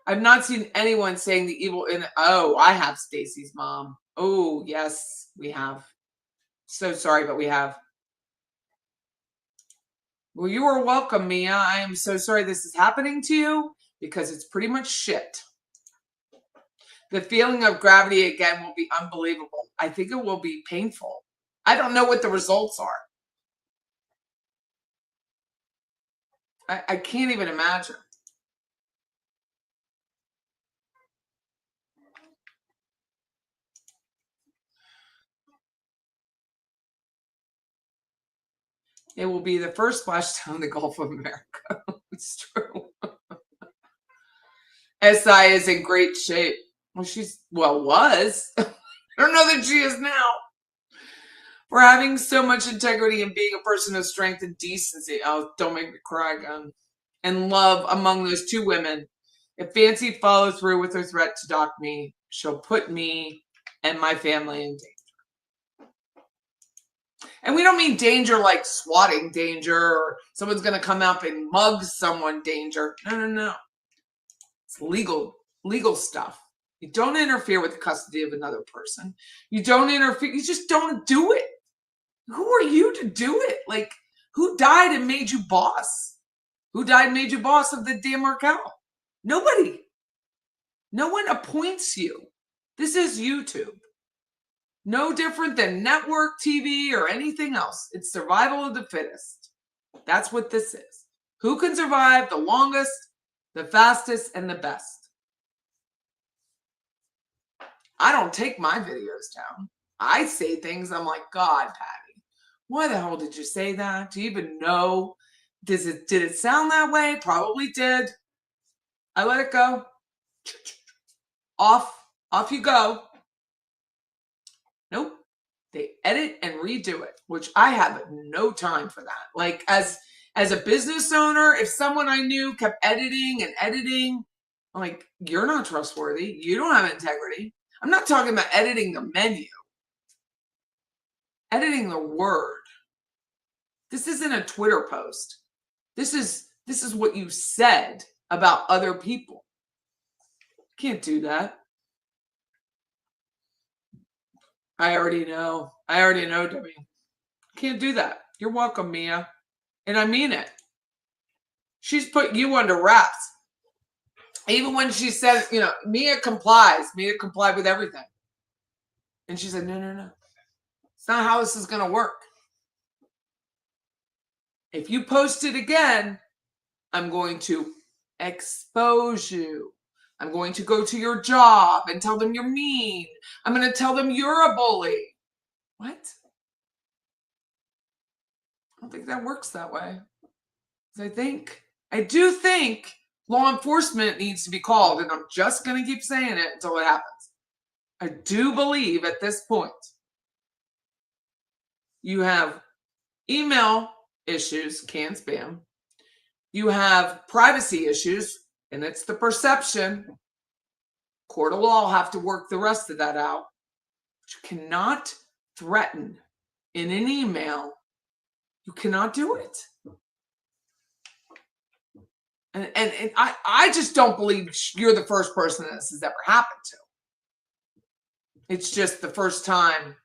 I've not seen anyone saying the evil in. Oh, I have Stacy's mom. Oh, yes, we have. So sorry, but we have. Well, you are welcome, Mia. I am so sorry this is happening to you because it's pretty much shit. The feeling of gravity again will be unbelievable. I think it will be painful. I don't know what the results are. I can't even imagine. It will be the first splashdown in the Gulf of America. It's true. SI is in great shape. Well, was. I don't know that she is now. For having so much integrity and being a person of strength and decency. Oh, don't make me cry again. And love among those 2 women. If Fancy follows through with her threat to dock me, she'll put me and my family in danger. And we don't mean danger like swatting danger or someone's going to come up and mug someone danger. No. It's legal stuff, You don't interfere with the custody of another person. You don't interfere. You just don't do it. Who are you to do it? Like, who died and made you boss? Who died and made you boss of the damn Markel? Nobody. No one appoints you. This is YouTube. No different than network TV or anything else. It's survival of the fittest. That's what this is. Who can survive the longest, the fastest, and the best? I don't take my videos down. I say things, I'm like, God, Patty, why the hell did you say that? Do you even know? Did it sound that way? Probably did. I let it go. Off you go. Nope. They edit and redo it, which I have no time for that. Like, as a business owner, if someone I knew kept editing and editing, I'm like, you're not trustworthy. You don't have integrity. I'm not talking about editing the menu. Editing the word. This isn't a Twitter post. This is what you said about other people. Can't do that. I already know, Debbie. Can't do that. You're welcome, Mia. And I mean it. She's put you under wraps. Even when she said, Mia complies. Mia complied with everything. And she said, no. It's not how this is going to work. If you post it again, I'm going to expose you. I'm going to go to your job and tell them you're mean. I'm going to tell them you're a bully. What? I don't think that works that way. I do think law enforcement needs to be called, and I'm just going to keep saying it until it happens. I do believe at this point you have email issues, canned spam. You have privacy issues, and it's the perception. Court of law will have to work the rest of that out. But you cannot threaten in an email. You cannot do it. And I just don't believe you're the first person this has ever happened to. It's just the first time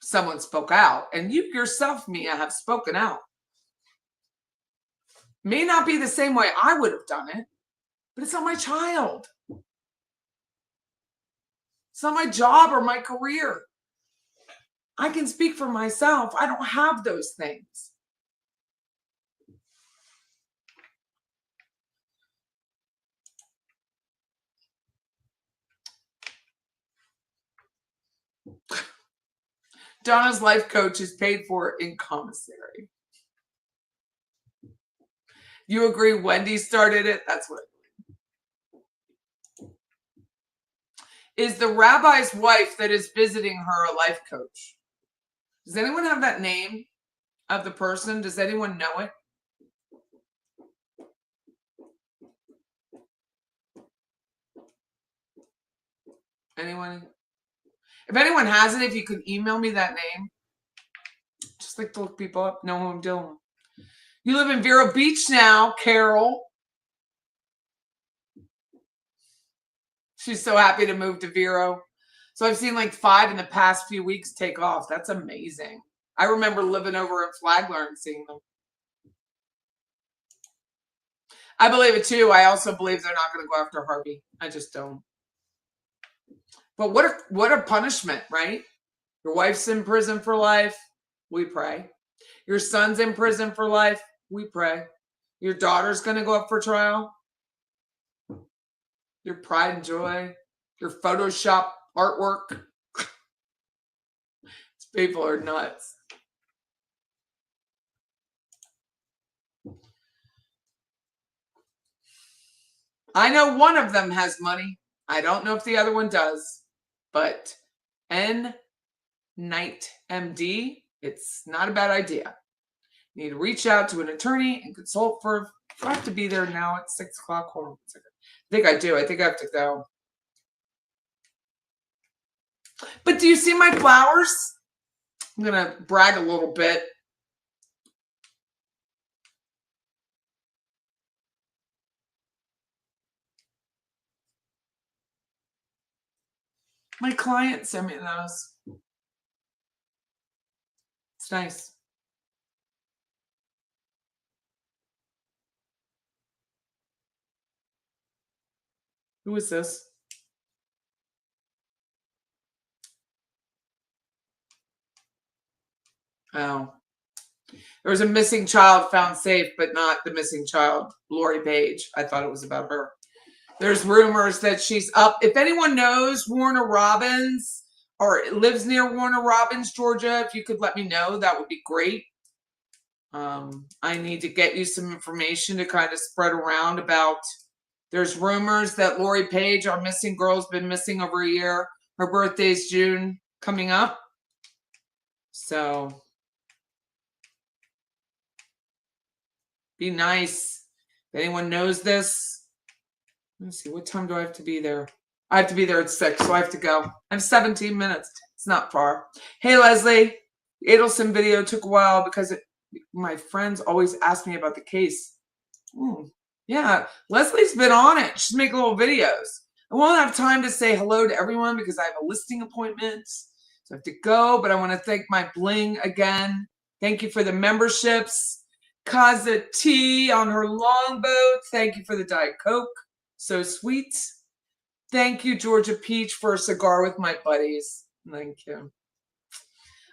someone spoke out. And you yourself, Mia, have spoken out. May not be the same way I would have done it, but it's not my child. It's not my job or my career. I can speak for myself. I don't have those things. Donna's life coach is paid for in commissary. You agree Wendy started it? That's what I believe. Is the rabbi's wife that is visiting her a life coach? Does anyone have that name of the person? Does anyone know it? Anyone? If anyone has it, if you could email me that name. Just like to look people up, know who I'm dealing with. You live in Vero Beach now, Carol. She's so happy to move to Vero. So I've seen like 5 in the past few weeks take off. That's amazing. I remember living over in Flagler and seeing them. I believe it too. I also believe they're not going to go after Harvey. I just don't. But what a punishment, right? Your wife's in prison for life. We pray. Your son's in prison for life. We pray. Your daughter's going to go up for trial. Your pride and joy. Your Photoshop artwork. These people are nuts. I know one of them has money. I don't know if the other one does. But N Night MD, it's not a bad idea. You need to reach out to an attorney and consult for. Do I have to be there now at 6 o'clock? Hold on a second. I think I do. I think I have to go. But do you see my flowers? I'm going to brag a little bit. My client sent me those. It's nice. Who is this? Oh. There was a missing child found safe, but not the missing child, Lori Page. I thought it was about her. There's rumors that she's up. If anyone knows Warner Robins or lives near Warner Robins, Georgia, if you could let me know, that would be great. I need to get you some information to kind of spread around about. There's rumors that Lori Page, our missing girl, has been missing over a year. Her birthday's June coming up. So be nice. If anyone knows this, let's see, what time do I have to be there? I have to be there at 6, so I have to go. I have 17 minutes. It's not far. Hey, Leslie. The Adelson video took a while because my friends always ask me about the case. Yeah, Leslie's been on it. She's making little videos. I won't have time to say hello to everyone because I have a listing appointment. So I have to go, but I want to thank my bling again. Thank you for the memberships. Kaza T on her longboat. Thank you for the Diet Coke. So sweet. Thank you, Georgia Peach, for a cigar with my buddies. Thank you.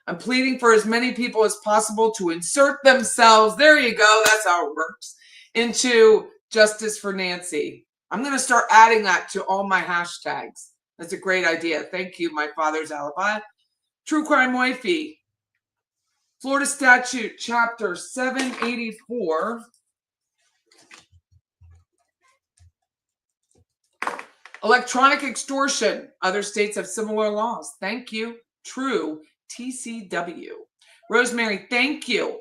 I'm pleading for as many people as possible to insert themselves. There you go. That's how it works. Into Justice for Nancy. I'm going to start adding that to all my hashtags. That's a great idea. Thank you, my father's alibi. True Crime Wifey. Florida Statute, Chapter 784. Electronic extortion. Other states have similar laws. Thank you. True. TCW. Rosemary, thank you.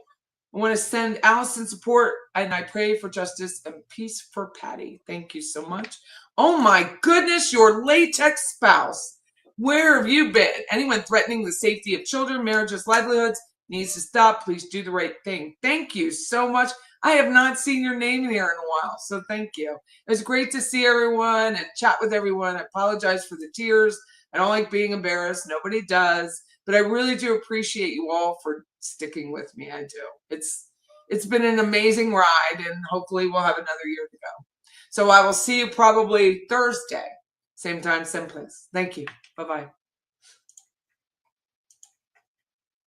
I want to send Allison support, and I pray for justice and peace for Patty. Thank you so much. Oh my goodness, your latex spouse. Where have you been? Anyone threatening the safety of children, marriages, livelihoods needs to stop. Please do the right thing. Thank you so much. I have not seen your name here in a while, so thank you. It was great to see everyone and chat with everyone. I apologize for the tears. I don't like being embarrassed. Nobody does. But I really do appreciate you all for sticking with me. I do. It's been an amazing ride, and hopefully we'll have another year to go. So I will see you probably Thursday. Same time, same place. Thank you. Bye-bye.